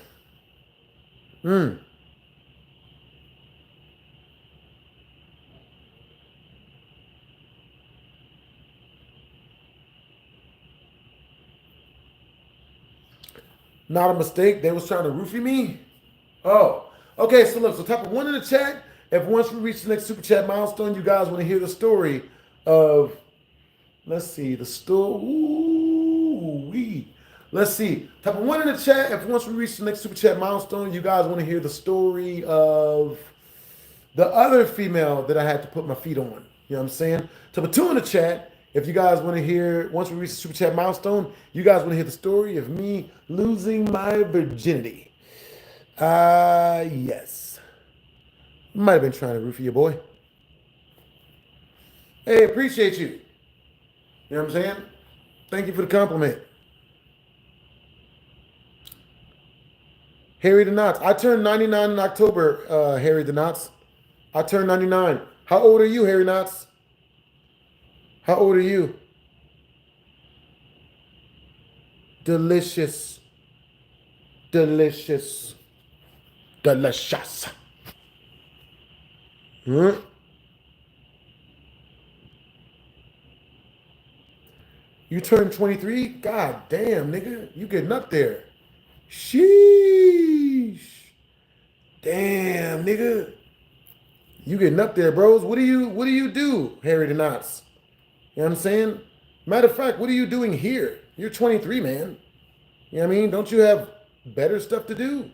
Not a mistake. They was trying to roofie me. Oh, okay. So look, so type of one in the chat. If once we reach the next super chat milestone, you guys want to hear the story of, let's see, the story. Let's see. Type of one in the chat. If once we reach the next super chat milestone, you guys want to hear the story of the other female that I had to put my feet on. You know what I'm saying? Type of two in the chat. If you guys want to hear, once we reach the super chat milestone, you guys want to hear the story of me losing my virginity. Yes. Might have been trying to roofie your boy. Hey, appreciate you. You know what I'm saying? Thank you for the compliment. Harry the Knots. I turned 99 in October, Harry the Knots. I turned 99. How old are you, Harry Knots? How old are you? Delicious. Delicious. Delicious. Huh? You turned 23? God damn, nigga. You getting up there. Sheesh. Damn, nigga. You getting up there, bros. What do you do, Harry the Knots? You know what I'm saying? Matter of fact, what are you doing here? You're 23, man. You know what I mean? Don't you have better stuff to do?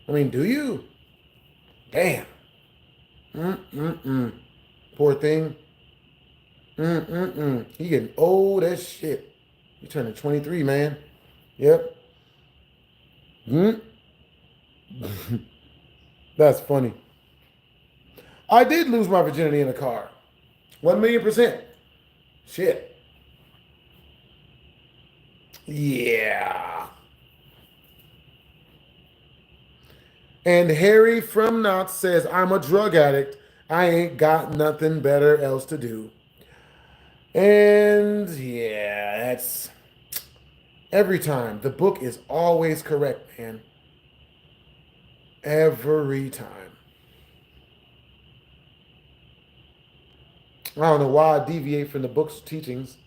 I mean, do you? Damn. Poor thing. He getting old as shit. You turning 23, man. Yep. That's funny. I did lose my virginity in a car. 1,000,000%. Shit. Yeah. And Harry from Knots says, I'm a drug addict. I ain't got nothing better else to do. And yeah, that's every time. The book is always correct, man. Every time. I don't know why I deviate from the book's teachings.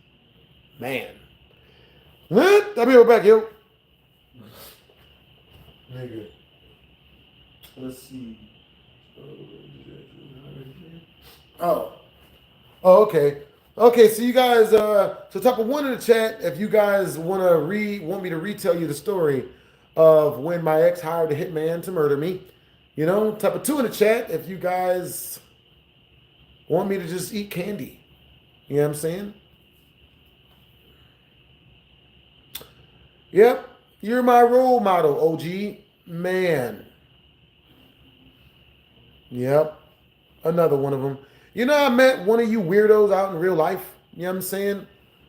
Man. What? I'll be right back, yo. Nigga. Let's see. Oh. Oh, okay. Okay, so you guys, so type of one in the chat if you guys want me to retell you the story of when my ex hired a hitman to murder me. You know, type of two in the chat if you guys want me to just eat candy. You know what I'm saying? Yep, you're my role model, OG. Man. Yep, another one of them. You know, I met one of you weirdos out in real life. You know what I'm saying?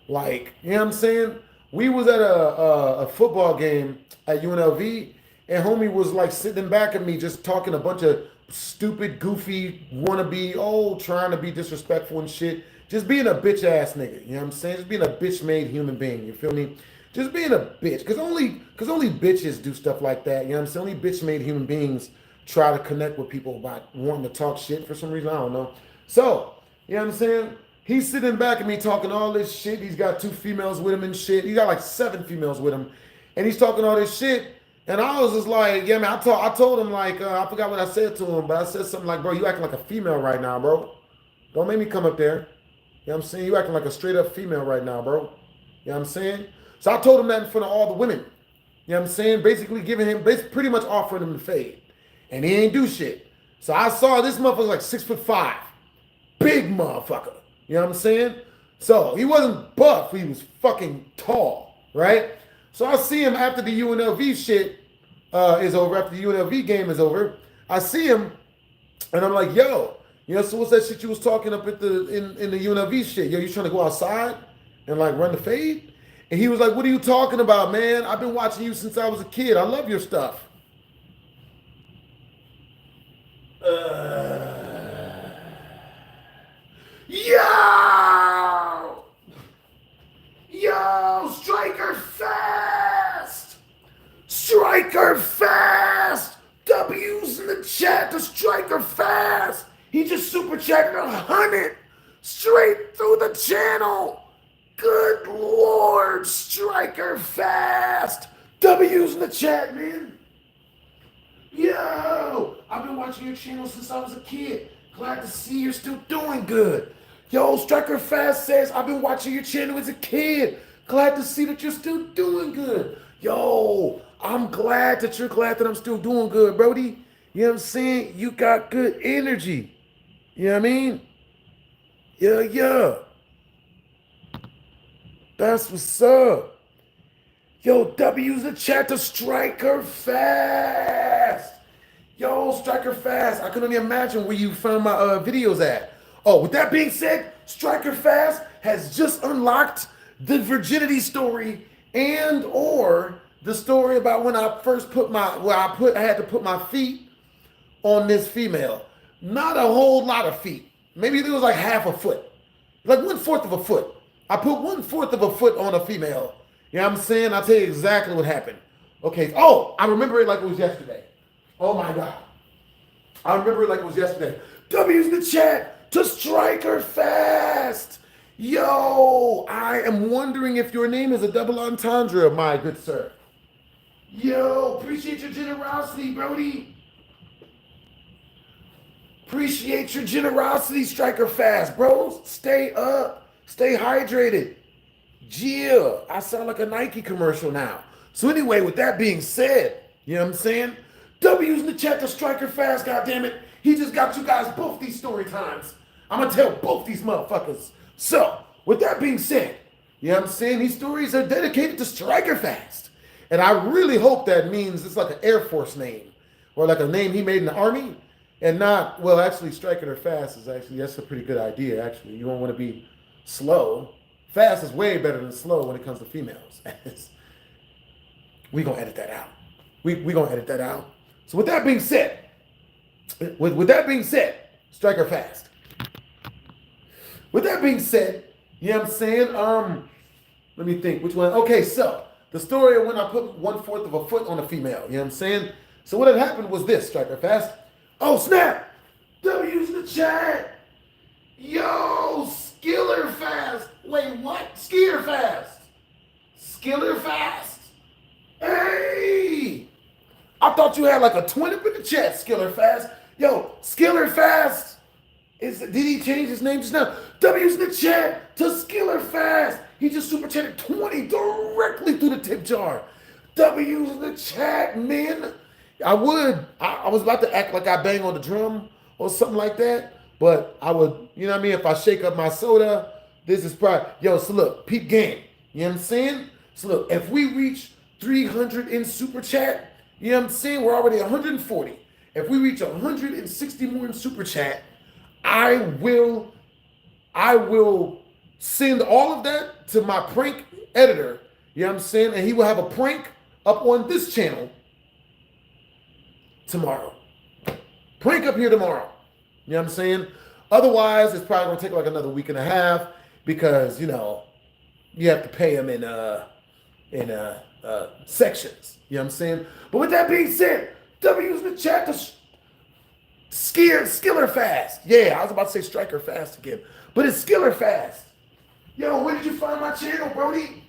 Like, you know what I'm saying? We was at a football game at UNLV, and homie was like sitting back at me just talking a bunch of stupid, goofy, wannabe, trying to be disrespectful and shit. Just being a bitch ass nigga. You know what I'm saying? Just being a bitch made human being. You feel me? Just being a bitch. Cause only bitches do stuff like that. You know what I'm saying? Only bitch made human beings try to connect with people about wanting to talk shit for some reason. I don't know. So, you know what I'm saying? He's sitting back at me talking all this shit. He's got 2 females with him and shit. He got like 7 females with him. And he's talking all this shit. And I was just like, yeah, man, I told him like, I forgot what I said to him, but I said something like, bro, you acting like a female right now, bro. Don't make me come up there. You know what I'm saying? You acting like a straight up female right now, bro. You know what I'm saying? So I told him that in front of all the women. You know what I'm saying? Basically pretty much offering him the fade. And he ain't do shit. So I saw this motherfucker like 6'5". Big motherfucker. You know what I'm saying? So he wasn't buff, he was fucking tall, right? So I see him after the UNLV shit is over, after the UNLV game is over. I see him and I'm like, yo, you know, so what's that shit you was talking up at in the UNLV shit? Yo, you trying to go outside and like run the fade? And he was like, what are you talking about, man? I've been watching you since I was a kid. I love your stuff. Yo, Striker fast! Striker fast! W's in the chat to Striker fast! He just super chatted 100 straight through the channel! Good Lord, Striker fast! W's in the chat, man! Yo, I've been watching your channel since I was a kid. Glad to see you're still doing good. Yo, Striker Fast says, I've been watching your channel as a kid. Glad to see that you're still doing good. Yo, I'm glad that you're glad that I'm still doing good, Brody. You know what I'm saying? You got good energy. You know what I mean? Yeah. That's what's up. Yo, W's the chat to Striker Fast. Yo, Striker Fast. I can only imagine where you found my videos at. Oh, with that being said, Striker Fast has just unlocked the virginity story and or the story about when I first I had to put my feet on this female. Not a whole lot of feet. Maybe there was like half a foot. Like 1/4 of a foot. I put 1/4 of a foot on a female. You know what I'm saying? I'll tell you exactly what happened. Okay. Oh, I remember it like it was yesterday. Oh my God. I remember it like it was yesterday. W's in the chat to Striker Fast. Yo, I am wondering if your name is a double entendre, my good sir. Yo, appreciate your generosity, Brody. Appreciate your generosity, Striker Fast, bro. Stay up. Stay hydrated. Yeah, I sound like a Nike commercial now. So anyway, with that being said, you know what I'm saying? W's in the chat to Striker Fast, goddammit. He just got you guys both these story times. I'm gonna tell both these motherfuckers. So, with that being said, you know what I'm saying? These stories are dedicated to Striker Fast. And I really hope that means it's like an Air Force name or like a name he made in the Army and not, well, actually, Striker Fast is actually, that's a pretty good idea, actually. You don't want to be slow. Fast is way better than slow when it comes to females. We gonna edit that out. We gonna edit that out. So with that being said, Striker Fast. With that being said, you know what I'm saying? Let me think, which one? Okay, so the story of when I put 1/4 of a foot on a female, you know what I'm saying? So what had happened was this, Striker Fast. Oh, snap! W's in the chat! Yo, Skiller Fast! Wait, what? Skier Fast! Skiller Fast. Hey! I thought you had like a twin up in the chat, Skiller Fast. Yo, Skiller Fast. Did he change his name just now? W's in the chat to Skiller Fast. He just super chatted 20 directly through the tip jar. W's in the chat, man. I was about to act like I bang on the drum or something like that, but I would, you know what I mean? If I shake up my soda, this is probably, yo, so look, peep game. You know what I'm saying? So look, if we reach 300 in super chat, you know what I'm saying? We're already 140. If we reach 160 more in super chat, I will send all of that to my prank editor, you know what I'm saying? And he will have a prank up on this channel tomorrow. Prank up here tomorrow. You know what I'm saying? Otherwise, it's probably gonna take like another week and a half because, you know, you have to pay him in sections. You know what I'm saying? But with that being said, W's in the chat to Skiller Fast. Yeah, I was about to say Striker Fast again, but it's Skiller Fast. Yo, where did you find my channel, Brody?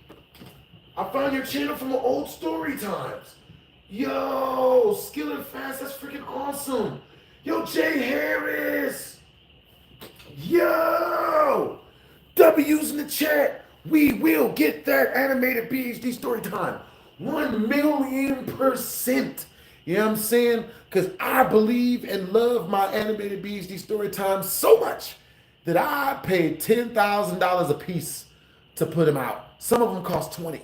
I found your channel from the old story times. Yo, Skiller Fast, that's freaking awesome. Yo, Jay Harris. Yo, W's in the chat. We will get that animated PhD story time. 1,000,000%. You know what I'm saying? Because I believe and love my animated PhD story time so much that I paid $10,000 a piece to put them out. Some of them cost 20.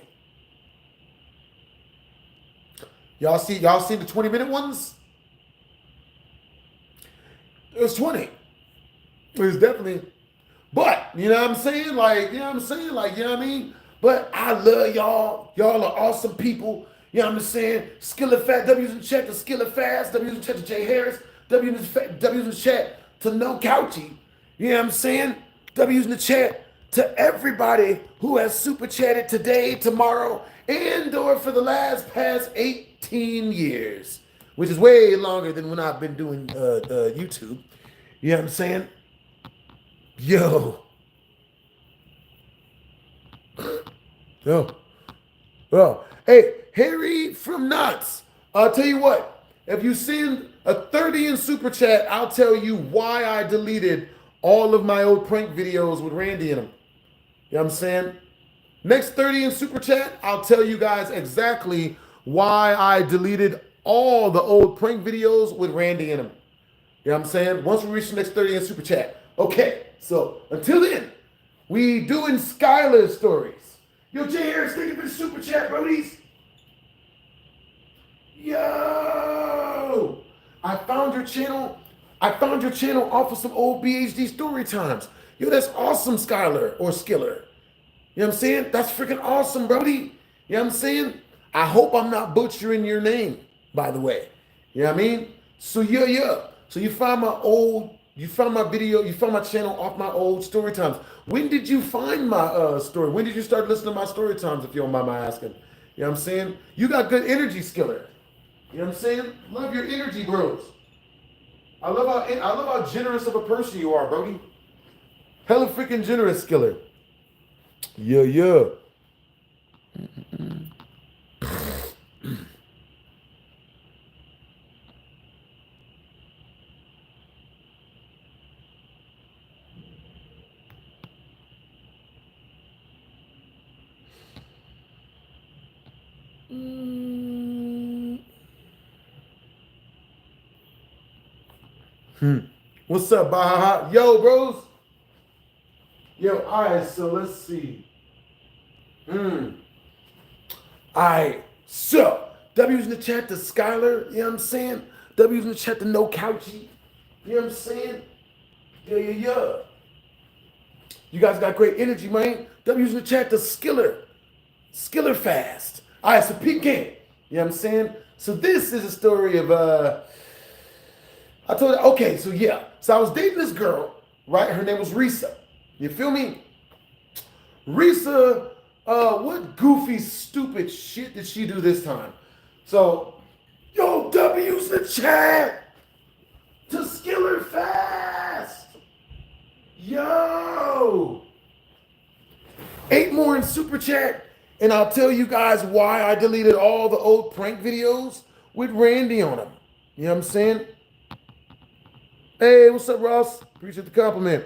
Y'all see the 20-minute ones? It was 20. It was definitely, but you know what I'm saying? Like, you know what I'm saying? Like, you know what I mean? But I love y'all. Y'all are awesome people. You know what I'm saying? Skiller Fast, W's in chat to Skiller Fast, W's in chat to Jay Harris, W's in chat to No Couchy. You know what I'm saying? W's in the chat to everybody who has super chatted today, tomorrow, and or for the past 18 years, which is way longer than when I've been doing YouTube. You know what I'm saying? Yo. Oh. Hey, Harry from Knots. I'll tell you what. If you send a 30 in super chat, I'll tell you why I deleted all of my old prank videos with Randy in them. You know what I'm saying? Next 30 in super chat, I'll tell you guys exactly why I deleted all the old prank videos with Randy in them. You know what I'm saying? Once we reach the next 30 in super chat. Okay, so until then, we doing Skylar stories. Yo, Jay Harris, thank you for the super chat, brodies. Yo, I found your channel off of some old BHD story times. Yo, that's awesome, Skylar or Skiller. You know what I'm saying? That's freaking awesome, brody. You know what I'm saying? I hope I'm not butchering your name, by the way. You know what I mean? So yeah. So you found my video, you found my channel off my old story times. When did you find my story? When did you start listening to my story times, if you don't mind my asking? You know what I'm saying? You got good energy, Skiller. You know what I'm saying? Love your energy, bros. I love how generous of a person you are, brody. Hella freaking generous, Skiller. Yeah. What's up, Baha? Yo, bros. Yo, all right, so let's see. All right, so W's in the chat to Skylar, you know what I'm saying? W's in the chat to No Couchy, you know what I'm saying? Yeah. You guys got great energy, man. W's in the chat to Skiller Fast. All right, so peep game, you know what I'm saying? So this is a story of, I told you, okay, so yeah. So I was dating this girl, right? Her name was Risa. You feel me? Risa, what goofy, stupid shit did she do this time? So, yo, W's in the chat to Skiller Fast. Yo. 8 more in super chat. And I'll tell you guys why I deleted all the old prank videos with Randy on them. You know what I'm saying? Hey, what's up, Ross? Appreciate the compliment.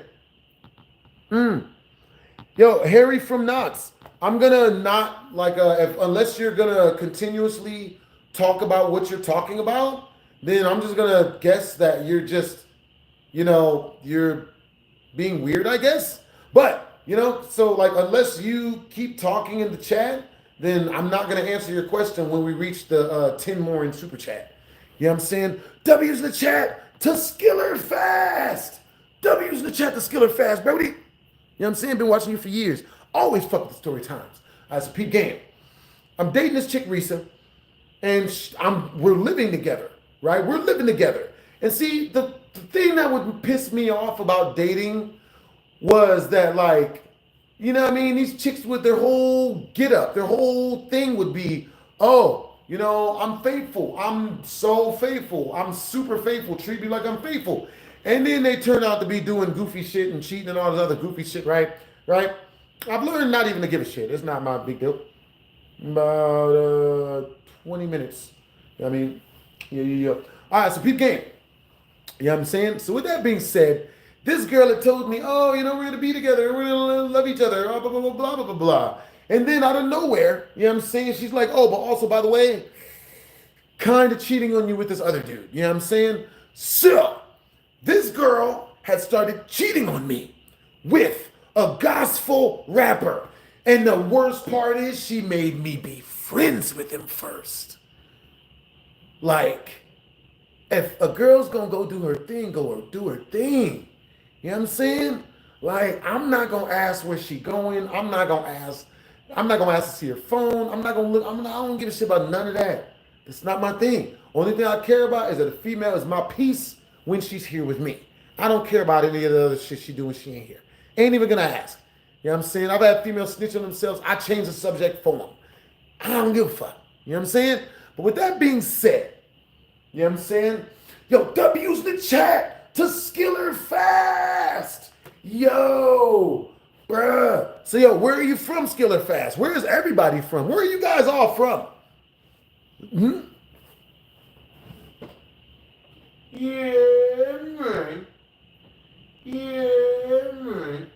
Yo, Harry from Knots. I'm gonna not like unless you're gonna continuously talk about what you're talking about, then I'm just gonna guess that you're just, you're being weird, I guess. But so like unless you keep talking in the chat, then I'm not gonna answer your question when we reach the 10 more in super chat. You know what I'm saying? W's in the chat to Skiller Fast. W's in the chat to Skiller Fast, Brody. You know what I'm saying? Been watching you for years. Always fuck with the story times. It's a peep game. I'm dating this chick, Risa, and we're living together, right? We're living together. And see, the thing that would piss me off about dating was that, like, you know what I mean? These chicks with their whole get up, their whole thing would be, oh, I'm faithful. I'm so faithful. I'm super faithful. Treat me like I'm faithful. And then they turn out to be doing goofy shit and cheating and all this other goofy shit, right? Right? I've learned not even to give a shit. It's not my big deal. About 20 minutes. You know what I mean? Yeah. All right, so peep game. You know what I'm saying? So with that being said, this girl had told me, oh, we're going to be together. We're going to love each other. Blah, blah, blah, blah, blah, blah, blah. And then out of nowhere, you know what I'm saying? She's like, oh, but also, by the way, kind of cheating on you with this other dude. You know what I'm saying? So this girl had started cheating on me with a gospel rapper. And the worst part is she made me be friends with him first. Like, if a girl's gonna go do her thing, go do her thing. You know what I'm saying? Like, I'm not gonna ask where she going. I'm not gonna ask to see her phone. I don't give a shit about none of that. It's not my thing. Only thing I care about is that a female is my peace when she's here with me. I don't care about any of the other shit she do when she ain't here. Ain't even gonna ask. You know what I'm saying? I've had females snitch on themselves. I change the subject for them. I don't give a fuck. You know what I'm saying? But with that being said, you know what I'm saying? Yo, W's in the chat to Skiller Fast. Yo, bruh. So, yo, where are you from, Skiller Fast? Where is everybody from? Where are you guys all from? Yeah, man. Yeah, man.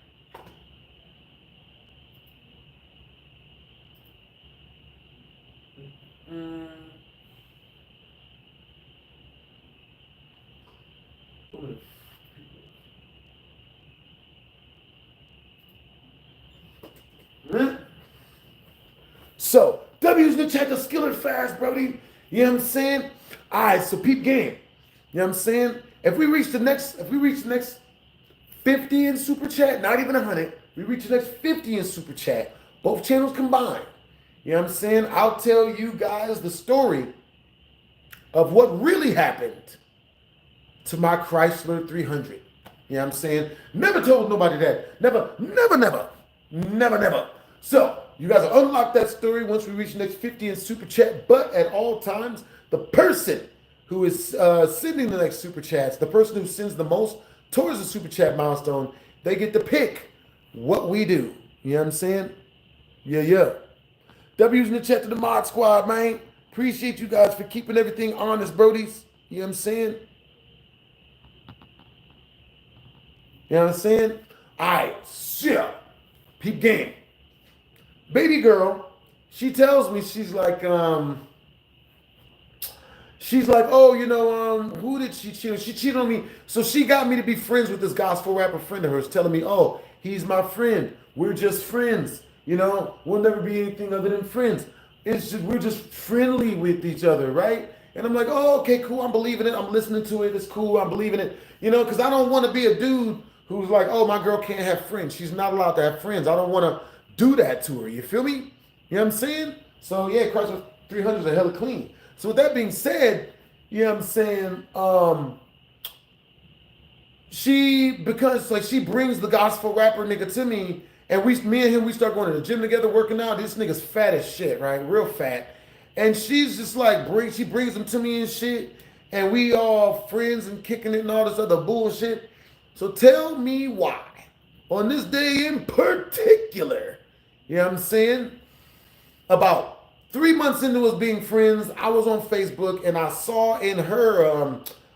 So, W's in the chat to Skiller Fast, Brody. You know what I'm saying? All right, so peep game. You know what I'm saying? If we reach the next 50 in super chat, not even 100, we reach the next 50 in super chat, both channels combined. You know what I'm saying? I'll tell you guys the story of what really happened to my Chrysler 300. You know what I'm saying? Never told nobody that. Never. So, you guys will unlock that story once we reach the next 50 in super chat. But at all times, the person who is sending the next super chats, the person who sends the most towards the super chat milestone, they get to pick what we do. You know what I'm saying? Yeah. W's in the chat to the mod squad, man. Appreciate you guys for keeping everything honest, brodies. You know what I'm saying? You know what I'm saying? All right, shit. Peep game. Baby girl, she tells me, she's like, oh, who did she cheat on? She cheated on me. So she got me to be friends with this gospel rapper friend of hers, telling me, oh, he's my friend. We're just friends. We'll never be anything other than friends. We're just friendly with each other, right? And I'm like, oh, okay, cool. I'm believing it. I'm listening to it. It's cool. I'm believing it. Because I don't want to be a dude who's like, oh, my girl can't have friends. She's not allowed to have friends. I don't want to do that to her. You feel me? You know what I'm saying? So, yeah, Chrysler 300s are hella clean. So, with that being said, you know what I'm saying? She brings the gospel rapper nigga to me, and me and him, we start going to the gym together, working out. This nigga's fat as shit, right? Real fat. And she's just like, she brings him to me and shit, and we all friends and kicking it and all this other bullshit. So tell me why, on this day in particular, you know what I'm saying? about 3 months into us being friends, I was on Facebook and I saw in her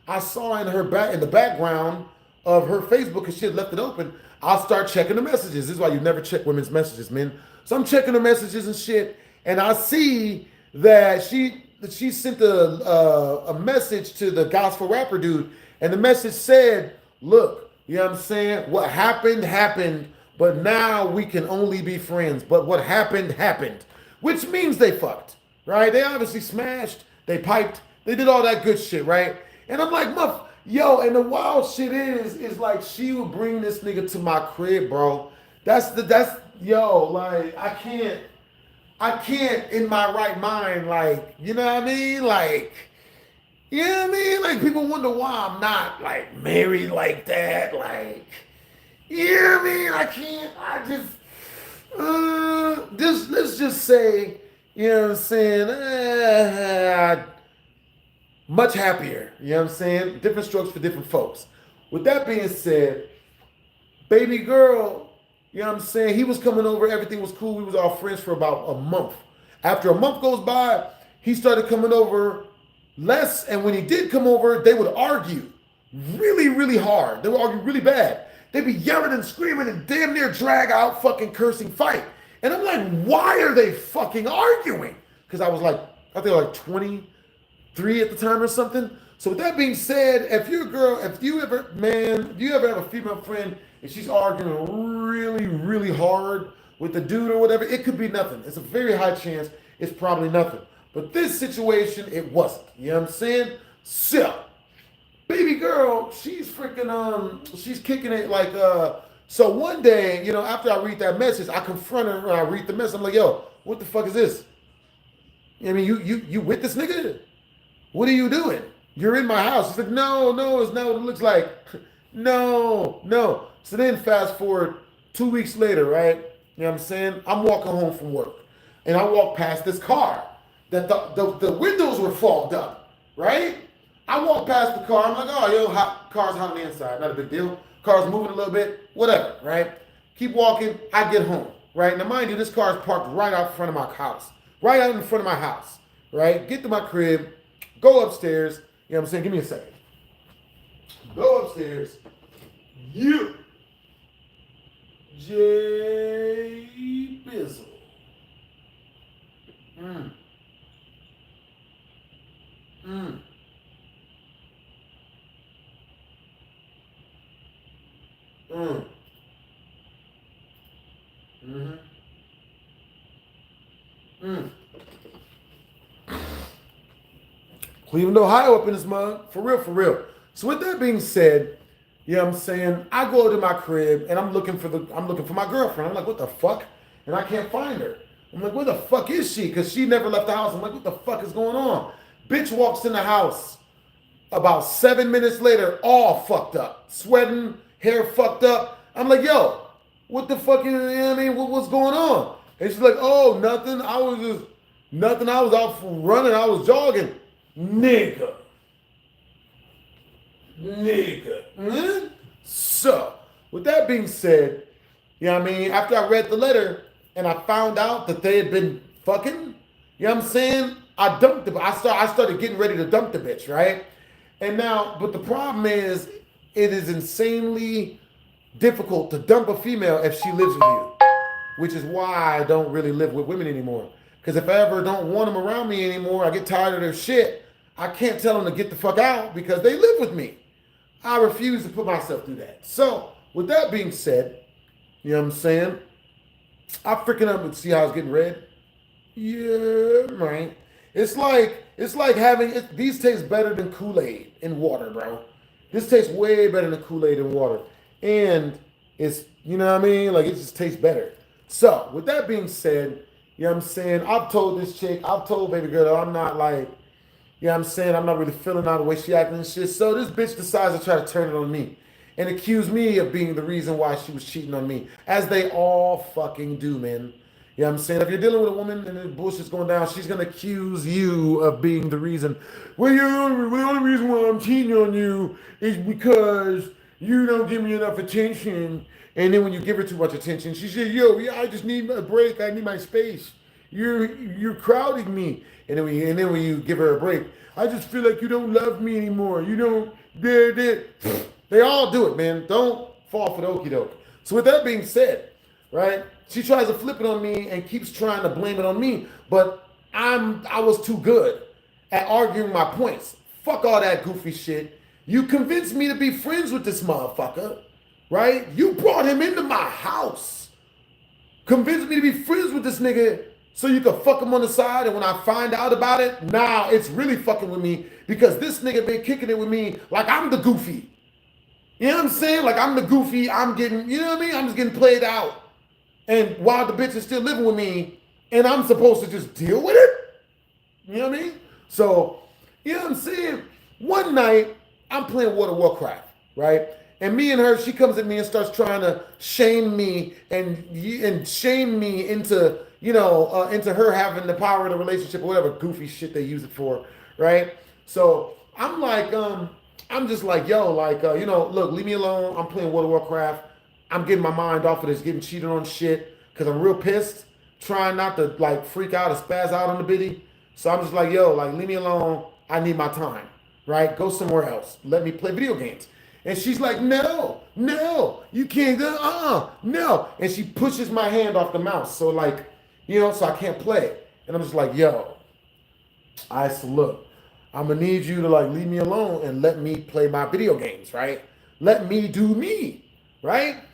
in the background of her Facebook, because she had left it open. I'll start checking the messages. This is why you never check women's messages, man. So I'm checking the messages and shit, and I see that she sent a message to the gospel rapper dude, and the message said, "Look, you know what I'm saying? What happened, happened, but now we can only be friends. But what happened, happened." Which means they fucked, right? They obviously smashed, they piped, they did all that good shit, right? And I'm like, yo, and the wild shit is like she would bring this nigga to my crib, bro. Like I can't in my right mind, like, you know what I mean? Like, you know what I mean? Like, people wonder why I'm not like married like that, like, you know what I mean? Let's just say, you know what I'm saying? Much happier, you know what I'm saying? Different strokes for different folks. With that being said, baby girl, you know what I'm saying? He was coming over, everything was cool. We was all friends for about a month. After a month goes by, he started coming over less, and when he did come over, they would argue really, really hard. They would argue really bad. They'd be yelling and screaming and damn near drag out, fucking cursing fight. And I'm like, why are they fucking arguing? Because I was like, I think like 23 at the time or something. So with that being said, if you ever have a female friend and she's arguing really, really hard with the dude or whatever, it could be nothing. It's a very high chance it's probably nothing. But this situation, it wasn't. You know what I'm saying? So, baby girl, she's freaking, she's kicking it like, so one day, you know, after I read that message, I confront her and I read the message. I'm like, yo, what the fuck is this? I mean, you with this nigga? What are you doing? You're in my house. She's like, no, it's not what it looks like. No. So then fast forward 2 weeks later, right? You know what I'm saying? I'm walking home from work and I walk past this car that the windows were fogged up, right? I walk past the car. I'm like, oh, yo, car's hot on the inside. Not a big deal. Car's moving a little bit, whatever, right? Keep walking. I get home, right? Now, mind you, this car is parked right out front of my house. Right out in front of my house, right? Get to my crib, go upstairs. You know what I'm saying? Give me a second. Go upstairs. You. J. Bizzle. Mm. Mm. Mm. Mm-hmm. Mm. Cleveland, Ohio up in this mug. For real. So with that being said, you know what I'm saying? I go to my crib and I'm looking for my girlfriend. I'm like, what the fuck? And I can't find her. I'm like, where the fuck is she? Because she never left the house. I'm like, what the fuck is going on? Bitch walks in the house about 7 minutes later, all fucked up. Sweating, hair fucked up. I'm like, yo, what the fuck, you know what I mean? What's going on? And she's like, oh, nothing. I was out for running. I was jogging. Nigga. Mm-hmm. So, with that being said, you know what I mean? After I read the letter and I found out that they had been fucking, you know what I'm saying? I dumped the, I started getting ready to dump the bitch, right? And now, but the problem is, it is insanely difficult to dump a female if she lives with you, which is why I don't really live with women anymore. Because if I ever don't want them around me anymore, I get tired of their shit, I can't tell them to get the fuck out because they live with me. I refuse to put myself through that. So, with that being said, you know what I'm saying? I freaking up and see how it's getting read. Yeah, right. It's like having, these taste better than Kool-Aid in water, bro. This tastes way better than Kool-Aid in water. And it's, you know what I mean? Like, it just tastes better. So, with that being said, you know what I'm saying? I've told this chick, I've told baby girl, I'm not like, you know what I'm saying? I'm not really feeling out the way she acting and shit. So this bitch decides to try to turn it on me and accuse me of being the reason why she was cheating on me. As they all fucking do, man. You know what I'm saying? If you're dealing with a woman and the bullshit's going down, she's going to accuse you of being the reason. Well, the only reason why I'm cheating on you is because you don't give me enough attention. And then when you give her too much attention, she says, yo, yeah, I just need a break. I need my space. you're crowding me. And then when you give her a break, I just feel like you don't love me anymore. You don't. They all do it, man. Don't fall for the okie doke. So with that being said, right? She tries to flip it on me and keeps trying to blame it on me, but I was too good at arguing my points. Fuck all that goofy shit. You convinced me to be friends with this motherfucker, right? You brought him into my house. Convinced me to be friends with this nigga so you could fuck him on the side, and when I find out about it, now it's really fucking with me because this nigga been kicking it with me like I'm the goofy. You know what I'm saying? Like I'm the goofy, I'm getting, you know what I mean? I'm just getting played out. And while the bitch is still living with me, and I'm supposed to just deal with it? You know what I mean? So, you know what I'm saying? One night, I'm playing World of Warcraft, right? And me and her, she comes at me and starts trying to shame me and shame me into, into her having the power of the relationship or whatever goofy shit they use it for, right? So I'm like, I'm just like, yo, like, look, leave me alone. I'm playing World of Warcraft. I'm getting my mind off of this, getting cheated on shit, because I'm real pissed, trying not to, like, freak out or spaz out on the biddy. So I'm just like, yo, like, leave me alone. I need my time, right? Go somewhere else. Let me play video games. And she's like, no, you can't go, no. And she pushes my hand off the mouse. So, like, so I can't play. And I'm just like, yo, I said, look, I'm going to need you to, like, leave me alone and let me play my video games, right? Let me do me, right?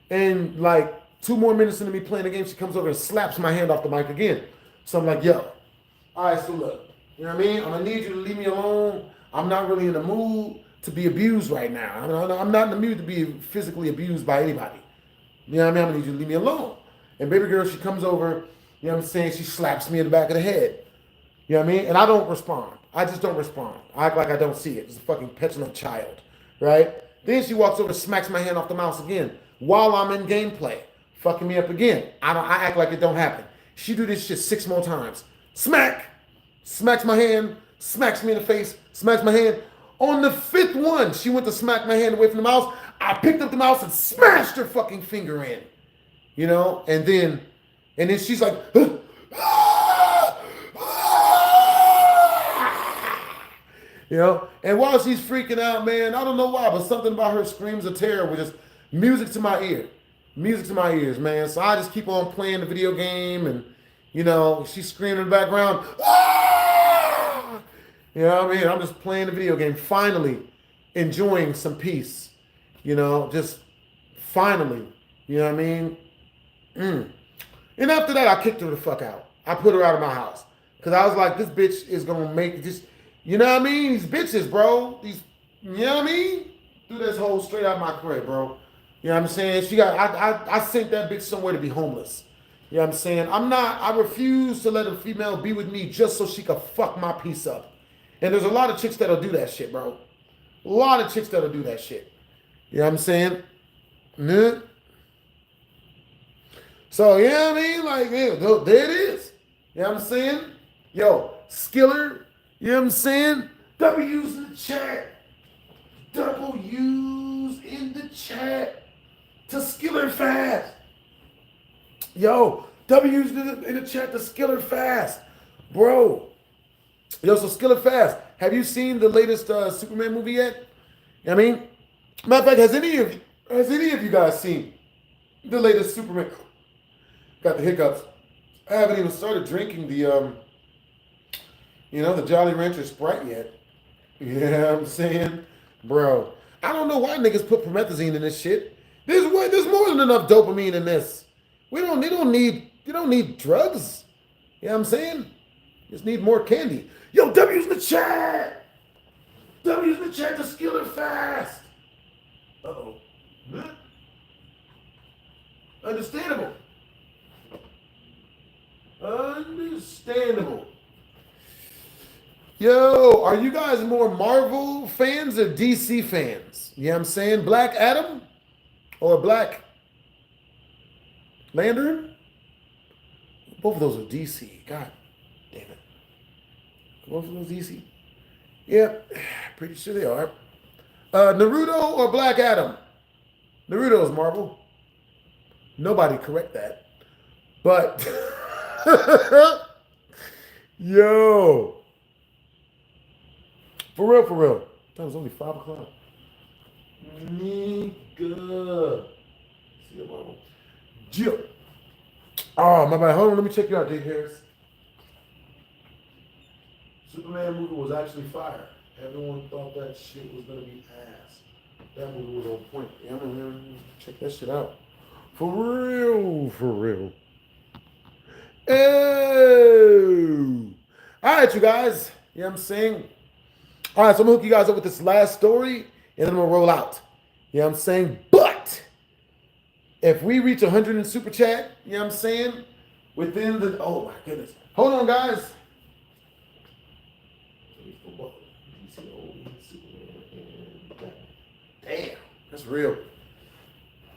And like 2 more minutes into me playing the game, she comes over and slaps my hand off the mic again. So I'm like, yo, all right, so look, you know what I mean? I'm gonna need you to leave me alone. I'm not really in the mood to be abused right now. I'm not in the mood to be physically abused by anybody. You know what I mean? I'm gonna need you to leave me alone. And baby girl, she comes over, you know what I'm saying? She slaps me in the back of the head. You know what I mean? And I don't respond. I just don't respond. I act like I don't see it. It's a fucking petulant child, right? Then she walks over, smacks my hand off the mouse again while I'm in gameplay, fucking me up again. I act like it don't happen. She do this shit 6 more times. Smack! Smacks my hand, smacks me in the face, smacks my hand. On the 5th one, she went to smack my hand away from the mouse. I picked up the mouse and smashed her fucking finger in. And then she's like, and while she's freaking out, man, I don't know why, but something about her screams of terror was just music to my ears, man. So I just keep on playing the video game, and she's screaming in the background, ah! You know what I mean? I'm just playing the video game, finally enjoying some peace, just finally, you know what I mean? And after that, I kicked her the fuck out. I put her out of my house because I was like, this bitch is gonna make this. You know what I mean? These bitches, bro. You know what I mean? Threw this whole straight out my crib, bro. You know what I'm saying? I sent that bitch somewhere to be homeless. You know what I'm saying? I refuse to let a female be with me just so she could fuck my piece up. And there's a lot of chicks that'll do that shit, bro. A lot of chicks that'll do that shit. You know what I'm saying? So, you know what I mean? Like, yeah, there it is. You know what I'm saying? Yo, Skiller. You know what I'm saying? W's in the chat. W's in the chat. To Skiller fast. Yo, W's in the chat to Skiller fast. Bro. Yo, so Skiller fast. Have you seen the latest Superman movie yet? You know what I mean? Matter of fact, has any of you guys seen the latest Superman? Got the hiccups. I haven't even started drinking the Jolly Rancher Sprite yet. You know what I'm saying? Bro, I don't know why niggas put promethazine in this shit. There's more than enough dopamine in this. You don't need drugs. You know what I'm saying? Just need more candy. Yo, W's in the chat. W's in the chat to Skiller fast. Uh-oh. Understandable. Yo, are you guys more Marvel fans or DC fans? You know what I'm saying? Black Adam or Black Lantern? Both of those are DC. God damn it. Both of those DC? Yeah, pretty sure they are. Naruto or Black Adam? Naruto's Marvel. Nobody correct that. But Yo. For real, for real. That was only 5 o'clock. Nigga. See you tomorrow. Jill. Oh, my bad. Hold on. Let me check you out, Dick Harris. Superman movie was actually fire. Everyone thought that shit was going to be ass. That movie was on point. Yeah, check that shit out. For real, for real. Oh. All right, you guys. You know what I'm saying? All right, so I'm going to hook you guys up with this last story, and then I'm going to roll out. You know what I'm saying? But if we reach 100 in Super Chat, you know what I'm saying? Within the... Oh, my goodness. Hold on, guys. Damn, that's real.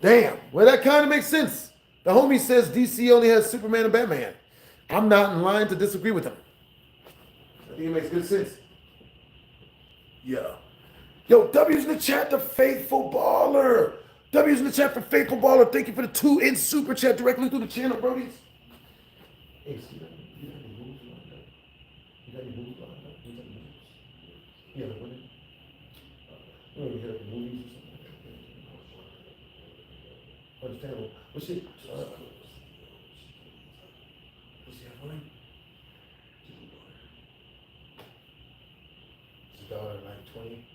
Damn. Well, that kind of makes sense. The homie says DC only has Superman and Batman. I'm not in line to disagree with him. I think it makes good sense. Yeah. Yo, W's in the chat, the Faithful Baller. W's in the chat for Faithful Baller. Thank you for the 2 in Super Chat directly through the channel, brodies. Hey, see that? You got any moves like that? You got any moves like that? You got any moves? Yeah, what is it? You know, we had movies or something like that. Understandable. What's it? What's that funny? His daughter, like 20.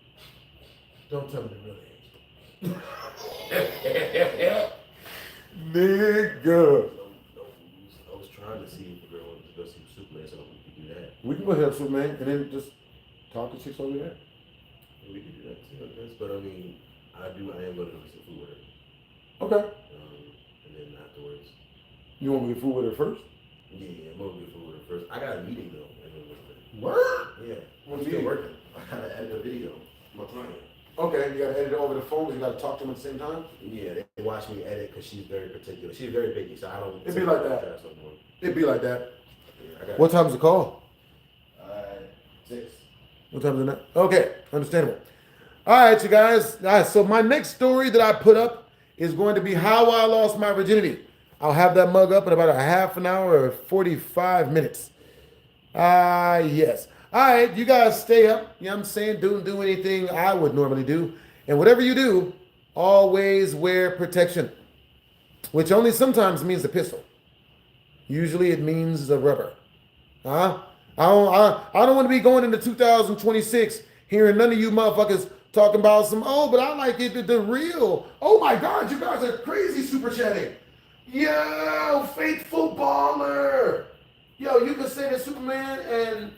Don't tell me the real age. Nigga. I was trying to see if the girl wanted to go see Superman, so we could do that. We can go ahead, Superman, and then just talk to chicks over there. We could do that too, I guess. But I mean, I am going to go get some food with her. Okay. And then afterwards. You want me to get food with her first? Yeah, I'm going to get food with her first. I got a meeting though. What? Yeah. What I'm do you still mean? working. I got to edit a video. My client. Okay, you gotta edit it over the phone, but you gotta talk to them at the same time? Yeah, they watch me edit because she's very particular. She's very picky, so I don't. It'd be like that. It'd be like that. Yeah, what time's the call? 6. What time is it now? Okay, understandable. All right, you guys. All right, so my next story that I put up is going to be how I lost my virginity. I'll have that mug up in about a half an hour or 45 minutes. Yes. All right, you guys stay up. You know what I'm saying? Don't do anything I would normally do. And whatever you do, always wear protection, which only sometimes means a pistol. Usually it means a rubber. I don't want to be going into 2026 hearing none of you motherfuckers talking about some, oh, but I like it, the real. Oh my God, you guys are crazy super chatting. Yo, Faithful Baller. Yo, you can say that Superman and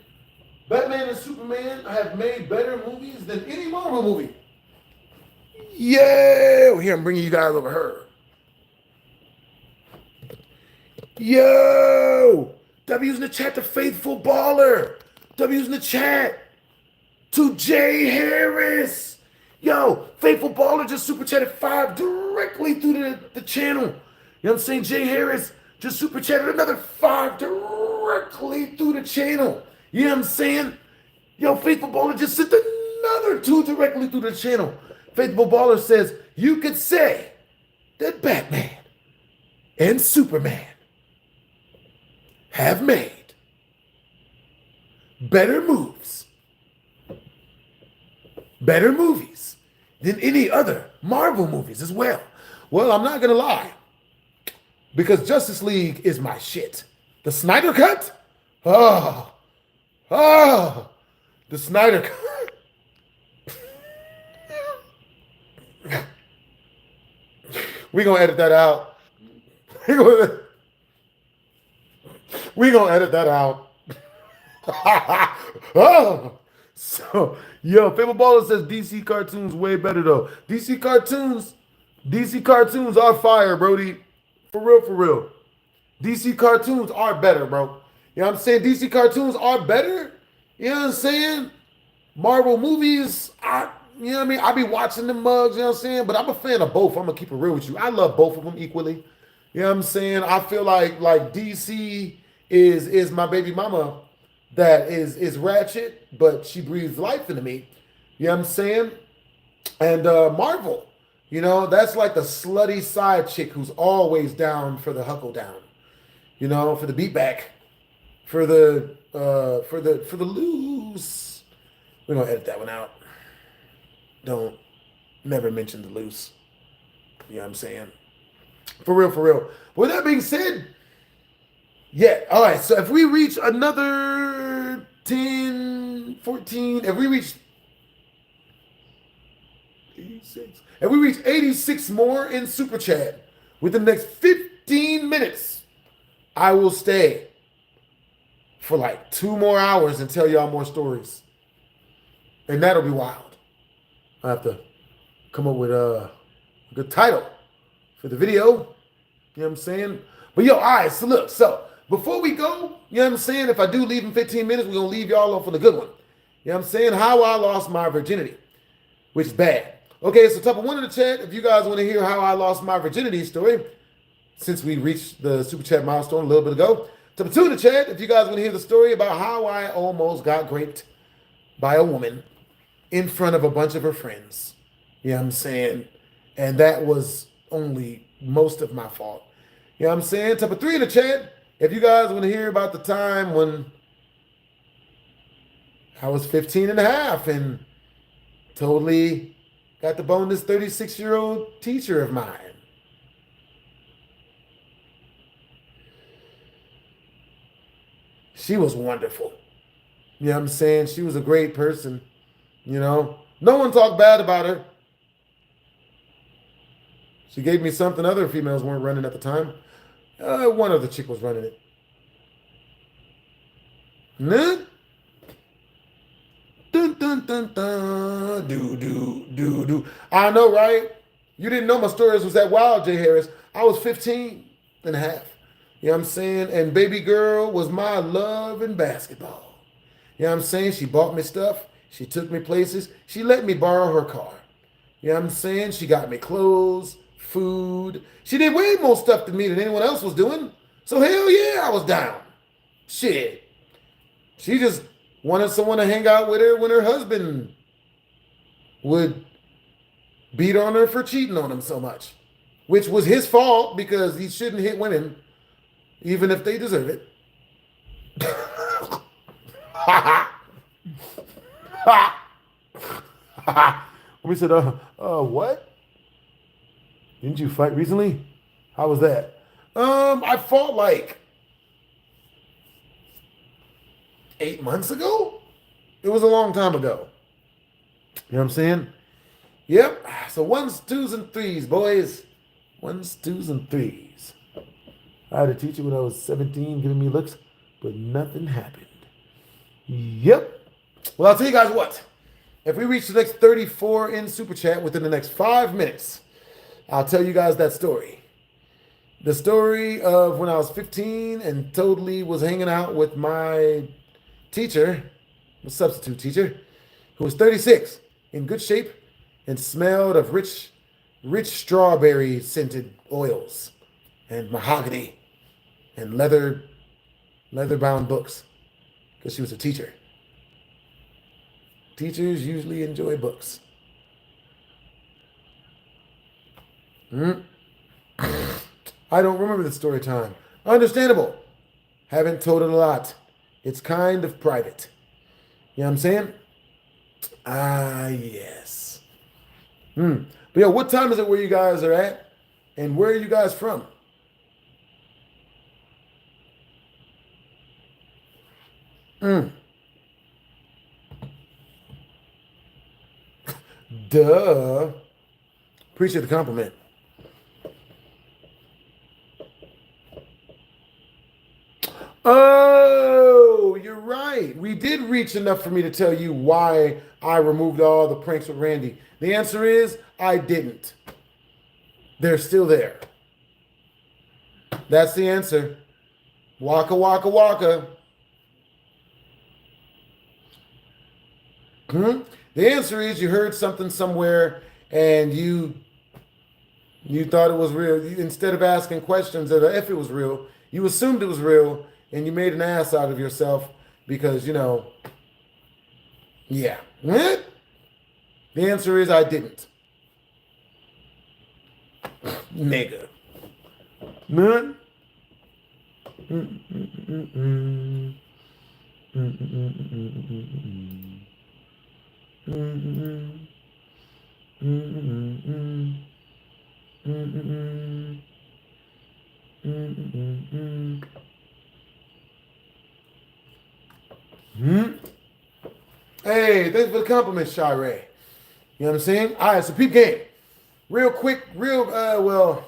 Batman and Superman have made better movies than any Marvel movie. Yo, here I'm bringing you guys over here. Yo, W's in the chat to Faithful Baller. W's in the chat to Jay Harris. Yo, Faithful Baller just super chatted 5 directly through the channel. You know what I'm saying? Jay Harris just super chatted another 5 directly through the channel. You know what I'm saying? Yo, Faithful Baller just sent another 2 directly through the channel. Faithful Baller says, you could say that Batman and Superman have made better moves, better movies than any other Marvel movies as well. Well, I'm not going to lie, because Justice League is my shit. The Snyder Cut? The Snyder Cut. We're going to edit that out. We're going to edit that out. So, yo, Faithful Baller says DC cartoons way better though. DC cartoons are fire, Brody. For real, for real. DC cartoons are better, bro. You know what I'm saying? DC cartoons are better. You know what I'm saying? Marvel movies, you know what I mean? I be watching them mugs, you know what I'm saying? But I'm a fan of both. I'm going to keep it real with you. I love both of them equally. You know what I'm saying? I feel like DC is my baby mama that is ratchet, but she breathes life into me. You know what I'm saying? And Marvel, you know, that's like the slutty side chick who's always down for the huckle down. You you know, for the beat back, for the loose. We're gonna edit that one out. Don't never mention the loose. You know what I'm saying? For real, for real. With that being said, yeah, all right. So if we reach another 10, 14, if we reach 86, if we reach 86 more in Super Chat within the next 15 minutes, I will stay for like 2 more hours and tell y'all more stories. And that'll be wild. I have to come up with a good title for the video. You know what I'm saying? But yo, all right, so look, so before we go, you know what I'm saying? If I do leave in 15 minutes, we're going to leave y'all off on a good one. You know what I'm saying? How I lost my virginity, which is bad. Okay, so type of one in the chat if you guys want to hear how I lost my virginity story, since we reached the Super Chat milestone a little bit ago. Type of 2 in the chat if you guys want to hear the story about how I almost got raped by a woman in front of a bunch of her friends. You know what I'm saying? And that was only most of my fault. You know what I'm saying? Type of 3 in the chat if you guys want to hear about the time when I was 15 and a half and totally got to bone this 36-year-old teacher of mine. She was wonderful. You know what I'm saying? She was a great person. You know, no one talked bad about her. She gave me something other females weren't running at the time. One other chick was running it. Nah? Dun, dun, dun, dun. Do, do, do, do. I know, right? You didn't know my stories was that wild, Jay Harris. I was 15 and a half. You know what I'm saying? And baby girl was my love in basketball. You know what I'm saying? She bought me stuff. She took me places. She let me borrow her car. You know what I'm saying? She got me clothes, food. She did way more stuff to me than anyone else was doing. So hell yeah, I was down. Shit. She just wanted someone to hang out with her when her husband would beat on her for cheating on him so much. Which was his fault because he shouldn't hit women, even if they deserve it. We said, what? Didn't you fight recently? How was that? I fought like 8 months ago. It was a long time ago. You know what I'm saying? Yep. So 1s, 2s, and 3s, boys. 1s, 2s, and 3s. I had a teacher when I was 17 giving me looks, but nothing happened. Yep. Well, I'll tell you guys what. If we reach the next 34 in Super Chat within the next 5 minutes, I'll tell you guys that story. The story of when I was 15 and totally was hanging out with my teacher, the substitute teacher, who was 36, in good shape, and smelled of rich strawberry scented oils and mahogany and leather bound books, because she was a teacher. Teachers usually enjoy books. I don't remember the story time. Understandable. Haven't told it a lot. It's kind of private. You know what I'm saying? Ah, yes. But yeah, what time is it where you guys are at? And where are you guys from? Duh. Appreciate the compliment. Oh, you're right. We did reach enough for me to tell you why I removed all the pranks with Randy. The answer is I didn't. They're still there. That's the answer. Waka, waka, waka. The answer is you heard something somewhere and you thought it was real. Instead of asking questions of if it was real, you assumed it was real and you made an ass out of yourself because, yeah. What? The answer is I didn't. Nigga. Man. Hey, thanks for the compliment, Sherah. You know what I'm saying? All right, so peep game. Real quick, well,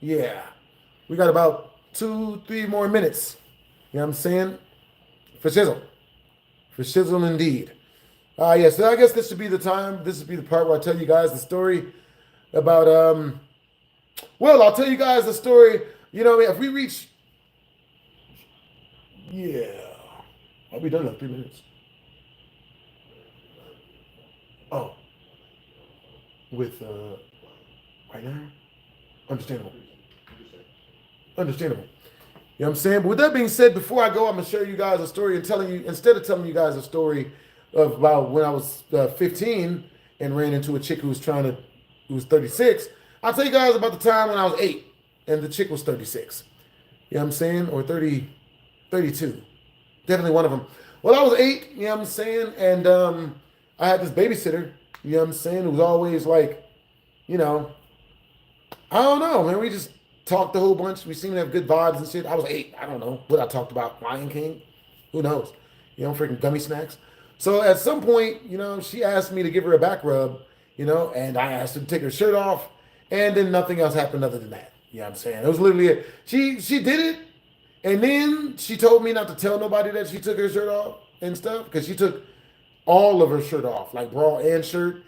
yeah. We got about 2-3 more minutes. You know what I'm saying? For shizzle. For shizzle indeed. Yeah, so I guess this should be the time. This would be the part where I tell you guys the story about, well, I'll tell you guys the story. You know, if we reach, yeah, I'll be done in 3 minutes. Oh, with, right now? Understandable. Understandable. You know what I'm saying? But with that being said, before I go, I'm going to show you guys a story and telling you, instead of telling you guys a story of about when I was 15 and ran into a chick who was 36, I'll tell you guys about the time when I was 8 and the chick was 36. You know what I'm saying? Or 32. Definitely one of them. Well, I was 8, you know what I'm saying? And I had this babysitter, you know what I'm saying, who was always like, you know, I don't know, man. We just talked a whole bunch. We seemed to have good vibes and shit. I was 8. I don't know what I talked about. Lion King? Who knows? You know, freaking gummy snacks. So at some point, you know, she asked me to give her a back rub, you know, and I asked her to take her shirt off, and then nothing else happened other than that. You know what I'm saying? It was literally it. She did it, and then she told me not to tell nobody that she took her shirt off and stuff, because she took all of her shirt off, like bra and shirt.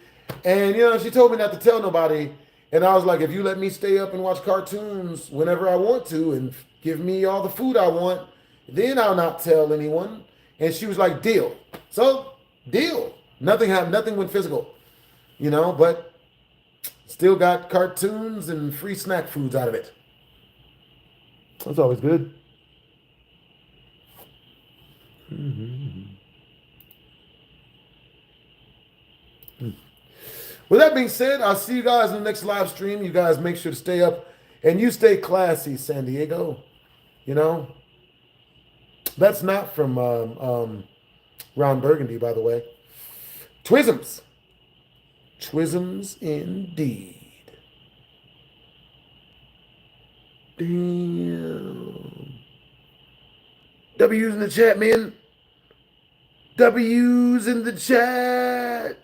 And, you know, she told me not to tell nobody. And I was like, if you let me stay up and watch cartoons whenever I want to and give me all the food I want, then I'll not tell anyone. And she was like, deal. So, deal. Nothing happened. Nothing went physical, you know, but still got cartoons and free snack foods out of it. That's always good. With that being said, I'll see you guys in the next live stream. You guys make sure to stay up and you stay classy, San Diego. You know, that's not from Ron Burgundy, by the way. Twisms. Twisms indeed. Damn. W's in the chat, man. W's in the chat.